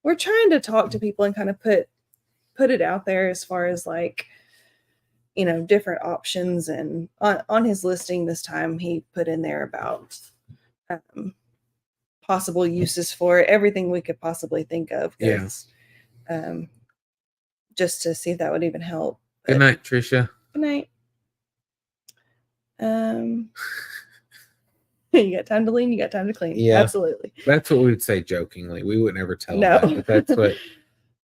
we're trying to talk to people and kind of put it out there as far as like, you know, different options. And on his listing this time, he put in there about possible uses for everything we could possibly think of. Just to see if that would even help. Good night, Trisha. Good night. You got time to lean, you got time to clean. Yeah, absolutely. That's what we would say jokingly. We would never tell her that, but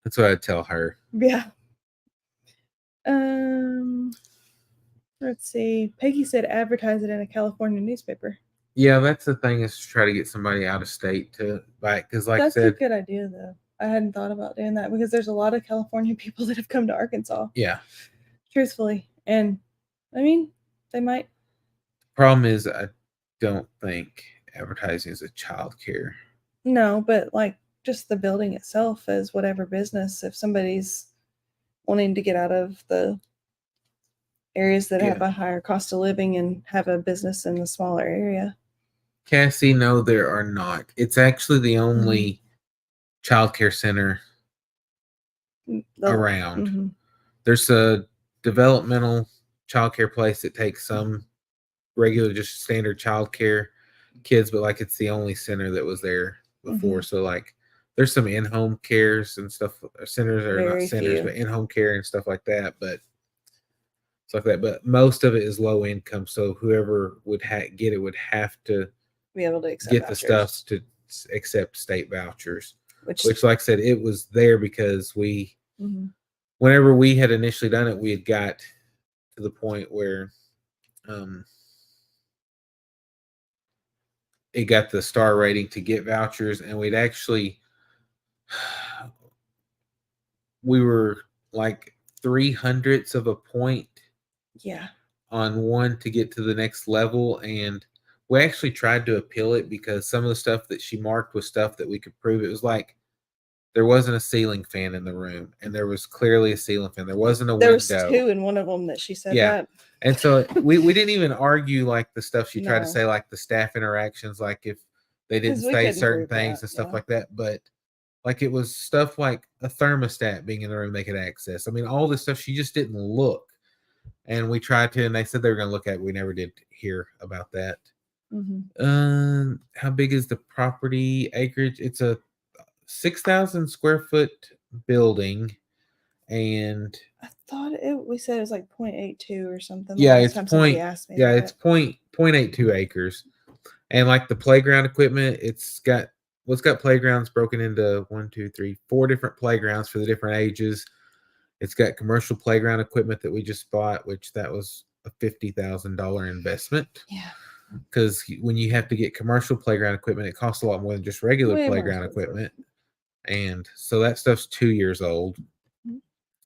that's what I'd tell her. Yeah. Let's see. Peggy said advertise it in a California newspaper. Yeah, that's the thing, is to try to get somebody out of state to buy it. Because, like that's I said, a good idea though. I hadn't thought about doing that because there's a lot of California people that have come to Arkansas. Yeah. Truthfully, and I mean, they might. Problem is, I don't think advertising is a childcare. No, but like just the building itself is whatever business. If somebody's wanting to get out of the areas that have a higher cost of living and have a business in a smaller area. Cassie, no, there are not. It's actually the only childcare center around. There's a developmental childcare place that takes some regular, just standard childcare kids, but like it's the only center that was there before. So like there's some in-home cares and stuff, centers, or not centers, but in-home care and stuff like that. But stuff like that. But most of it is low income. So whoever would get it would have to be able to accept get vouchers. The stuff to accept state vouchers. Which, like I said, it was there because we, whenever we had initially done it, we had got to the point where it got the star rating to get vouchers, and we were like 0.03 of a point on one to get to the next level. And we actually tried to appeal it because some of the stuff that she marked was stuff that we could prove. It was like there wasn't a ceiling fan in the room, and there was clearly a ceiling fan. There wasn't a window. There was two in one of them that she said that. And so we didn't even argue like the stuff she tried to say, like the staff interactions, like if they didn't say certain things and stuff like that. But like it was stuff like a thermostat being in the room they could access. I mean, all this stuff, she just didn't look. And we tried to, and they said they were going to look at it. We never did hear about that. How big is the property acreage? It's a 6,000 square foot building, and I thought we said it was like 0.82 or something. Yeah, it's it's 0.82 acres. And like the playground equipment, it's got playgrounds broken into 4 different playgrounds for the different ages. It's got commercial playground equipment that we just bought, which that was a $50,000 investment. Yeah. Because when you have to get commercial playground equipment, it costs a lot more than just regular playground equipment. And so that stuff's 2 years old.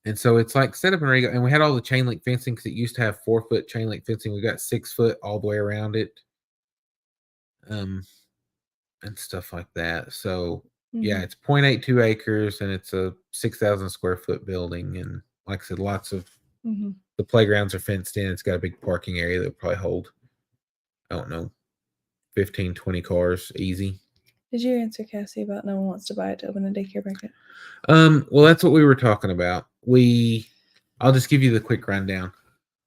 And so it's like set up and ready to go. And we had all the chain link fencing because it used to have 4-foot chain link fencing. We got 6 foot all the way around it. And stuff like that. So Yeah, it's 0.82 acres and it's a 6,000 square foot building. And like I said, lots of the playgrounds are fenced in. It's got a big parking area that will probably hold, I don't know, 15, 20 cars easy. Did you answer Cassie about no one wants to buy it to open a daycare back yet? Well, that's what we were talking about. I'll just give you the quick rundown.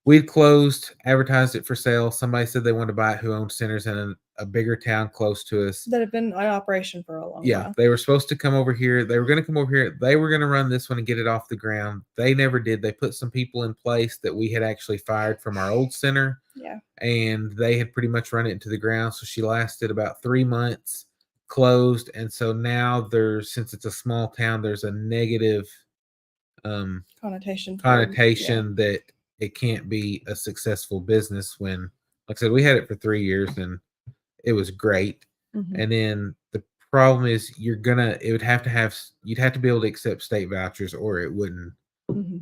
We'd closed, advertised it for sale. Somebody said they wanted to buy it who owned centers in a bigger town close to us. That have been in operation for a long while. They were supposed to come over here. They were going to come over here. They were going to run this one and get it off the ground. They never did. They put some people in place that we had actually fired from our old center. Yeah. And they had pretty much run it into the ground. So she lasted about 3 months, closed. And so now since it's a small town, there's a negative connotation that it can't be a successful business when, like I said, we had it for 3 years and it was great. And then the problem is you'd have to be able to accept state vouchers or it wouldn't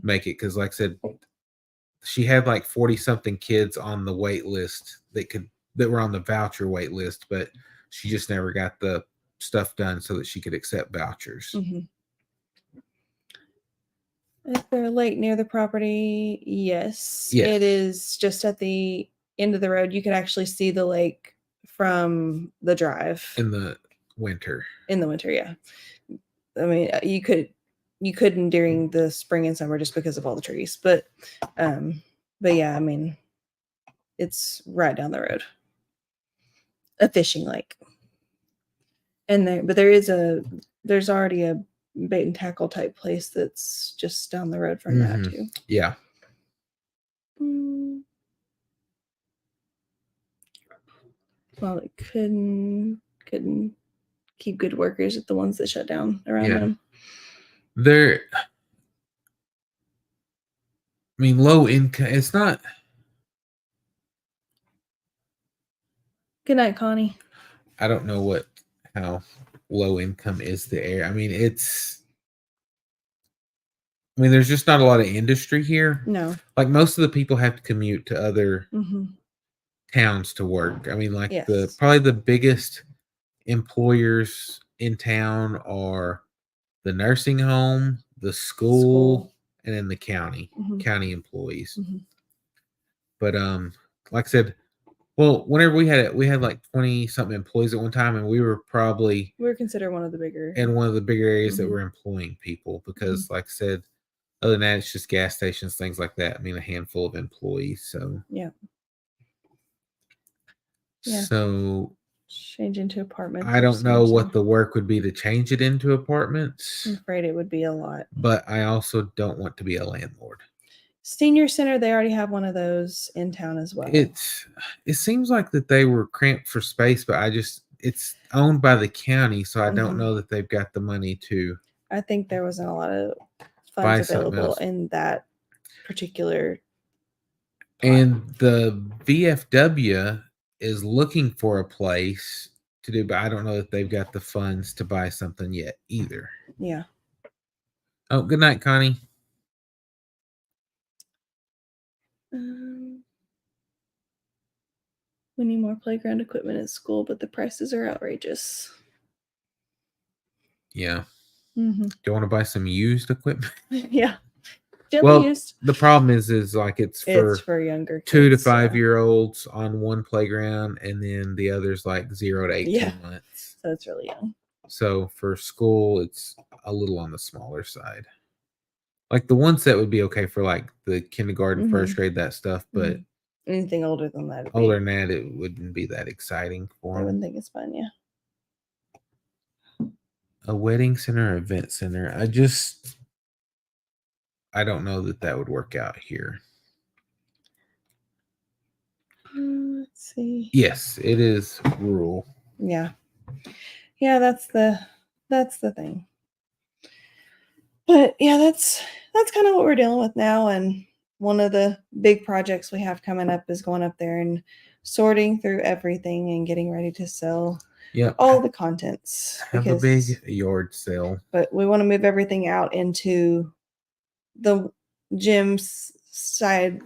make it. Cause like I said, she had like 40 something kids on the wait list that were on the voucher wait list, but she just never got the stuff done so that she could accept vouchers. Is there a lake near the property? Yes. Yes. It is just at the end of the road. You can actually see the lake from the drive. In the winter. Yeah. I mean, you couldn't during the spring and summer just because of all the trees. But yeah, I mean, it's right down the road. A fishing lake. And there's already a bait and tackle type place that's just down the road from that too. Yeah. Well, it couldn't keep good workers at the ones that shut down around them. Low income. It's not. Good night, Connie. I don't know how low income is the area. There's just not a lot of industry here. No. Like most of the people have to commute to other towns to work. Probably the biggest employers in town are the nursing home, the school. And then the county employees. But like I said, well, whenever we had like 20 something employees at one time, and we were considered one of the bigger areas that were employing people because like I said, other than that, it's just gas stations, things like that. A handful of employees. So yeah. So change into apartments. I don't know what the work would be to change it into apartments. I'm afraid it would be a lot. But I also don't want to be a landlord. Senior center, they already have one of those in town as well. It seems like that they were cramped for space, but it's owned by the county, so I don't know that they've got the money to. I think there wasn't a lot of funds available in that particular. And the VFW is looking for a place to do, but I don't know that they've got the funds to buy something yet either. Yeah. Oh, good night, Connie. We need more playground equipment at school, but the prices are outrageous. Yeah. Do you want to buy some used equipment? Yeah. Used. The problem is like it's for younger kids, 2 to 5 year olds on one playground, and then the other's like 0 to 18 months. So it's really young. So for school, it's a little on the smaller side. Like the one set would be okay for like the kindergarten, first grade, that stuff, but anything older than that, it wouldn't be that exciting for them. I wouldn't think it's fun. Yeah. A wedding center, or event center. I don't know that would work out here. Let's see. Yes, it is rural. Yeah. Yeah, that's the thing. But yeah, that's kind of what we're dealing with now. And one of the big projects we have coming up is going up there and sorting through everything and getting ready to sell all the contents. Have a big yard sale. But we want to move everything out into the gym's side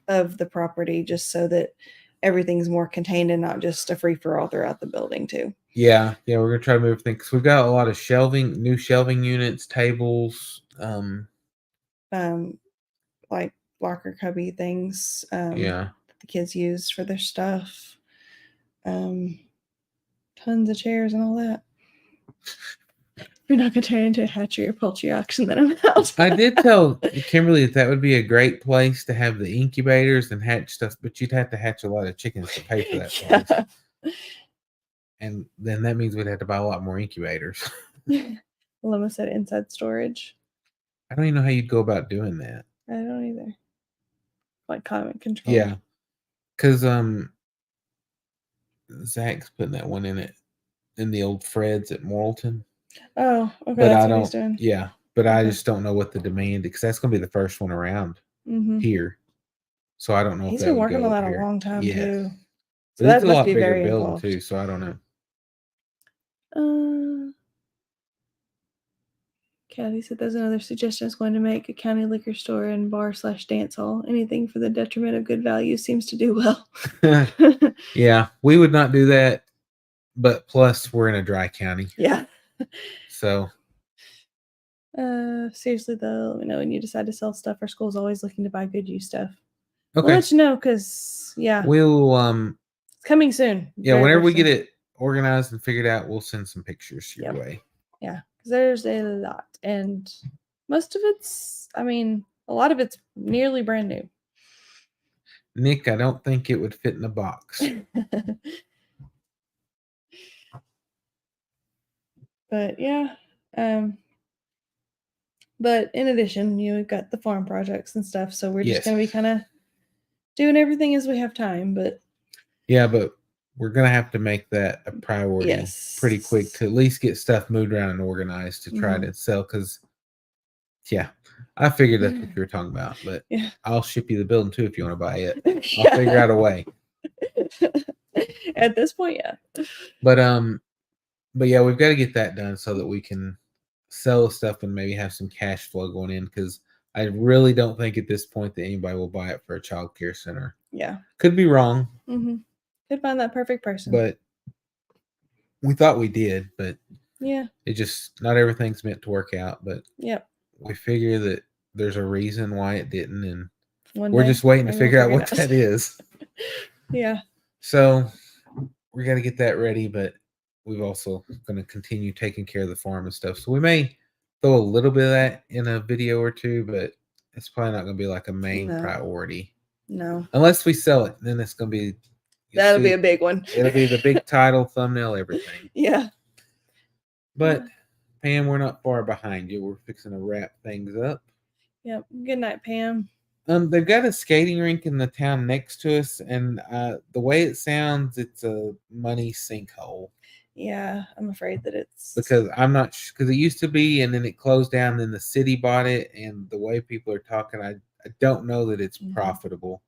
of the property just so that everything's more contained and not just a free for all throughout the building too. Yeah, we're gonna try to move everything because we've got a lot of new shelving units, tables. Like locker cubby things. Yeah, The kids use for their stuff. Tons of chairs and all that. We're not gonna turn into a hatchery or poultry auction, then I'm out. I did tell Kimberly that would be a great place to have the incubators and hatch stuff, but you'd have to hatch a lot of chickens to pay for that place. And then that means we'd have to buy a lot more incubators. Lima said inside storage. I don't even know how you'd go about doing that. I don't either. Like climate control. Yeah, because Zach's putting that one in the old Fred's at Morrilton. Oh, okay. But That's I what he's don't. doing. Yeah, but I Okay. just don't know what the demand, because that's gonna be the first one around here. So I don't know. He's if that been would working go on that here. a long time Yes. too. So But that it's a must lot be bigger very building involved. too. So I don't know. Kathy said there's another suggestion is going to make a county liquor store and bar/dance hall. Anything for the detriment of good value seems to do well. Yeah, we would not do that. But plus, we're in a dry county. Yeah. So. Seriously though, let me know when you decide to sell stuff. Our school's always looking to buy good used stuff. Okay. We'll let you know because We'll it's coming soon. Yeah, whenever we get it organized and figured out, we'll send some pictures your way. Yeah, because there's a lot, and most of it's, a lot of it's nearly brand new. Nick, I don't think it would fit in a box. But yeah, but in addition, we've got the farm projects and stuff, so we're just gonna be kind of doing everything as we have time. But yeah, but we're gonna have to make that a priority pretty quick to at least get stuff moved around and organized to try to sell. Because I figured that's what you were talking about. But I'll ship you the building too if you want to buy it. I'll figure out a way. At this point, yeah. But yeah, we've got to get that done so that we can sell the stuff and maybe have some cash flow going in, because I really don't think at this point that anybody will buy it for a child care center. Yeah. Could be wrong. Could find that perfect person. But we thought we did, but it just, not everything's meant to work out. But we figure that there's a reason why it didn't, and we're just waiting to figure out what that is. Yeah. So we got to get that ready, but we've also going to continue taking care of the farm and stuff. So we may throw a little bit of that in a video or two, but it's probably not going to be like a main priority. No. Unless we sell it, then it's going to be. That'll be a big one. It'll be the big title, thumbnail, everything. Yeah. But Pam, we're not far behind you. We're fixing to wrap things up. Yep. Good night, Pam. They've got a skating rink in the town next to us, and the way it sounds, it's a money sinkhole. Yeah, I'm afraid that it's because I'm not because it used to be, and then it closed down. Then the city bought it, and the way people are talking, I don't know that it's profitable.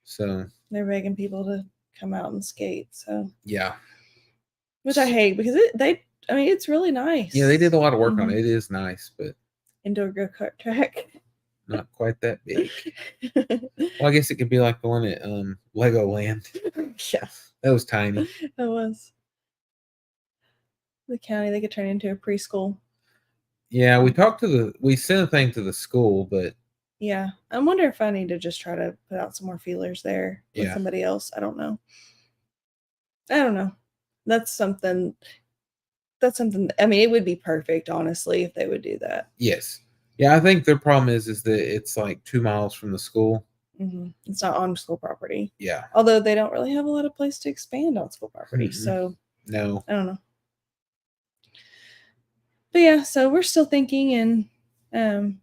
So they're begging people to come out and skate. So yeah, which I hate because it's really nice. Yeah, they did a lot of work on it. It is nice, but indoor go-kart track. Not quite that big. Well, I guess it could be like the one at Legoland. Yeah. That was tiny. That was. The county, they could turn into a preschool. Yeah, we sent a thing to the school, but yeah, I wonder if I need to just try to put out some more feelers there with somebody else. I don't know. That's something. I mean, it would be perfect, honestly, if they would do that. Yes. Yeah, I think their problem is that it's like 2 miles from the school. Mm-hmm. It's not on school property. Yeah. Although they don't really have a lot of place to expand on school property. Mm-hmm. So no. I don't know. But yeah, so we're still thinking, and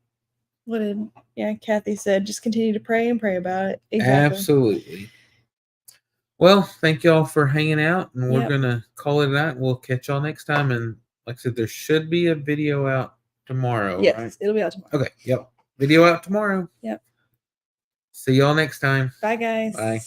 Kathy said, just continue to pray and pray about it. Exactly. Absolutely. Well, thank y'all for hanging out, and we're gonna call it that. We'll catch y'all next time. And like I said, there should be a video out tomorrow. Yes, right? It'll be out tomorrow. Okay. Yep. Video out tomorrow. Yep. See y'all next time. Bye, guys. Bye.